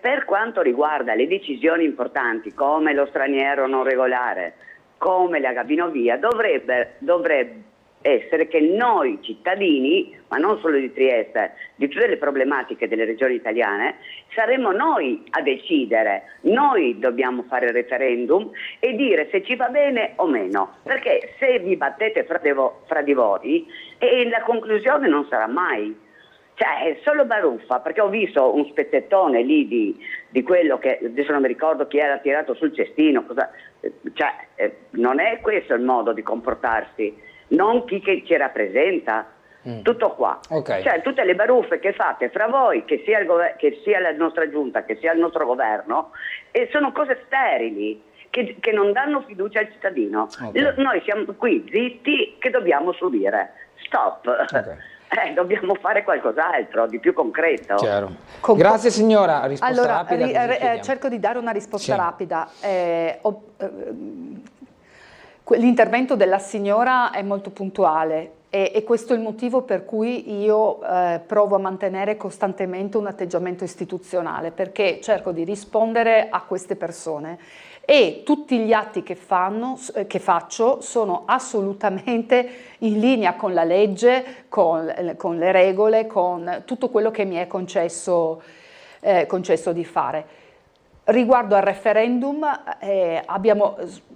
Per quanto riguarda le decisioni importanti come lo straniero non regolare, come la cabinovia, dovrebbe essere che noi cittadini, ma non solo di Trieste, di tutte le problematiche delle regioni italiane, saremo noi a decidere. Noi dobbiamo fare il referendum e dire se ci va bene o meno, perché se vi battete fra di voi la conclusione non sarà mai. Cioè è solo baruffa, perché ho visto un spezzettone lì di quello che adesso non mi ricordo chi era tirato sul cestino, non è questo il modo di comportarsi. Non chi che ci rappresenta, tutto qua. Cioè tutte le baruffe che fate fra voi, che sia la nostra giunta, che sia il nostro governo, sono cose sterili che non danno fiducia al cittadino. Noi siamo qui zitti che dobbiamo subire. Stop. Dobbiamo fare qualcos'altro di più concreto. Chiaro. Grazie signora, risposta rapida. Cerco di dare una risposta rapida. L'intervento della signora è molto puntuale e questo è il motivo per cui io provo a mantenere costantemente un atteggiamento istituzionale, perché cerco di rispondere a queste persone e tutti gli atti che faccio sono assolutamente in linea con la legge, con le regole, con tutto quello che mi è concesso di fare. Riguardo al referendum,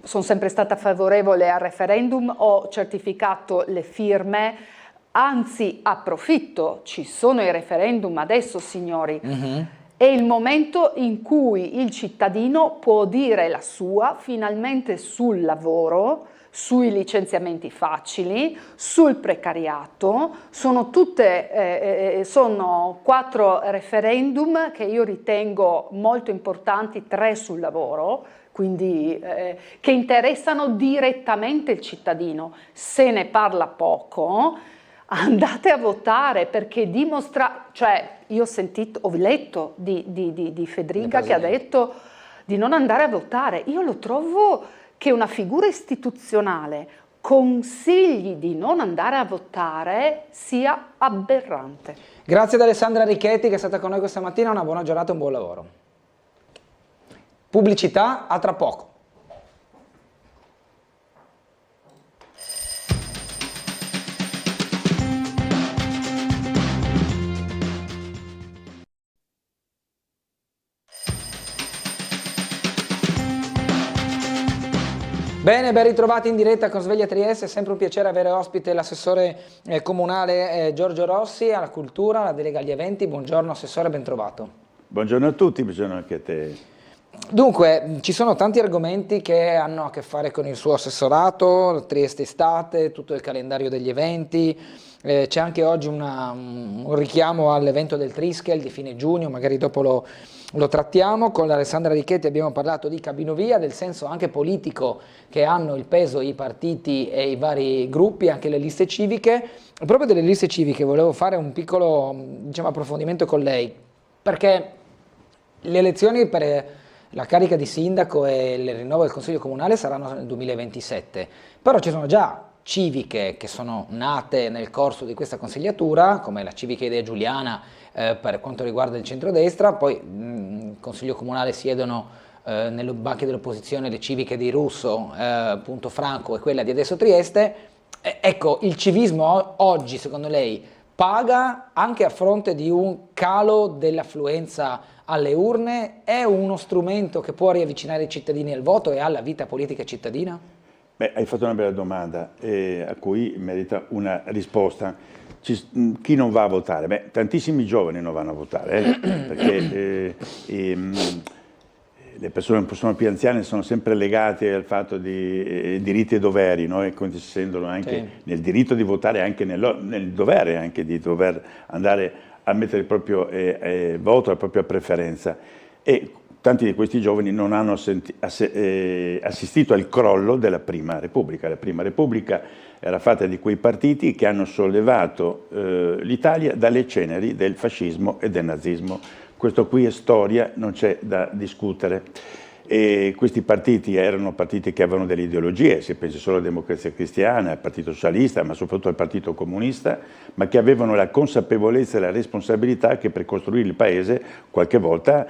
sono sempre stata favorevole al referendum, ho certificato le firme, anzi approfitto, ci sono i referendum adesso signori, è il momento in cui il cittadino può dire la sua finalmente sul lavoro, sui licenziamenti facili, sul precariato. Sono 4 referendum che io ritengo molto importanti, 3 sul lavoro, quindi che interessano direttamente il cittadino. Se ne parla poco, andate a votare, perché io ho letto di Federica che ha detto di non andare a votare. Io lo trovo che una figura istituzionale consigli di non andare a votare sia aberrante. Grazie ad Alessandra Ricchetti che è stata con noi questa mattina, una buona giornata e un buon lavoro. Pubblicità, a tra poco. Bene, ben ritrovati in diretta con Sveglia Trieste, è sempre un piacere avere ospite l'assessore comunale Giorgio Rossi alla cultura, alla delega agli eventi. Buongiorno assessore, ben trovato. Buongiorno a tutti, buongiorno anche a te. Dunque, ci sono tanti argomenti che hanno a che fare con il suo assessorato, Trieste Estate, tutto il calendario degli eventi, c'è anche oggi un richiamo all'evento del Triskel di fine giugno, magari dopo lo trattiamo. Con Alessandra Ricchetti abbiamo parlato di cabinovia, del senso anche politico che hanno il peso i partiti e i vari gruppi, anche le liste civiche. E proprio delle liste civiche volevo fare un piccolo approfondimento con lei, perché le elezioni per la carica di sindaco e il rinnovo del Consiglio Comunale saranno nel 2027, però ci sono già civiche che sono nate nel corso di questa consigliatura, come la civica Idea Giuliana per quanto riguarda il centrodestra, poi il Consiglio Comunale siedono nelle banche dell'opposizione le civiche di Russo, Punto Franco e quella di Adesso Trieste. Ecco, il civismo oggi secondo lei paga anche a fronte di un calo dell'affluenza alle urne? È uno strumento che può riavvicinare i cittadini al voto e alla vita politica cittadina? Beh, hai fatto una bella domanda a cui merita una risposta. Chi non va a votare? Beh, tantissimi giovani non vanno a votare, perché le persone più anziane sono sempre legate al fatto di diritti e doveri, no? E essendolo anche nel diritto di votare, anche nel dovere anche di dover andare a mettere il proprio voto, la propria preferenza. E tanti di questi giovani non hanno assistito al crollo della Prima Repubblica. La Prima Repubblica era fatta di quei partiti che hanno sollevato l'Italia dalle ceneri del fascismo e del nazismo. Questo qui è storia, non c'è da discutere. E questi partiti erano partiti che avevano delle ideologie, si pensi solo alla Democrazia Cristiana, al Partito Socialista, ma soprattutto al Partito Comunista, ma che avevano la consapevolezza e la responsabilità che per costruire il Paese qualche volta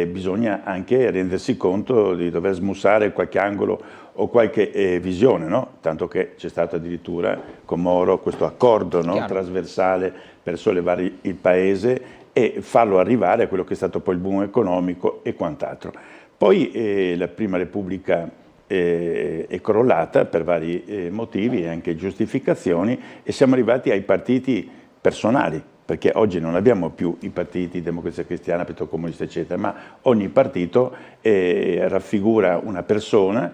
bisogna anche rendersi conto di dover smussare qualche angolo o qualche visione, no? Tanto che c'è stato addirittura con Moro questo accordo, no? Trasversale per sollevare il Paese e farlo arrivare a quello che è stato poi il boom economico e quant'altro. Poi la Prima Repubblica è crollata per vari motivi e anche giustificazioni e siamo arrivati ai partiti personali, perché oggi non abbiamo più i partiti Democrazia Cristiana, Partito Comunista eccetera, ma ogni partito raffigura una persona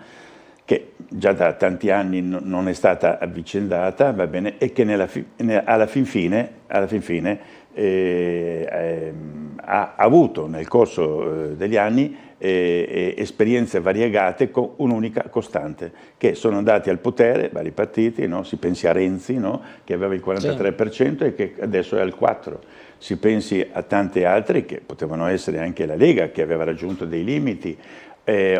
che già da tanti anni non è stata avvicendata, va bene, e che alla fin fine ha avuto nel corso degli anni esperienze variegate con un'unica costante, che sono andati al potere vari partiti, no? Si pensi a Renzi, no? Che aveva il 43% e che adesso è al 4%, si pensi a tanti altri che potevano essere anche la Lega, che aveva raggiunto dei limiti.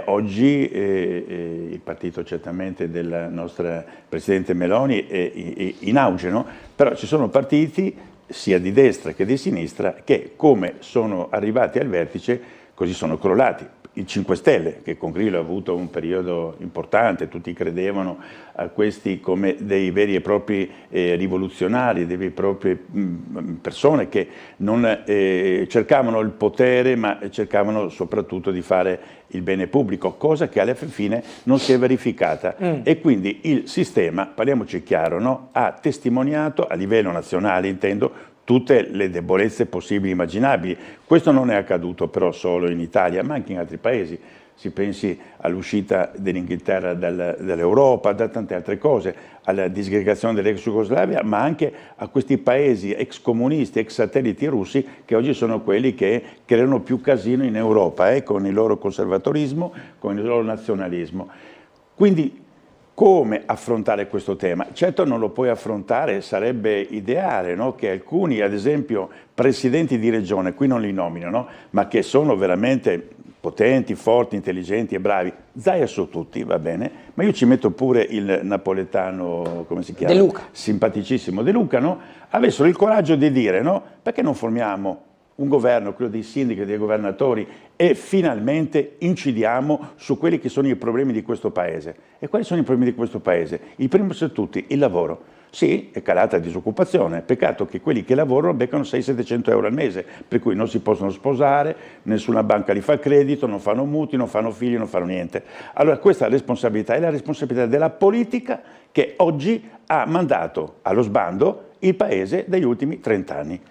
Oggi il partito certamente della nostra Presidente Meloni è in auge, no? Però ci sono partiti sia di destra che di sinistra che come sono arrivati al vertice così sono crollati. Il 5 Stelle, che con Grillo ha avuto un periodo importante, tutti credevano a questi come dei veri e propri rivoluzionari, delle vere e proprie persone che non cercavano il potere ma cercavano soprattutto di fare il bene pubblico, cosa che alla fine non si è verificata. E quindi il sistema, parliamoci chiaro, no? Ha testimoniato a livello nazionale, intendo, tutte le debolezze possibili e immaginabili. Questo non è accaduto però solo in Italia, ma anche in altri paesi. Si pensi all'uscita dell'Inghilterra dall'Europa, da tante altre cose, alla disgregazione dell'ex Jugoslavia, ma anche a questi paesi ex comunisti, ex satelliti russi, che oggi sono quelli che creano più casino in Europa, con il loro conservatorismo, con il loro nazionalismo. Quindi come affrontare questo tema? Certo non lo puoi affrontare, sarebbe ideale, no? Che alcuni, ad esempio, presidenti di regione, qui non li nomino, no? Ma che sono veramente potenti, forti, intelligenti e bravi, Zaia su tutti, va bene, ma io ci metto pure il napoletano, come si chiama? De Luca. Simpaticissimo De Luca, no? Avessero il coraggio di dire, no? Perché non formiamo un governo, quello dei sindaci e dei governatori, e finalmente incidiamo su quelli che sono i problemi di questo Paese. E quali sono i problemi di questo Paese? Il primo su tutti, il lavoro. Sì, è calata la disoccupazione, peccato che quelli che lavorano beccano 600-700 euro al mese, per cui non si possono sposare, nessuna banca li fa credito, non fanno mutui, non fanno figli, non fanno niente. Allora questa responsabilità è la responsabilità della politica che oggi ha mandato allo sbando il Paese degli ultimi 30 anni.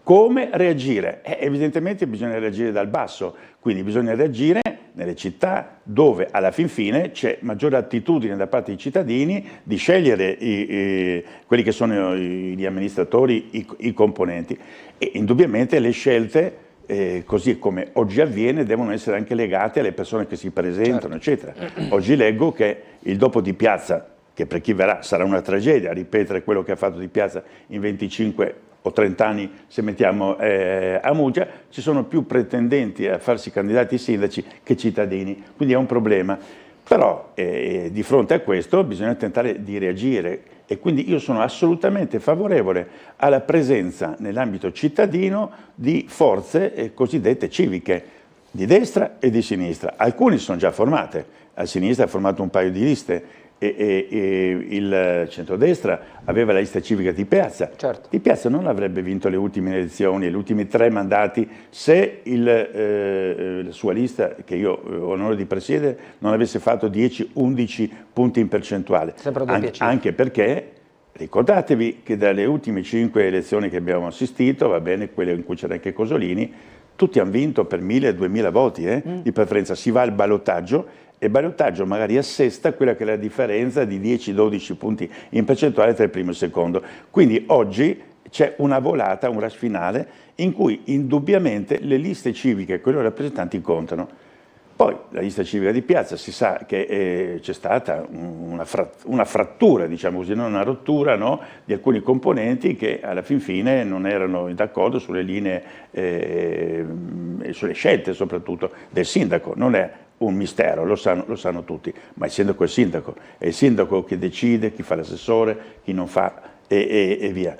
Come reagire? Evidentemente bisogna reagire dal basso, quindi bisogna reagire nelle città dove alla fin fine c'è maggiore attitudine da parte dei cittadini di scegliere quelli che sono gli amministratori, i componenti. E indubbiamente le scelte, così come oggi avviene, devono essere anche legate alle persone che si presentano, eccetera. Oggi leggo che il dopo di Piazza, che per chi verrà sarà una tragedia, ripetere quello che ha fatto Di Piazza in 25 o 30 anni, se mettiamo a Muggia, ci sono più pretendenti a farsi candidati sindaci che cittadini, quindi è un problema. Però di fronte a questo bisogna tentare di reagire e quindi io sono assolutamente favorevole alla presenza nell'ambito cittadino di forze cosiddette civiche, di destra e di sinistra. Alcune sono già formate, a sinistra ha formato un paio di liste, e il centrodestra aveva la lista civica di Piazza. Certo. Di Piazza non avrebbe vinto le ultime elezioni, gli ultimi 3 mandati, se la sua lista, che io ho l'onore di presiedere, non avesse fatto 10-11 punti in percentuale. Anche perché, ricordatevi che dalle ultime 5 elezioni che abbiamo assistito, va bene, quelle in cui c'era anche Cosolini, tutti hanno vinto per 1000-2000 voti di preferenza. Si va al ballottaggio, e il ballottaggio magari assesta quella che è la differenza di 10-12 punti in percentuale tra il primo e il secondo. Quindi oggi c'è una volata, un rush finale, in cui indubbiamente le liste civiche e quelle rappresentanti contano. Poi la lista civica di Piazza si sa che c'è stata una frattura, diciamo così, non una rottura, no? Di alcuni componenti che alla fin fine non erano d'accordo sulle linee e sulle scelte soprattutto del sindaco. Non è un mistero, lo sanno tutti, ma il sindaco è il sindaco, è il sindaco che decide chi fa l'assessore, chi non fa e via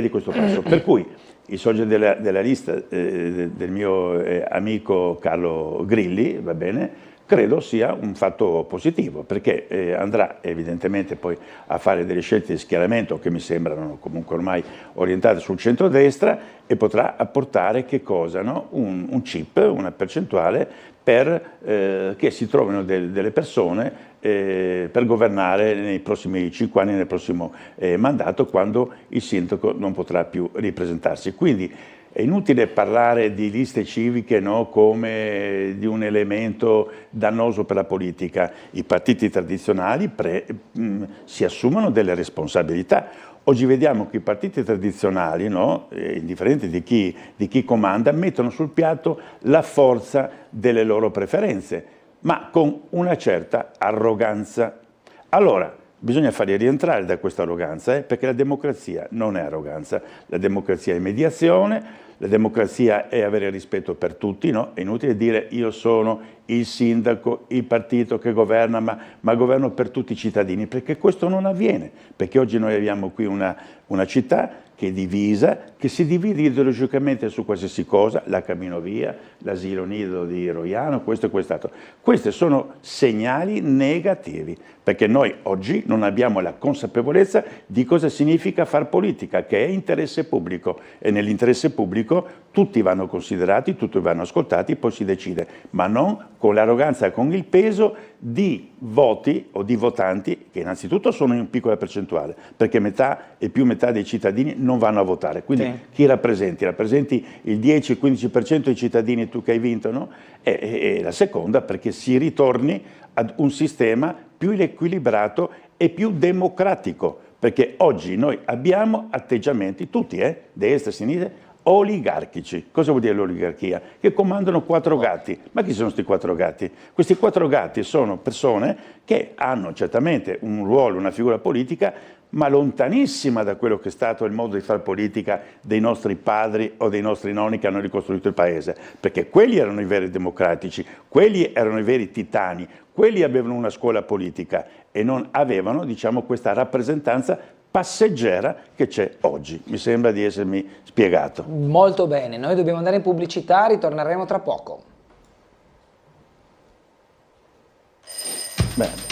di questo passo. Per cui il sorgere della lista del mio amico Carlo Grilli, va bene, credo sia un fatto positivo, perché andrà evidentemente poi a fare delle scelte di schieramento che mi sembrano comunque ormai orientate sul centrodestra e potrà apportare che cosa? No? Un chip, una percentuale per che si trovino delle persone per governare nei prossimi 5 anni, nel prossimo mandato, quando il sindaco non potrà più ripresentarsi. Quindi è inutile parlare di liste civiche, no, come di un elemento dannoso per la politica. I partiti tradizionali si assumono delle responsabilità. Oggi vediamo che i partiti tradizionali, no, indifferenti di chi comanda, mettono sul piatto la forza delle loro preferenze, ma con una certa arroganza. Allora, bisogna farli rientrare da questa arroganza, perché la democrazia non è arroganza, la democrazia è mediazione, la democrazia è avere rispetto per tutti, no? È inutile dire io sono il sindaco, il partito che governa, ma governo per tutti i cittadini, perché questo non avviene, perché oggi noi abbiamo qui una città che è divisa, che si divide ideologicamente su qualsiasi cosa, la Caminovia, l'asilo nido di Roiano, questo e quest'altro. Questi sono segnali negativi, perché noi oggi non abbiamo la consapevolezza di cosa significa far politica, che è interesse pubblico, e nell'interesse pubblico tutti vanno considerati, tutti vanno ascoltati, poi si decide, ma non con l'arroganza, con il peso di voti o di votanti che innanzitutto sono in piccola percentuale, perché metà e più metà dei cittadini non vanno a votare. Quindi chi rappresenti? Rappresenti il 10-15% dei cittadini, tu che hai vinto, no? E la seconda perché si ritorni ad un sistema più equilibrato e più democratico, perché oggi noi abbiamo atteggiamenti, tutti, destra e sinistra, oligarchici. Cosa vuol dire l'oligarchia? Che comandano 4 gatti. Ma chi sono questi 4 gatti? Questi 4 gatti sono persone che hanno certamente un ruolo, una figura politica, ma lontanissima da quello che è stato il modo di fare politica dei nostri padri o dei nostri nonni che hanno ricostruito il paese, perché quelli erano i veri democratici, quelli erano i veri titani, quelli avevano una scuola politica e non avevano, diciamo, questa rappresentanza passeggera che c'è oggi. Mi sembra di essermi spiegato. Molto bene, noi dobbiamo andare in pubblicità, ritorneremo tra poco. Bene.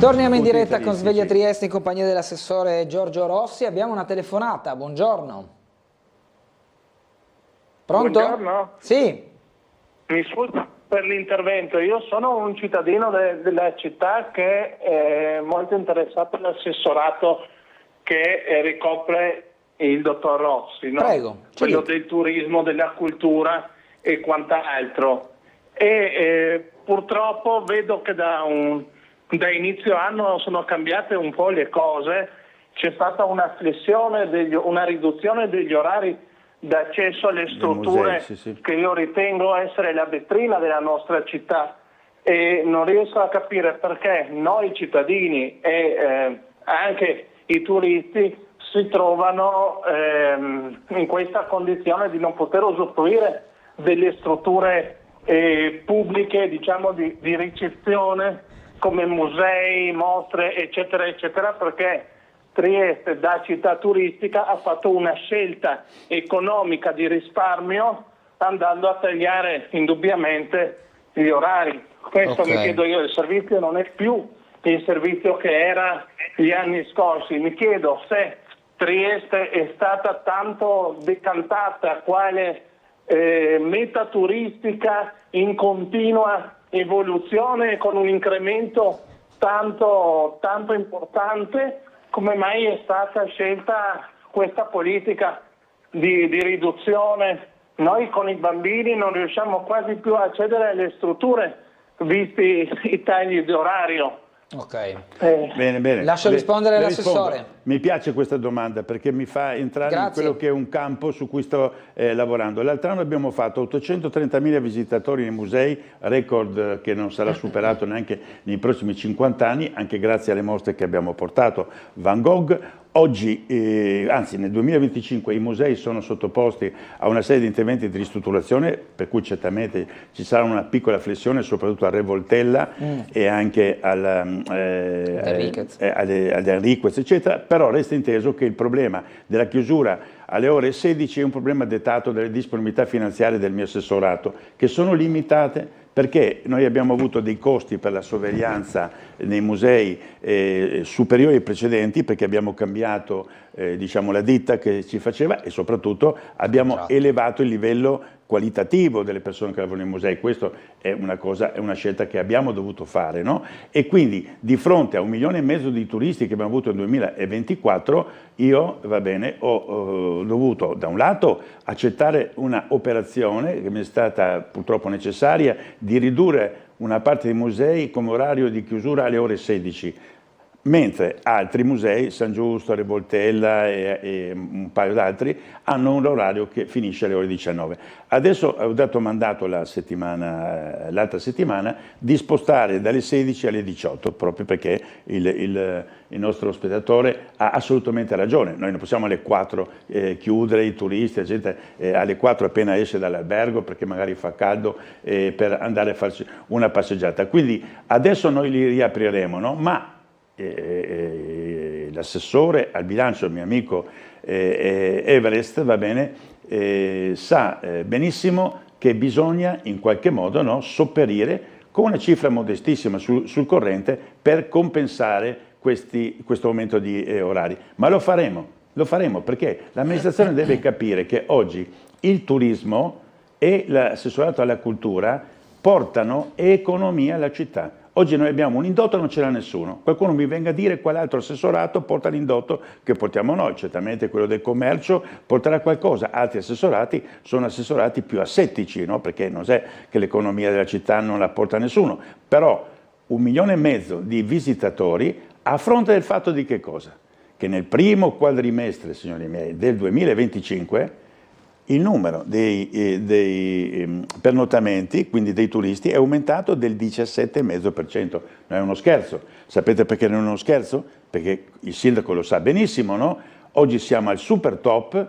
Torniamo in diretta con Sveglia Trieste in compagnia dell'assessore Giorgio Rossi. Abbiamo una telefonata, buongiorno. Pronto? Buongiorno. Sì. Mi scuso per l'intervento, io sono un cittadino della città che è molto interessato all'assessorato che ricopre il dottor Rossi, no? Prego. Quello del turismo, della cultura e quant'altro. E purtroppo vedo che da inizio anno sono cambiate un po' le cose, c'è stata una flessione, una riduzione degli orari d'accesso alle strutture che io ritengo essere la vetrina della nostra città, e non riesco a capire perché noi cittadini e anche i turisti si trovano in questa condizione di non poter usufruire delle strutture pubbliche, diciamo di ricezione come musei, mostre, eccetera, eccetera, perché Trieste da città turistica ha fatto una scelta economica di risparmio andando a tagliare indubbiamente gli orari. Questo mi chiedo io, il servizio non è più il servizio che era gli anni scorsi. Mi chiedo se Trieste è stata tanto decantata quale meta turistica in continua evoluzione con un incremento tanto importante, come mai è stata scelta questa politica di riduzione? Noi con i bambini non riusciamo quasi più a accedere alle strutture visti i tagli di orario. Ok. Bene. Lascio rispondere l'assessore. Mi piace questa domanda perché mi fa entrare in quello che è un campo su cui sto lavorando. L'altro anno abbiamo fatto 830.000 visitatori nei musei, record che non sarà superato neanche nei prossimi 50 anni, anche grazie alle mostre che abbiamo portato. Van Gogh. Oggi, anzi nel 2025, i musei sono sottoposti a una serie di interventi di ristrutturazione, per cui certamente ci sarà una piccola flessione, soprattutto a Re Voltella e anche alle Enriquez, eccetera, però resta inteso che il problema della chiusura alle ore 16 è un problema dettato dalle disponibilità finanziarie del mio assessorato, che sono limitate perché noi abbiamo avuto dei costi per la sorveglianza nei musei superiori ai precedenti, perché abbiamo cambiato diciamo, la ditta che ci faceva e soprattutto abbiamo elevato il livello qualitativo delle persone che lavorano nei musei. Questa è una scelta che abbiamo dovuto fare, no? E quindi di fronte a 1,5 milioni di turisti che abbiamo avuto nel 2024, io, ho dovuto da un lato accettare una operazione che mi è stata purtroppo necessaria di ridurre una parte dei musei come orario di chiusura alle ore 16, mentre altri musei, San Giusto, Re Voltella e un paio d'altri, hanno un orario che finisce alle ore 19. Adesso ho dato mandato l'altra settimana di spostare dalle 16 alle 18, proprio perché il nostro spettatore ha assolutamente ragione. Noi non possiamo alle 4 chiudere i turisti, la gente alle 4 appena esce dall'albergo perché magari fa caldo per andare a farsi una passeggiata. Quindi adesso noi li riapriremo, no? Ma l'assessore al bilancio, il mio amico Everest, va bene, sa benissimo che bisogna in qualche modo, no, sopperire con una cifra modestissima sul corrente per compensare questo aumento di orari. Ma lo faremo perché l'amministrazione deve capire che oggi il turismo e l'assessorato alla cultura portano economia alla città. Oggi noi abbiamo un indotto e non ce l'ha nessuno. Qualcuno mi venga a dire qual altro assessorato porta l'indotto che portiamo noi. Certamente quello del commercio porterà qualcosa. Altri assessorati sono assessorati più assettici, no? Perché non è che l'economia della città non la porta nessuno. Però 1,5 milioni di visitatori a fronte del fatto di che cosa? Che nel primo quadrimestre, signori miei, del 2025 il numero dei pernottamenti, quindi dei turisti, è aumentato del 17,5%. Non è uno scherzo. Sapete perché non è uno scherzo? Perché il sindaco lo sa benissimo, no? Oggi siamo al super top,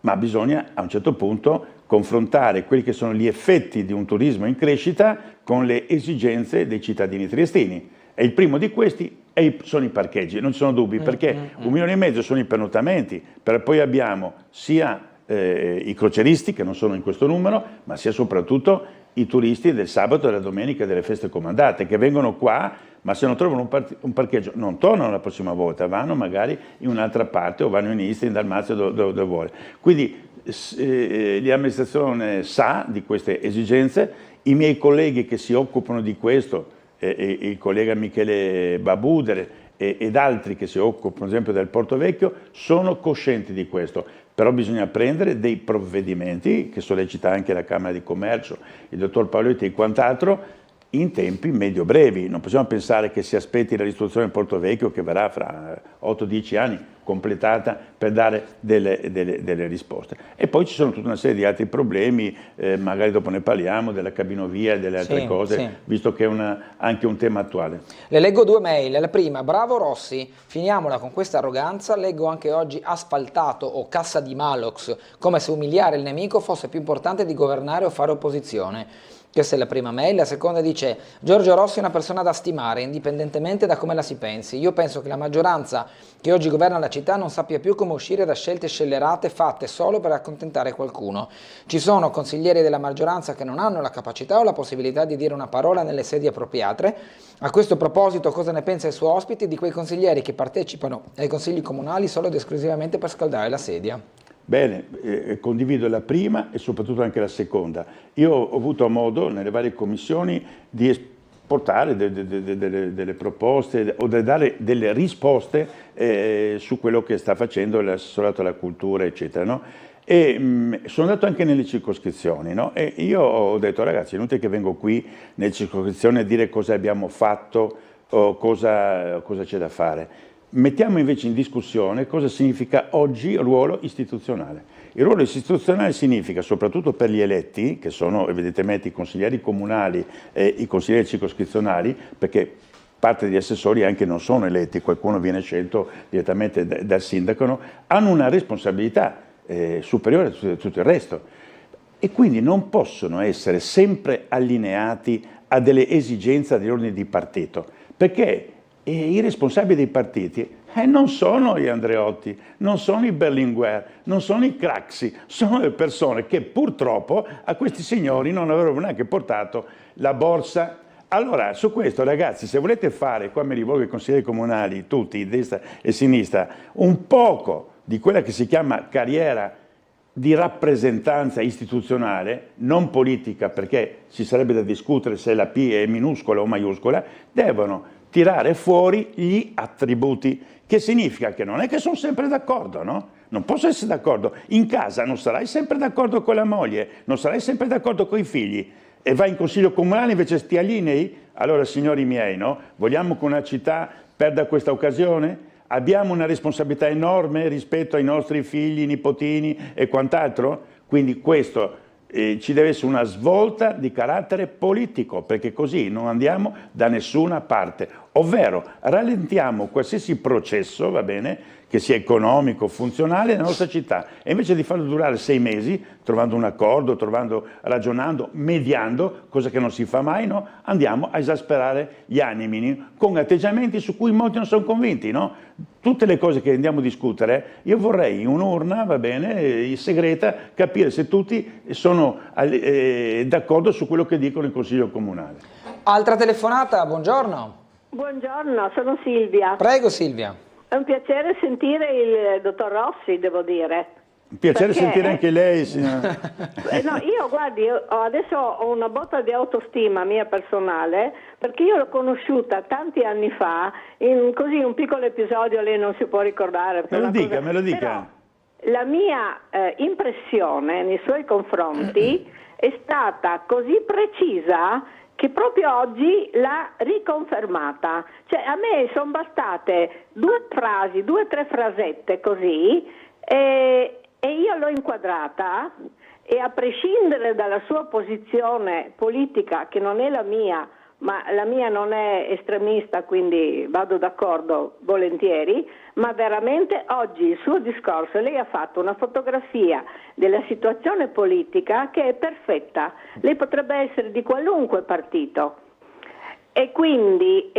ma bisogna a un certo punto confrontare quelli che sono gli effetti di un turismo in crescita con le esigenze dei cittadini triestini. E il primo di questi sono i parcheggi, non ci sono dubbi, perché 1,5 milioni sono i pernottamenti, poi abbiamo sia i croceristi, che non sono in questo numero, ma sia soprattutto i turisti del sabato e della domenica delle feste comandate, che vengono qua, ma se non trovano un parcheggio non tornano la prossima volta, vanno magari in un'altra parte o vanno in Istria, in Dalmazia, dove vuole. Quindi l'amministrazione sa di queste esigenze, i miei colleghi che si occupano di questo, il collega Michele Babudere ed altri che si occupano, ad esempio, del Porto Vecchio, sono coscienti di questo. Però bisogna prendere dei provvedimenti, che sollecita anche la Camera di Commercio, il dottor Paoletti e quant'altro, in tempi medio-brevi. Non possiamo pensare che si aspetti la ristrutturazione del Porto Vecchio, che verrà fra 8-10 anni completata, per dare delle risposte. E poi ci sono tutta una serie di altri problemi, magari dopo ne parliamo, della cabinovia e delle altre cose, visto che è anche un tema attuale. Le leggo 2 mail. La prima: bravo Rossi, finiamola con questa arroganza. Leggo anche oggi asfaltato o cassa di Malox, come se umiliare il nemico fosse più importante di governare o fare opposizione. Questa è la prima mail. La seconda dice: Giorgio Rossi è una persona da stimare, indipendentemente da come la si pensi. Io penso che la maggioranza che oggi governa la città non sappia più come uscire da scelte scellerate fatte solo per accontentare qualcuno. Ci sono consiglieri della maggioranza che non hanno la capacità o la possibilità di dire una parola nelle sedi appropriate. A questo proposito, cosa ne pensa il suo ospite di quei consiglieri che partecipano ai consigli comunali solo ed esclusivamente per scaldare la sedia? Bene, condivido la prima e soprattutto anche la seconda. Io ho avuto modo nelle varie commissioni di portare delle proposte o di dare delle risposte su quello che sta facendo l'assessorato alla cultura, eccetera, no? E sono andato anche nelle circoscrizioni, no? E io ho detto: ragazzi, è inutile che vengo qui nelle circoscrizioni a dire cosa abbiamo fatto o cosa c'è da fare. Mettiamo invece in discussione cosa significa oggi il ruolo istituzionale. Il ruolo istituzionale significa, soprattutto per gli eletti, che sono evidentemente i consiglieri comunali e i consiglieri circoscrizionali, perché parte degli assessori anche non sono eletti, qualcuno viene scelto direttamente dal sindaco, no? Hanno una responsabilità superiore a tutto il resto e quindi non possono essere sempre allineati a delle esigenze di ordine di partito, perché i responsabili dei partiti non sono gli Andreotti, non sono i Berlinguer, non sono i Craxi, sono le persone che purtroppo a questi signori non avrebbero neanche portato la borsa. Allora, su questo, ragazzi, se volete fare, qua mi rivolgo ai consiglieri comunali, tutti, di destra e sinistra, un poco di quella che si chiama carriera di rappresentanza istituzionale, non politica, perché ci sarebbe da discutere se la P è minuscola o maiuscola, devono tirare fuori gli attributi, che significa che non è che sono sempre d'accordo, no? Non posso essere d'accordo. In casa non sarai sempre d'accordo con la moglie, non sarai sempre d'accordo con i figli, e vai in consiglio comunale invece ti allinei? Allora, signori miei, no? Vogliamo che una città perda questa occasione? Abbiamo una responsabilità enorme rispetto ai nostri figli, nipotini e quant'altro? Quindi questo ci deve essere una svolta di carattere politico, perché così non andiamo da nessuna parte, ovvero rallentiamo qualsiasi processo, va bene, che sia economico, funzionale nella nostra città, e invece di farlo durare 6 mesi, trovando un accordo, ragionando, mediando, cosa che non si fa mai, no? Andiamo a esasperare gli animi con atteggiamenti su cui molti non sono convinti, no? Tutte le cose che andiamo a discutere, io vorrei in un'urna, va bene, segreta, capire se tutti sono d'accordo su quello che dicono il Consiglio Comunale. Altra telefonata, buongiorno. Buongiorno, sono Silvia. Prego Silvia. È un piacere sentire il dottor Rossi, devo dire. Un piacere sentire anche lei, signora. No, io guardi, adesso ho una botta di autostima mia personale, perché io l'ho conosciuta tanti anni fa, in così un piccolo episodio, lei non si può ricordare. Me lo dica. Però la mia impressione nei suoi confronti è stata così precisa che proprio oggi l'ha riconfermata. Cioè, a me sono bastate 2 frasi, 2 o 3 frasette così, e io l'ho inquadrata e a prescindere dalla sua posizione politica, che non è la mia, ma la mia non è estremista, quindi vado d'accordo volentieri, ma veramente oggi il suo discorso, lei ha fatto una fotografia della situazione politica che è perfetta, lei potrebbe essere di qualunque partito. E quindi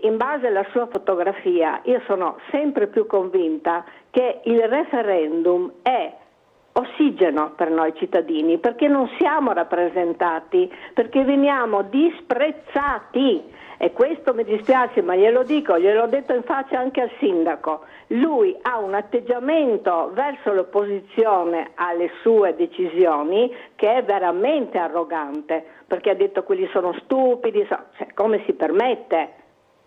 in base alla sua fotografia io sono sempre più convinta che il referendum è ossigeno per noi cittadini, perché non siamo rappresentati, perché veniamo disprezzati, e questo mi dispiace, ma glielo dico, gliel'ho detto in faccia anche al sindaco, lui ha un atteggiamento verso l'opposizione alle sue decisioni che è veramente arrogante, perché ha detto quelli sono stupidi, come si permette?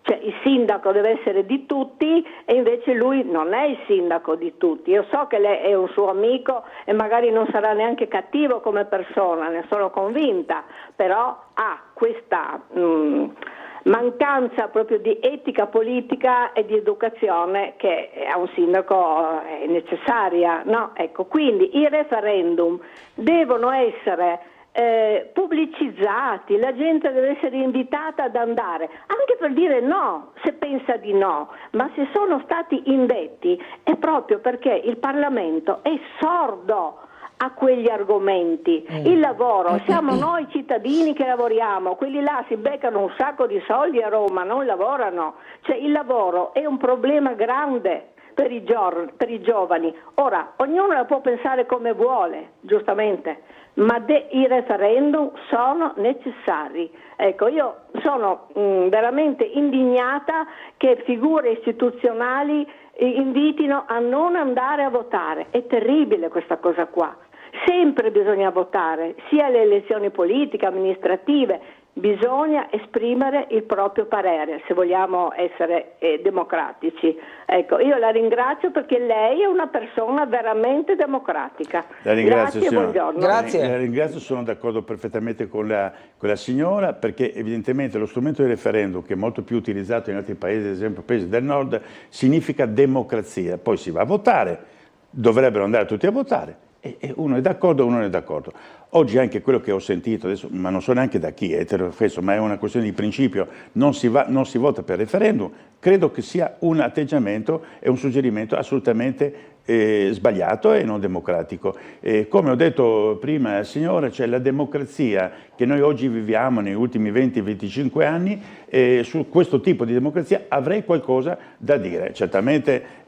Cioè, il sindaco deve essere di tutti e invece lui non è il sindaco di tutti. Io so che lei è un suo amico e magari non sarà neanche cattivo come persona, ne sono convinta, però ha questa mancanza proprio di etica politica e di educazione che a un sindaco è necessaria, no? Ecco, quindi i referendum devono essere pubblicizzati, la gente deve essere invitata ad andare, anche per dire no, se pensa di no, ma se sono stati indetti è proprio perché il Parlamento è sordo a quegli argomenti. Il lavoro, siamo noi cittadini che lavoriamo, quelli là si beccano un sacco di soldi a Roma, non lavorano, cioè il lavoro è un problema grande per i giovani. Ora, ognuno la può pensare come vuole, giustamente, ma i referendum sono necessari. Ecco, io sono veramente indignata che figure istituzionali invitino a non andare a votare. È terribile questa cosa qua. Sempre bisogna votare, sia alle elezioni politiche, amministrative, bisogna esprimere il proprio parere se vogliamo essere democratici. Ecco, io la ringrazio perché lei è una persona veramente democratica. La ringrazio, grazie, buongiorno. Grazie. La ringrazio, sono d'accordo perfettamente con la signora, perché evidentemente lo strumento del referendum, che è molto più utilizzato in altri paesi, ad esempio paesi del nord, significa democrazia. Poi si va a votare, dovrebbero andare tutti a votare. E uno è d'accordo, uno non è d'accordo. Oggi anche quello che ho sentito, adesso, ma non so neanche da chi, te lo confesso, ma è una questione di principio, non si vota per referendum, credo che sia un atteggiamento e un suggerimento assolutamente sbagliato e non democratico. Come ho detto prima, signora, c'è la democrazia che noi oggi viviamo negli ultimi 20-25 anni, su questo tipo di democrazia avrei qualcosa da dire, certamente,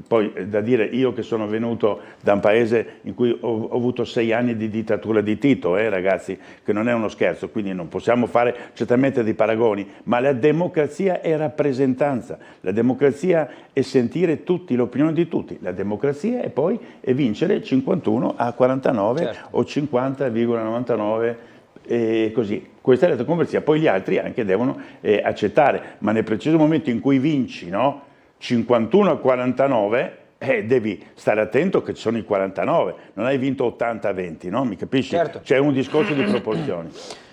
poi da dire io che sono venuto da un paese in cui ho avuto 6 anni di dittatura di Tito, ragazzi, che non è uno scherzo, quindi non possiamo fare certamente dei paragoni, ma la democrazia è rappresentanza, la democrazia è sentire tutti, l'opinione di tutti, la democrazia è poi vincere 51 a 49 certo. O 50,99 e così. Questa è la democrazia, poi gli altri anche devono accettare, ma nel preciso momento in cui vinci, no? 51 a 49, devi stare attento che ci sono i 49, non hai vinto 80 a 20, no? Mi capisci? Certo. C'è un discorso di proporzioni.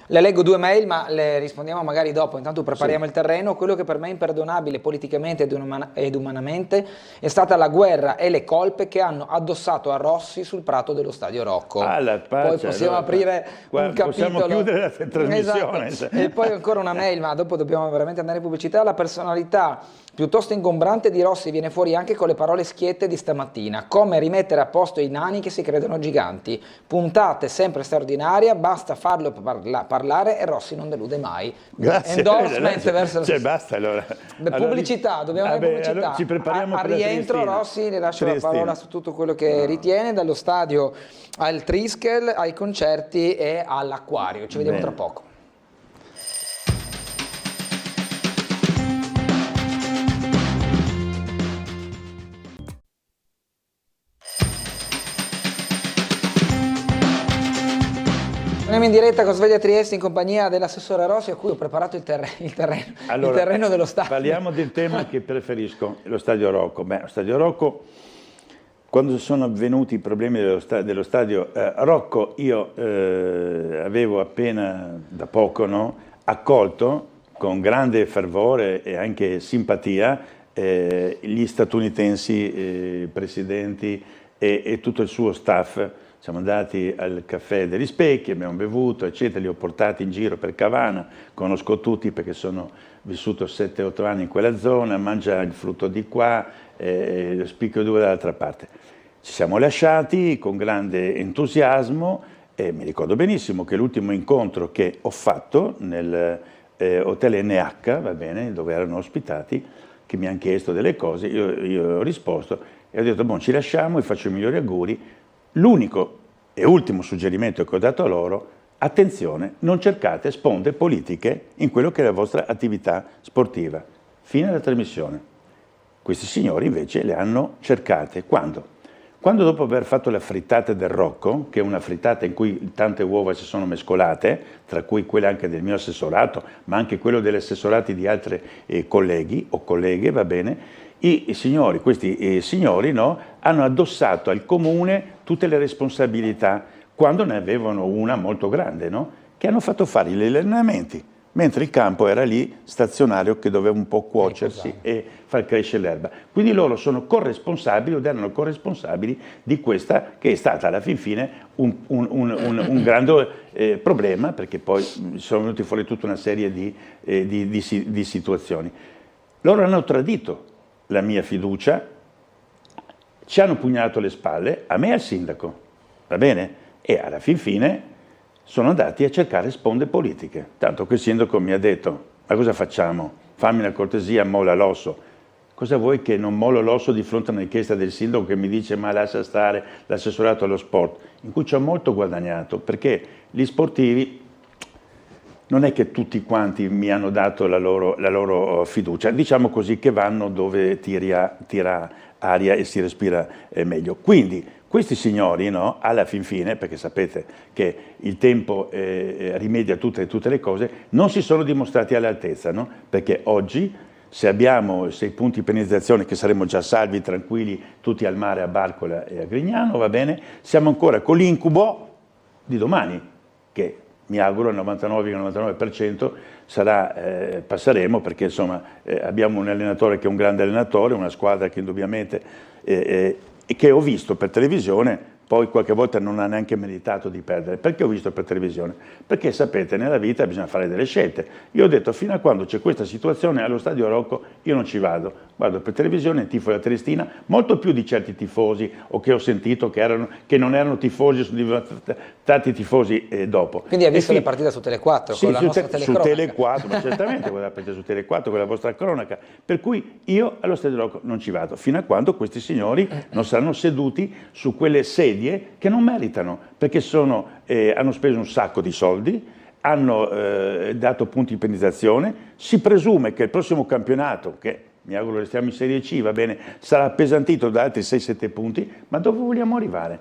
Le leggo 2 mail, ma le rispondiamo magari dopo. Intanto prepariamo il terreno. Quello che per me è imperdonabile politicamente ed umanamente è stata la guerra e le colpe che hanno addossato a Rossi sul prato dello Stadio Rocco. Poi possiamo aprire un capitolo. Possiamo chiudere la trasmissione. Esatto. E poi ancora una mail, ma dopo dobbiamo veramente andare in pubblicità. La personalità piuttosto ingombrante di Rossi viene fuori anche con le parole schiette di stamattina. Come rimettere a posto i nani che si credono giganti. Puntate sempre straordinaria, basta farlo parlare e Rossi non delude mai. Grazie. Endorsement verso la basta allora. Pubblicità, dobbiamo avere pubblicità. Allora ci prepariamo a rientro Rossi le lascio la parola su tutto quello che ritiene, dallo stadio al Triskel, ai concerti e all'Acquario. Ci vediamo tra poco. Torniamo in diretta con Sveglia Trieste in compagnia dell'assessore Rossi, a cui ho preparato il terreno dello stadio. Parliamo del tema che preferisco, lo Stadio Rocco. Lo Stadio Rocco, quando sono avvenuti i problemi dello Stadio Rocco, io avevo appena da poco accolto con grande fervore e anche simpatia gli statunitensi presidenti e tutto il suo staff. siamo andati al caffè degli Specchi, abbiamo bevuto, eccetera, li ho portati in giro per Cavana, conosco tutti perché sono vissuto 7-8 anni in quella zona, mangia il frutto di qua, lo spicchio d'uva dall'altra parte. Ci siamo lasciati con grande entusiasmo e mi ricordo benissimo che l'ultimo incontro che ho fatto nel Hotel NH, va bene, dove erano ospitati, che mi hanno chiesto delle cose, io ho risposto e ho detto, boh, ci lasciamo e faccio i migliori auguri. L'unico e ultimo suggerimento che ho dato a loro, attenzione, non cercate sponde politiche in quello che è la vostra attività sportiva. Fine della trasmissione. Questi signori invece le hanno cercate. Quando? Quando dopo aver fatto la frittata del Rocco, che è una frittata in cui tante uova si sono mescolate, tra cui quelle anche del mio assessorato, ma anche quello degli assessorati di altri colleghi o colleghe, va bene, questi signori no, hanno addossato al comune tutte le responsabilità, quando ne avevano una molto grande, no? Che hanno fatto fare gli allenamenti, mentre il campo era lì stazionario che doveva un po' cuocersi e far crescere l'erba. Quindi loro sono corresponsabili, o erano corresponsabili di questa che è stata alla fin fine un grande problema, perché poi sono venuti fuori tutta una serie di situazioni. Loro hanno tradito la mia fiducia, ci hanno pugnato le spalle, a me e al sindaco, va bene? E alla fin fine sono andati a cercare sponde politiche, tanto che il sindaco mi ha detto, ma cosa facciamo? Fammi una cortesia, molla l'osso. Cosa vuoi che non mollo l'osso di fronte a una richiesta del sindaco che mi dice ma lascia stare l'assessorato allo sport, in cui ci ho molto guadagnato, perché gli sportivi non è che tutti quanti mi hanno dato la loro fiducia, diciamo così che vanno dove tira aria e si respira meglio. Quindi questi signori, no, alla fin fine, perché sapete che il tempo rimedia tutte le cose, non si sono dimostrati all'altezza, no? Perché oggi se abbiamo 6 punti di penalizzazione, che saremo già salvi, tranquilli, tutti al mare, a Barcola e a Grignano, va bene, siamo ancora con l'incubo di domani, che mi auguro al 99,99% passeremo, perché insomma abbiamo un allenatore che è un grande allenatore, una squadra che indubbiamente che ho visto per televisione, poi qualche volta non ha neanche meritato di perdere. Perché ho visto per televisione? Perché sapete, nella vita bisogna fare delle scelte. Io ho detto, fino a quando c'è questa situazione allo Stadio Rocco io non ci vado. Guardo per televisione, tifo la Triestina, molto più di certi tifosi, o che ho sentito che non erano tifosi, sono diventati tifosi dopo. Quindi ha visto le partite su Tele4, sì, con la nostra telecronaca. Su Tele4, ma certamente guarda la partita su Tele4 con la vostra cronaca. Per cui io allo Stadio Rocco non ci vado, fino a quando questi signori non saranno seduti su quelle sedie che non meritano, perché hanno speso un sacco di soldi, hanno dato punti di penalizzazione, si presume che il prossimo campionato, che mi auguro restiamo in Serie C, va bene, sarà appesantito da altri 6-7 punti, ma dove vogliamo arrivare?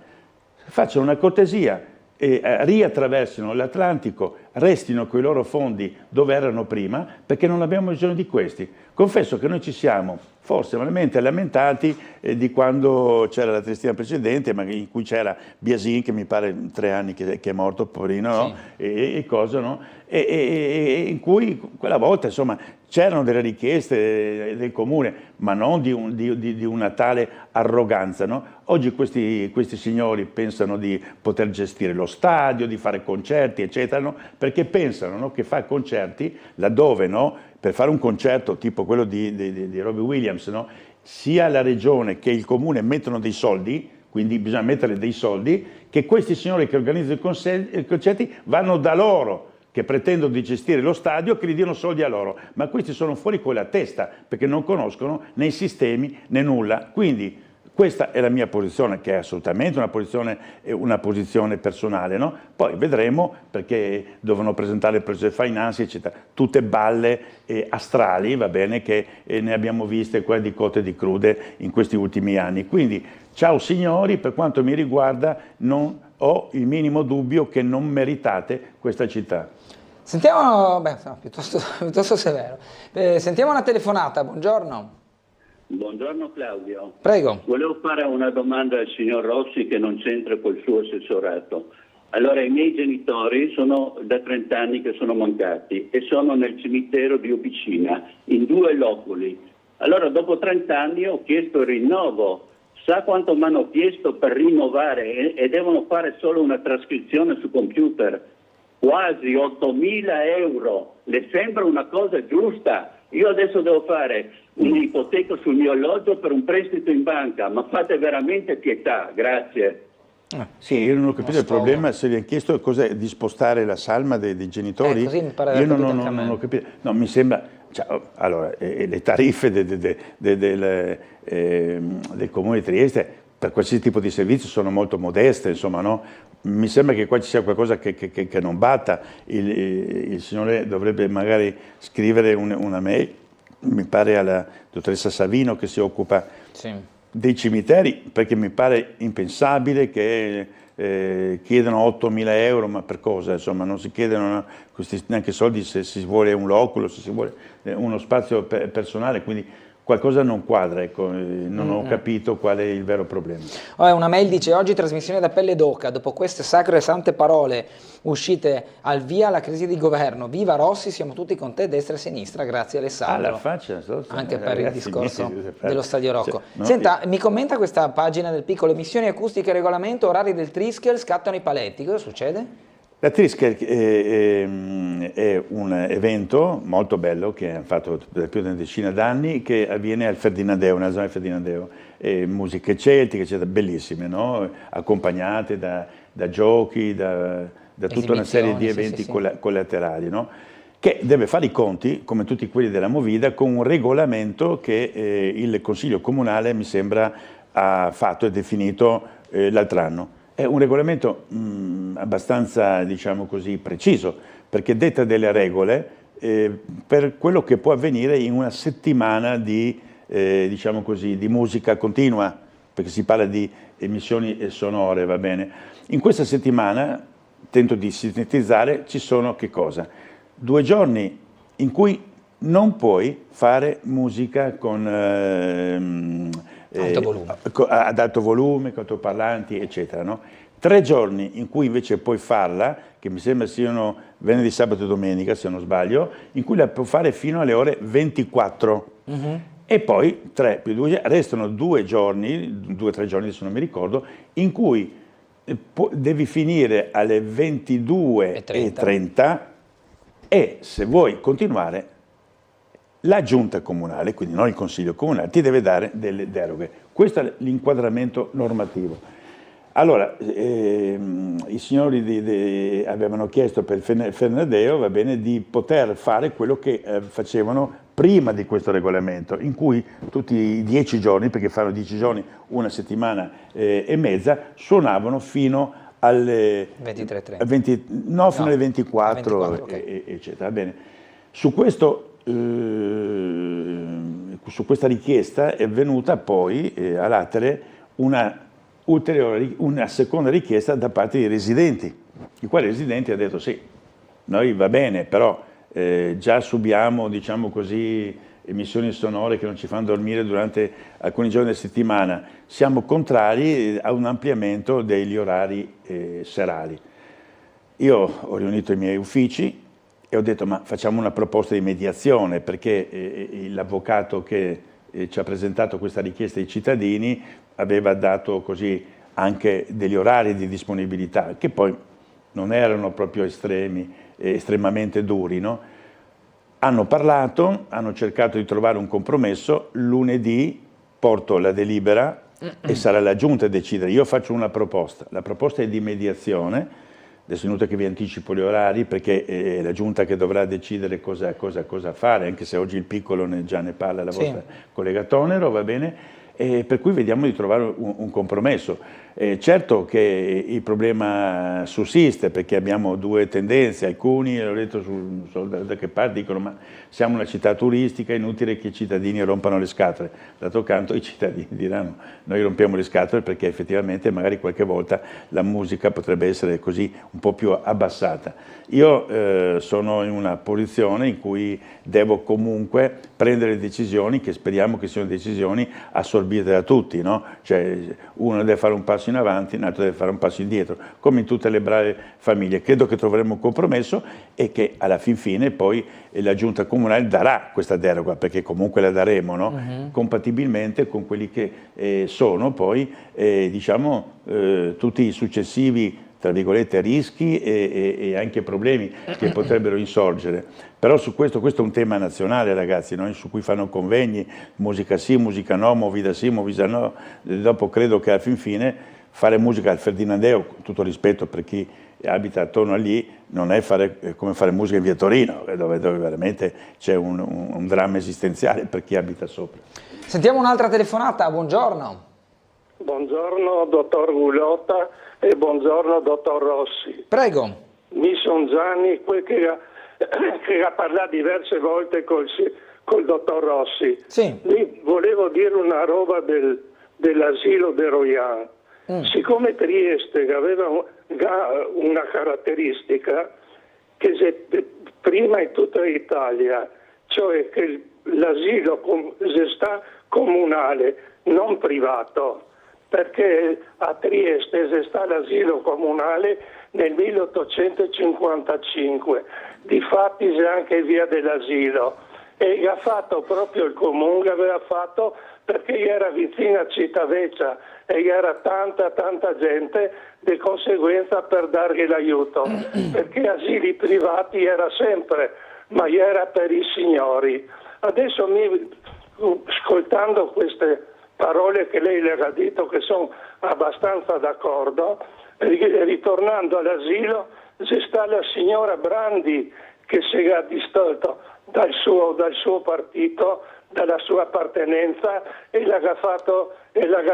Facciano una cortesia e riattraversino l'Atlantico, restino coi loro fondi dove erano prima, perché non abbiamo bisogno di questi. Confesso che noi ci siamo forse malamente lamentati di quando c'era la Triestina precedente, ma in cui c'era Biasin, che mi pare 3 anni che è morto, poverino, no? E cosa, no? E in cui quella volta insomma c'erano delle richieste del comune, ma non di una tale arroganza, no? Oggi questi signori pensano di poter gestire lo stadio, di fare concerti, eccetera, no? Perché pensano, no, che fare concerti laddove, no, per fare un concerto tipo quello di Robbie Williams, no, sia la regione che il comune mettono dei soldi, quindi bisogna mettere dei soldi, che questi signori che organizzano i concerti vanno da loro, che pretendono di gestire lo stadio, che gli diano soldi a loro, ma questi sono fuori con la testa, perché non conoscono né i sistemi né nulla. Quindi questa è la mia posizione, che è assolutamente una posizione personale, no? Poi vedremo, perché devono presentare il progetto di finance, eccetera, tutte balle astrali, va bene, che ne abbiamo viste quelle di cotte e di crude in questi ultimi anni. Quindi ciao signori, per quanto mi riguarda non ho il minimo dubbio che non meritate questa città. Sentiamo, piuttosto severo. Sentiamo una telefonata, buongiorno. Buongiorno Claudio. Prego. Volevo fare una domanda al signor Rossi che non c'entra col suo assessorato. Allora, i miei genitori sono da 30 anni che sono mancati e sono nel cimitero di Opicina, in 2 loculi. Allora, dopo 30 anni ho chiesto il rinnovo, Sa quanto mi hanno chiesto per rinnovare e devono fare solo una trascrizione su computer? Quasi 8.000 euro. Le sembra una cosa giusta? Io adesso devo fare un'ipoteca sul mio alloggio per un prestito in banca, ma fate veramente pietà, grazie. Sì, io non ho capito il problema, se vi hanno chiesto cos'è di spostare la salma dei genitori, così mi pare io da non ho capito, no, mi sembra, cioè, allora, le tariffe del Comune di Trieste per qualsiasi tipo di servizio sono molto modeste, insomma, no? Mi sembra che qua ci sia qualcosa che non batta, il signore dovrebbe magari scrivere una mail, mi pare alla dottoressa Savino che si occupa dei cimiteri, perché mi pare impensabile che chiedano 8.000 euro, ma per cosa? Insomma, non si chiedono questi neanche soldi se si vuole un loculo, se si vuole uno spazio personale, quindi qualcosa non quadra, ecco, non ho capito qual è il vero problema. Una mail dice: oggi trasmissione da pelle d'oca, dopo queste sacre e sante parole uscite al via la crisi di governo, viva Rossi, siamo tutti con te destra e sinistra, grazie Alessandro. Alla faccia, anche per il discorso dello Stadio Rocco. Cioè, no, Senta, mi commenta questa pagina del piccolo: emissioni acustiche, regolamento, orari del Triskel, scattano i paletti, cosa succede? La Triskel è un evento molto bello che hanno fatto da più di una decina d'anni, che avviene al Ferdinandeo, nella zona del Ferdinandeo. Musiche celtiche, eccetera, bellissime, no? Accompagnate da giochi, da tutta una serie di eventi collaterali, no? Che deve fare i conti, come tutti quelli della Movida, con un regolamento che il Consiglio Comunale, mi sembra, ha fatto e definito l'altro anno. È un regolamento abbastanza, diciamo così, preciso, perché detta delle regole per quello che può avvenire in una settimana di, diciamo così, di musica continua, perché si parla di emissioni sonore, va bene. In questa settimana, tento di sintetizzare, ci sono che cosa? 2 giorni in cui non puoi fare musica con ad alto volume, con altoparlanti, eccetera, no? 3 giorni in cui invece puoi farla, che mi sembra siano venerdì, sabato e domenica, se non sbaglio, in cui la puoi fare fino alle ore 24. E poi 3 più 2, restano 2 giorni, 2 o 3 giorni, adesso non mi ricordo, in cui devi finire alle 22:30 e se vuoi continuare la giunta comunale, quindi non il consiglio comunale, ti deve dare delle deroghe. Questo è l'inquadramento normativo. Allora, i signori avevano chiesto per il Fernandeo, va bene, di poter fare quello che facevano prima di questo regolamento, in cui tutti i 10 giorni, perché fanno 10 giorni, una settimana e mezza, suonavano fino alle 23:30. Fino alle 24, okay. Eccetera. Bene. Su questa richiesta è venuta poi all'Atere una seconda richiesta da parte dei residenti, i quali residenti hanno detto sì, noi va bene, però già subiamo, diciamo così, emissioni sonore che non ci fanno dormire durante alcuni giorni della settimana, siamo contrari a un ampliamento degli orari serali. Io ho riunito i miei uffici e ho detto ma facciamo una proposta di mediazione, perché l'avvocato che ci ha presentato questa richiesta ai cittadini aveva dato così anche degli orari di disponibilità che poi non erano proprio estremamente duri, no? Hanno parlato, hanno cercato di trovare un compromesso, lunedì porto la delibera e sarà la giunta a decidere. Io faccio una proposta, la proposta è di mediazione. Adesso è venuto che vi anticipo gli orari perché è la giunta che dovrà decidere cosa fare, anche se oggi il piccolo già ne parla la vostra collega Tonero, va bene? Per cui vediamo di trovare un compromesso. Certo che il problema sussiste perché abbiamo 2 tendenze, alcuni, l'ho detto da che parte, dicono ma siamo una città turistica, è inutile che i cittadini rompano le scatole. D'altro canto i cittadini diranno noi rompiamo le scatole perché effettivamente magari qualche volta la musica potrebbe essere così un po' più abbassata. Io sono in una posizione in cui devo comunque prendere decisioni che speriamo che siano decisioni assorbite da tutti, no? Cioè uno deve fare un passo passo in avanti, un altro deve fare un passo indietro, come in tutte le brave famiglie. Credo che troveremo un compromesso e che alla fin fine poi la Giunta Comunale darà questa deroga, perché comunque la daremo, no? Compatibilmente con quelli che sono poi tutti i successivi, tra virgolette, rischi e anche problemi che potrebbero insorgere. Però su questo è un tema nazionale, ragazzi, no? Su cui fanno convegni, musica sì, musica no, movida sì, movida no. Dopo credo che alla fin fine fare musica al Ferdinandeo, con tutto rispetto per chi abita attorno a lì, non è come fare musica in via Torino, dove veramente c'è un dramma esistenziale per chi abita sopra. Sentiamo un'altra telefonata, buongiorno. Buongiorno dottor Gulotta e buongiorno dottor Rossi. Prego. Mi sono Gianni, che ha parlato diverse volte col dottor Rossi. Sì. Volevo dire una roba dell'asilo di Royan. Siccome Trieste aveva una caratteristica che prima in tutta l'Italia, cioè che l'asilo sta comunale, non privato, perché a Trieste c'è stato l'asilo comunale nel 1855, difatti c'è anche via dell'asilo, e ha fatto proprio il comune, aveva fatto perché era vicino a Civitavecchia e era tanta gente, di conseguenza per dargli l'aiuto, perché asili privati era sempre, ma era per i signori. Adesso ascoltando queste parole che lei le ha detto, che sono abbastanza d'accordo, ritornando all'asilo c'è sta la signora Brandi che si è distolto dal suo partito, dalla sua appartenenza, e l'ha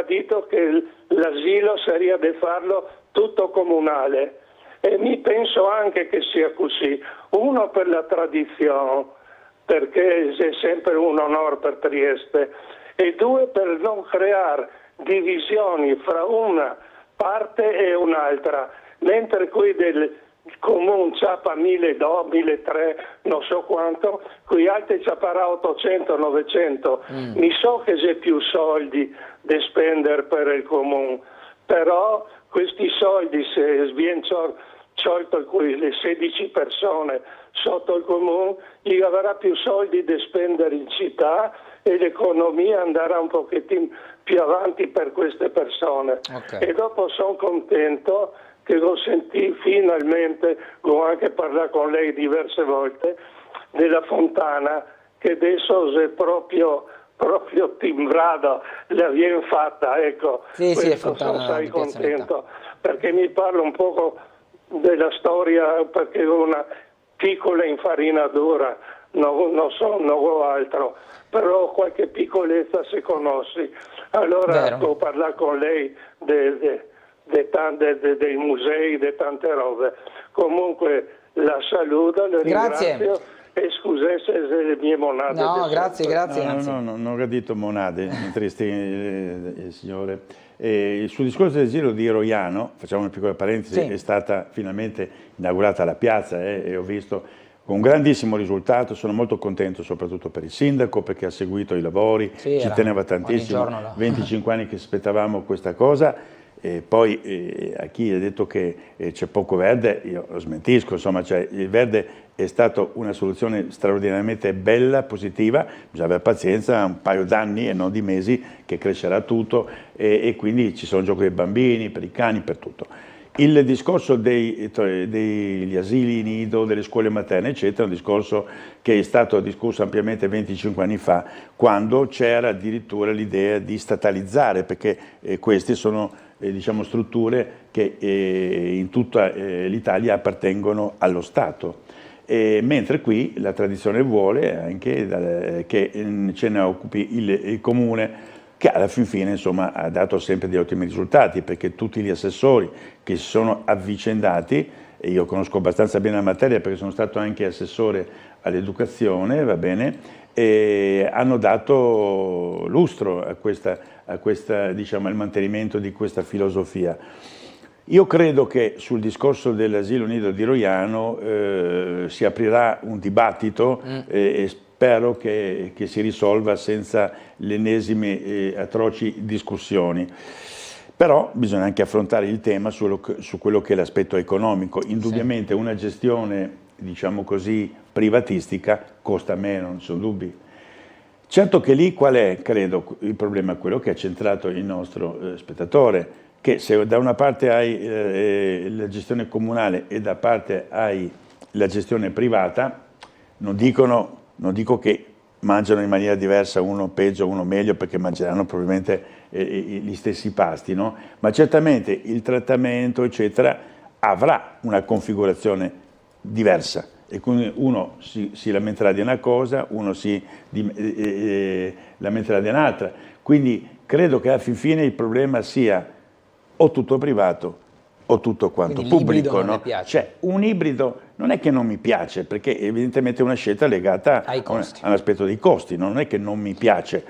detto che l'asilo sarebbe farlo tutto comunale, e mi penso anche che sia così, uno per la tradizione, perché è sempre un onore per Trieste, e due per non creare divisioni fra una parte e un'altra, mentre qui del comune ciapa 1.200, 1.300, non so quanto, qui altri ciaparà 800, 900. Mi so che c'è più soldi da spendere per il comune, però questi soldi, se viene sciolto le 16 persone sotto il comune, gli avrà più soldi da spendere in città e l'economia andrà un pochettino più avanti per queste persone. E dopo sono contento che ho sentito finalmente, ho anche parlato con lei diverse volte, della Fontana, che adesso è proprio timbrata, la viene fatta, ecco. Sì, è sono assai contento, perché mi parla un poco della storia, perché ho una piccola infarinatura, non ho altro, però qualche piccolezza si conosce. Allora ho parlato con lei dei musei, di tante robe. Comunque la saluto, le ringrazio e scusate se le mie monade. No, grazie. No, non ho gradito monade, signore. Sul discorso dell'asilo di Roiano, facciamo una piccola parentesi, è stata finalmente inaugurata la piazza e ho visto con un grandissimo risultato, sono molto contento soprattutto per il sindaco perché ha seguito i lavori, ci teneva tantissimo, 25 anni che aspettavamo questa cosa. E poi a chi ha detto che c'è poco verde, io lo smentisco, insomma, cioè, il verde è stata una soluzione straordinariamente bella, positiva, bisogna avere pazienza, un paio d'anni e non di mesi che crescerà tutto e quindi ci sono giochi dei bambini, per i cani, per tutto. Il discorso degli asili nido, delle scuole materne, eccetera, è un discorso che è stato discusso ampiamente 25 anni fa, quando c'era addirittura l'idea di statalizzare, perché queste sono diciamo, strutture che in tutta l'Italia appartengono allo Stato. Mentre qui la tradizione vuole anche che ce ne occupi il Comune, che alla fin fine insomma, ha dato sempre degli ottimi risultati, perché tutti gli assessori che si sono avvicendati, e io conosco abbastanza bene la materia perché sono stato anche assessore all'educazione, va bene, e hanno dato lustro a questa, diciamo, al mantenimento di questa filosofia. Io credo che sul discorso dell'asilo nido di Roiano si aprirà un dibattito e spero che si risolva senza le ennesime atroci discussioni. Però bisogna anche affrontare il tema su quello che è l'aspetto economico. Indubbiamente una gestione, diciamo così, privatistica costa meno, non sono dubbi. Certo che lì qual è, credo, il problema? Quello che ha centrato il nostro spettatore, che se da una parte hai la gestione comunale e da parte hai la gestione privata, non dico che mangiano in maniera diversa, uno peggio, uno meglio, perché mangeranno probabilmente gli stessi pasti, no? Ma certamente il trattamento, eccetera, avrà una configurazione diversa. E quindi uno si lamenterà di una cosa, uno si lamenterà di un'altra. Quindi credo che alla fin fine il problema sia o tutto privato o tutto quanto pubblico. No? Cioè, un ibrido non è che non mi piace, perché evidentemente è una scelta legata all'aspetto dei costi, non è che non mi piace.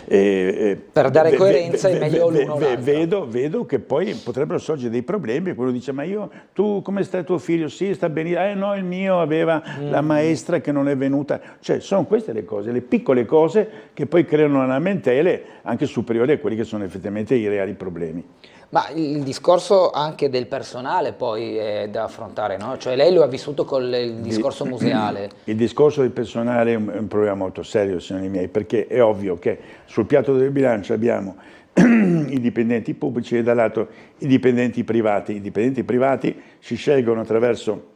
Per dare coerenza è meglio l'uno o l'altro. Vedo che poi potrebbero sorgere dei problemi, quello dice: ma tu come sta tuo figlio? Sì, sta benissimo. No, il mio aveva la maestra che non è venuta. Cioè, sono queste le cose, le piccole cose che poi creano una lamentele anche superiore a quelli che sono effettivamente i reali problemi. Ma il discorso anche del personale poi è da affrontare, no? Cioè lei lo ha vissuto con il discorso museale. Il discorso del personale è un problema molto serio, signori miei, perché è ovvio che sul piatto del bilancio abbiamo i dipendenti pubblici e dall'altro i dipendenti privati. I dipendenti privati si scelgono attraverso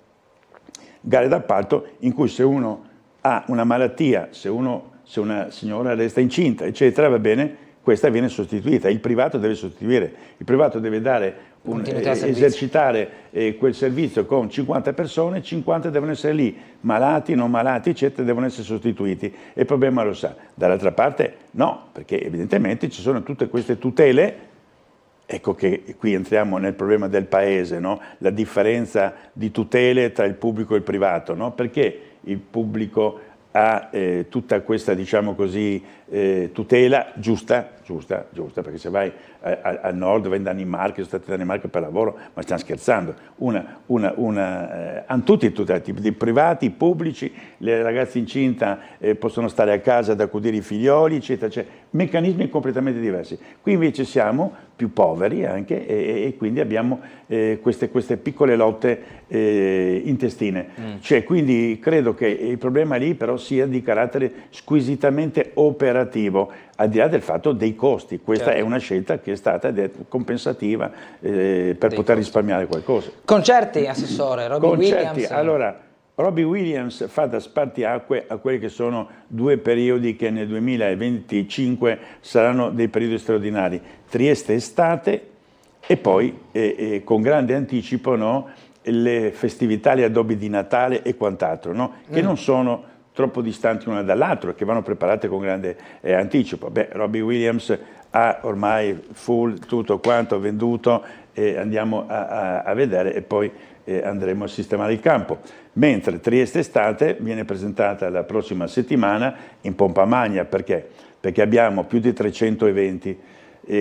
gare d'appalto in cui se uno ha una malattia, se una signora resta incinta, eccetera, va bene, questa viene sostituita, il privato deve sostituire, il privato deve dare esercitare quel servizio con 50 persone, 50 devono essere lì, malati, non malati, eccetera, devono essere sostituiti, e il problema lo sa. Dall'altra parte no, perché evidentemente ci sono tutte queste tutele. Ecco che qui entriamo nel problema del paese, no? La differenza di tutele tra il pubblico e il privato, no? Perché il pubblico ha tutta questa, diciamo così, tutela giusta, perché se vai al nord, vai in Danimarca, sono stati in Danimarca per lavoro, ma stiamo scherzando, hanno tutti i tutelati, i privati, i pubblici, le ragazze incinta possono stare a casa ad accudire i figlioli, eccetera, cioè meccanismi completamente diversi. Qui invece siamo più poveri anche e quindi abbiamo queste piccole lotte intestine. Cioè, quindi credo che il problema lì però sia di carattere squisitamente operativo, al di là del fatto dei costi. Questa è una scelta che è stata compensativa per poter risparmiare qualcosa. Concerti, Assessore, Robbie Williams. Allora, Robbie Williams fa da spartiacque a quelli che sono due periodi che nel 2025 saranno dei periodi straordinari. Trieste estate e poi con grande anticipo, no, le festività, le addobbi di Natale e quant'altro, no, che non sono troppo distanti una dall'altra, che vanno preparate con grande anticipo. Robbie Williams ha ormai tutto quanto venduto, andiamo a vedere e poi andremo a sistemare il campo. Mentre Trieste estate viene presentata la prossima settimana in pompa magna, perché abbiamo più di 300 eventi.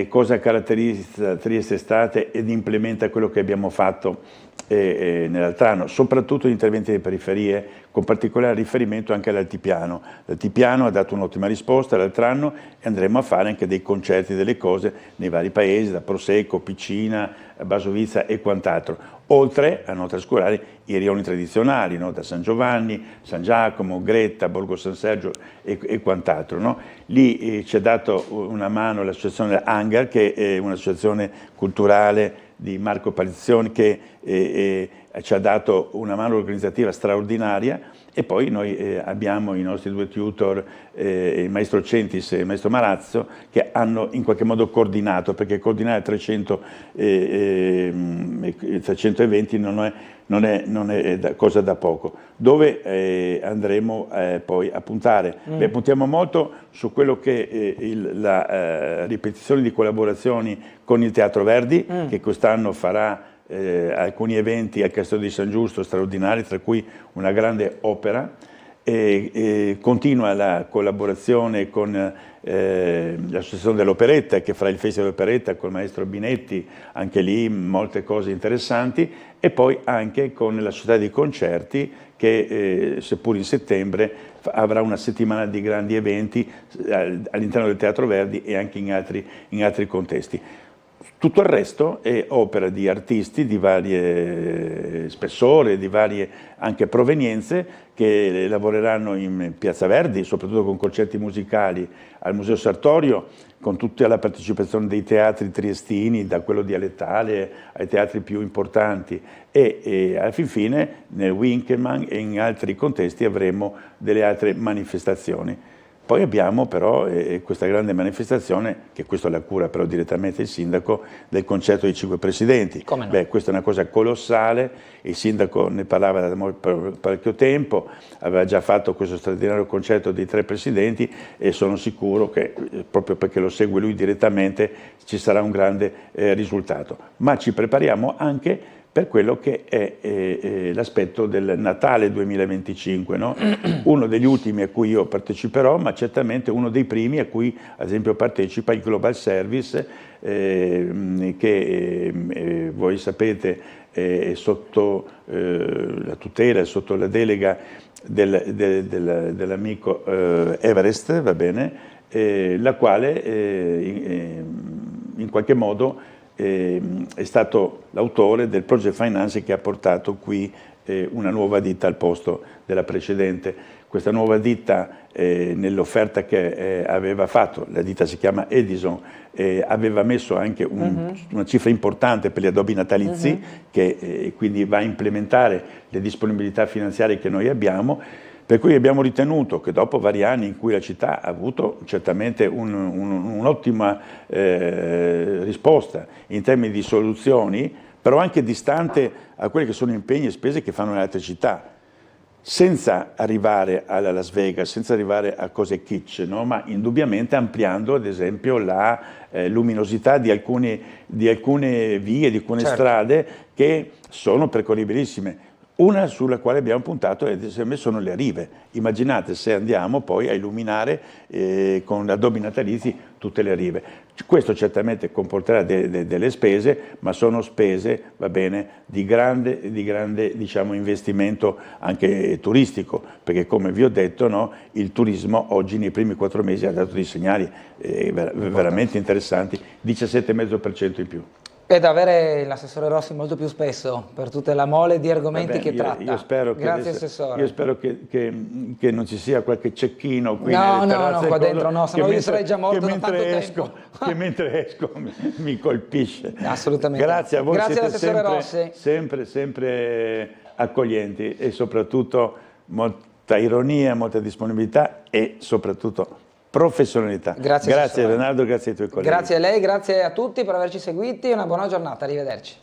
Cosa caratterizza Trieste estate ed implementa quello che abbiamo fatto nell'altro anno? Soprattutto gli interventi delle periferie, con particolare riferimento anche all'altipiano. L'altipiano ha dato un'ottima risposta l'altro anno e andremo a fare anche dei concerti, delle cose nei vari paesi, da Prosecco, Piccina, Basovizza e quant'altro, oltre a non trascurare i rioni tradizionali, no? Da San Giovanni, San Giacomo, Gretta, Borgo San Sergio e quant'altro. No? Lì ci ha dato una mano l'associazione Hangar, che è un'associazione culturale di Marco Palizzoni, che ci ha dato una mano organizzativa straordinaria, e poi noi abbiamo i nostri due tutor, il maestro Centis e il maestro Marazzo, che hanno in qualche modo coordinato, perché coordinare 300 eventi non è cosa da poco. Dove andremo poi a puntare? Puntiamo molto su quello che è la ripetizione di collaborazioni con il Teatro Verdi, che quest'anno farà alcuni eventi al Castello di San Giusto straordinari, tra cui una grande opera. Continua la collaborazione con l'associazione dell'operetta, che farà il Festival dell'Operetta col maestro Binetti, anche lì molte cose interessanti, e poi anche con la società dei concerti, che seppur in settembre avrà una settimana di grandi eventi all'interno del Teatro Verdi e anche in altri contesti. Tutto il resto è opera di artisti di varie spessore, di varie anche provenienze, che lavoreranno in Piazza Verdi, soprattutto con concerti musicali al Museo Sartorio, con tutta la partecipazione dei teatri triestini, da quello dialettale ai teatri più importanti, e alla fin fine nel Winkelmann e in altri contesti avremo delle altre manifestazioni. Poi abbiamo però questa grande manifestazione, che questo la cura però direttamente il sindaco, del concerto dei 5 presidenti. Come no? Beh, questa è una cosa colossale, il sindaco ne parlava da parecchio tempo, aveva già fatto questo straordinario concerto dei 3 presidenti e sono sicuro che, proprio perché lo segue lui direttamente, ci sarà un grande risultato. Ma ci prepariamo anche per quello che è l'aspetto del Natale 2025, no? Uno degli ultimi a cui io parteciperò, ma certamente uno dei primi a cui ad esempio partecipa il Global Service, che voi sapete è sotto la tutela, sotto la delega dell'amico Everest, va bene, la quale in qualche modo è stato l'autore del project finance che ha portato qui una nuova ditta al posto della precedente. Questa nuova ditta, nell'offerta che aveva fatto, la ditta si chiama Edison, aveva messo anche una cifra importante per gli addobbi natalizi, che quindi va a implementare le disponibilità finanziarie che noi abbiamo. Per cui abbiamo ritenuto che dopo vari anni in cui la città ha avuto certamente un'ottima risposta in termini di soluzioni, però anche distante a quelli che sono impegni e spese che fanno le altre città, senza arrivare alla Las Vegas, senza arrivare a cose kitsch, no? Ma indubbiamente ampliando ad esempio la luminosità di alcune vie, di alcune strade che sono percorribilissime. Una sulla quale abbiamo puntato sono le rive. Immaginate se andiamo poi a illuminare con addobbi natalizi tutte le rive. Questo certamente comporterà delle spese, ma sono spese, va bene, di grande diciamo, investimento anche turistico, perché come vi ho detto, no, il turismo oggi nei primi 4 mesi ha dato dei segnali veramente interessanti, 17,5% in più. Ed avere l'assessore Rossi molto più spesso per tutta la mole di argomenti che tratta. Io spero che Grazie assessore. Io spero che non ci sia qualche cecchino qui no, qua dentro no, se no io sarei già morto da tanto tempo. Che mentre esco mi colpisce. Assolutamente. Grazie a voi, grazie siete Rossi. sempre accoglienti e soprattutto molta ironia, molta disponibilità e soprattutto professionalità. Grazie Leonardo, grazie ai tuoi colleghi. Grazie a lei, grazie a tutti per averci seguiti, una buona giornata, arrivederci.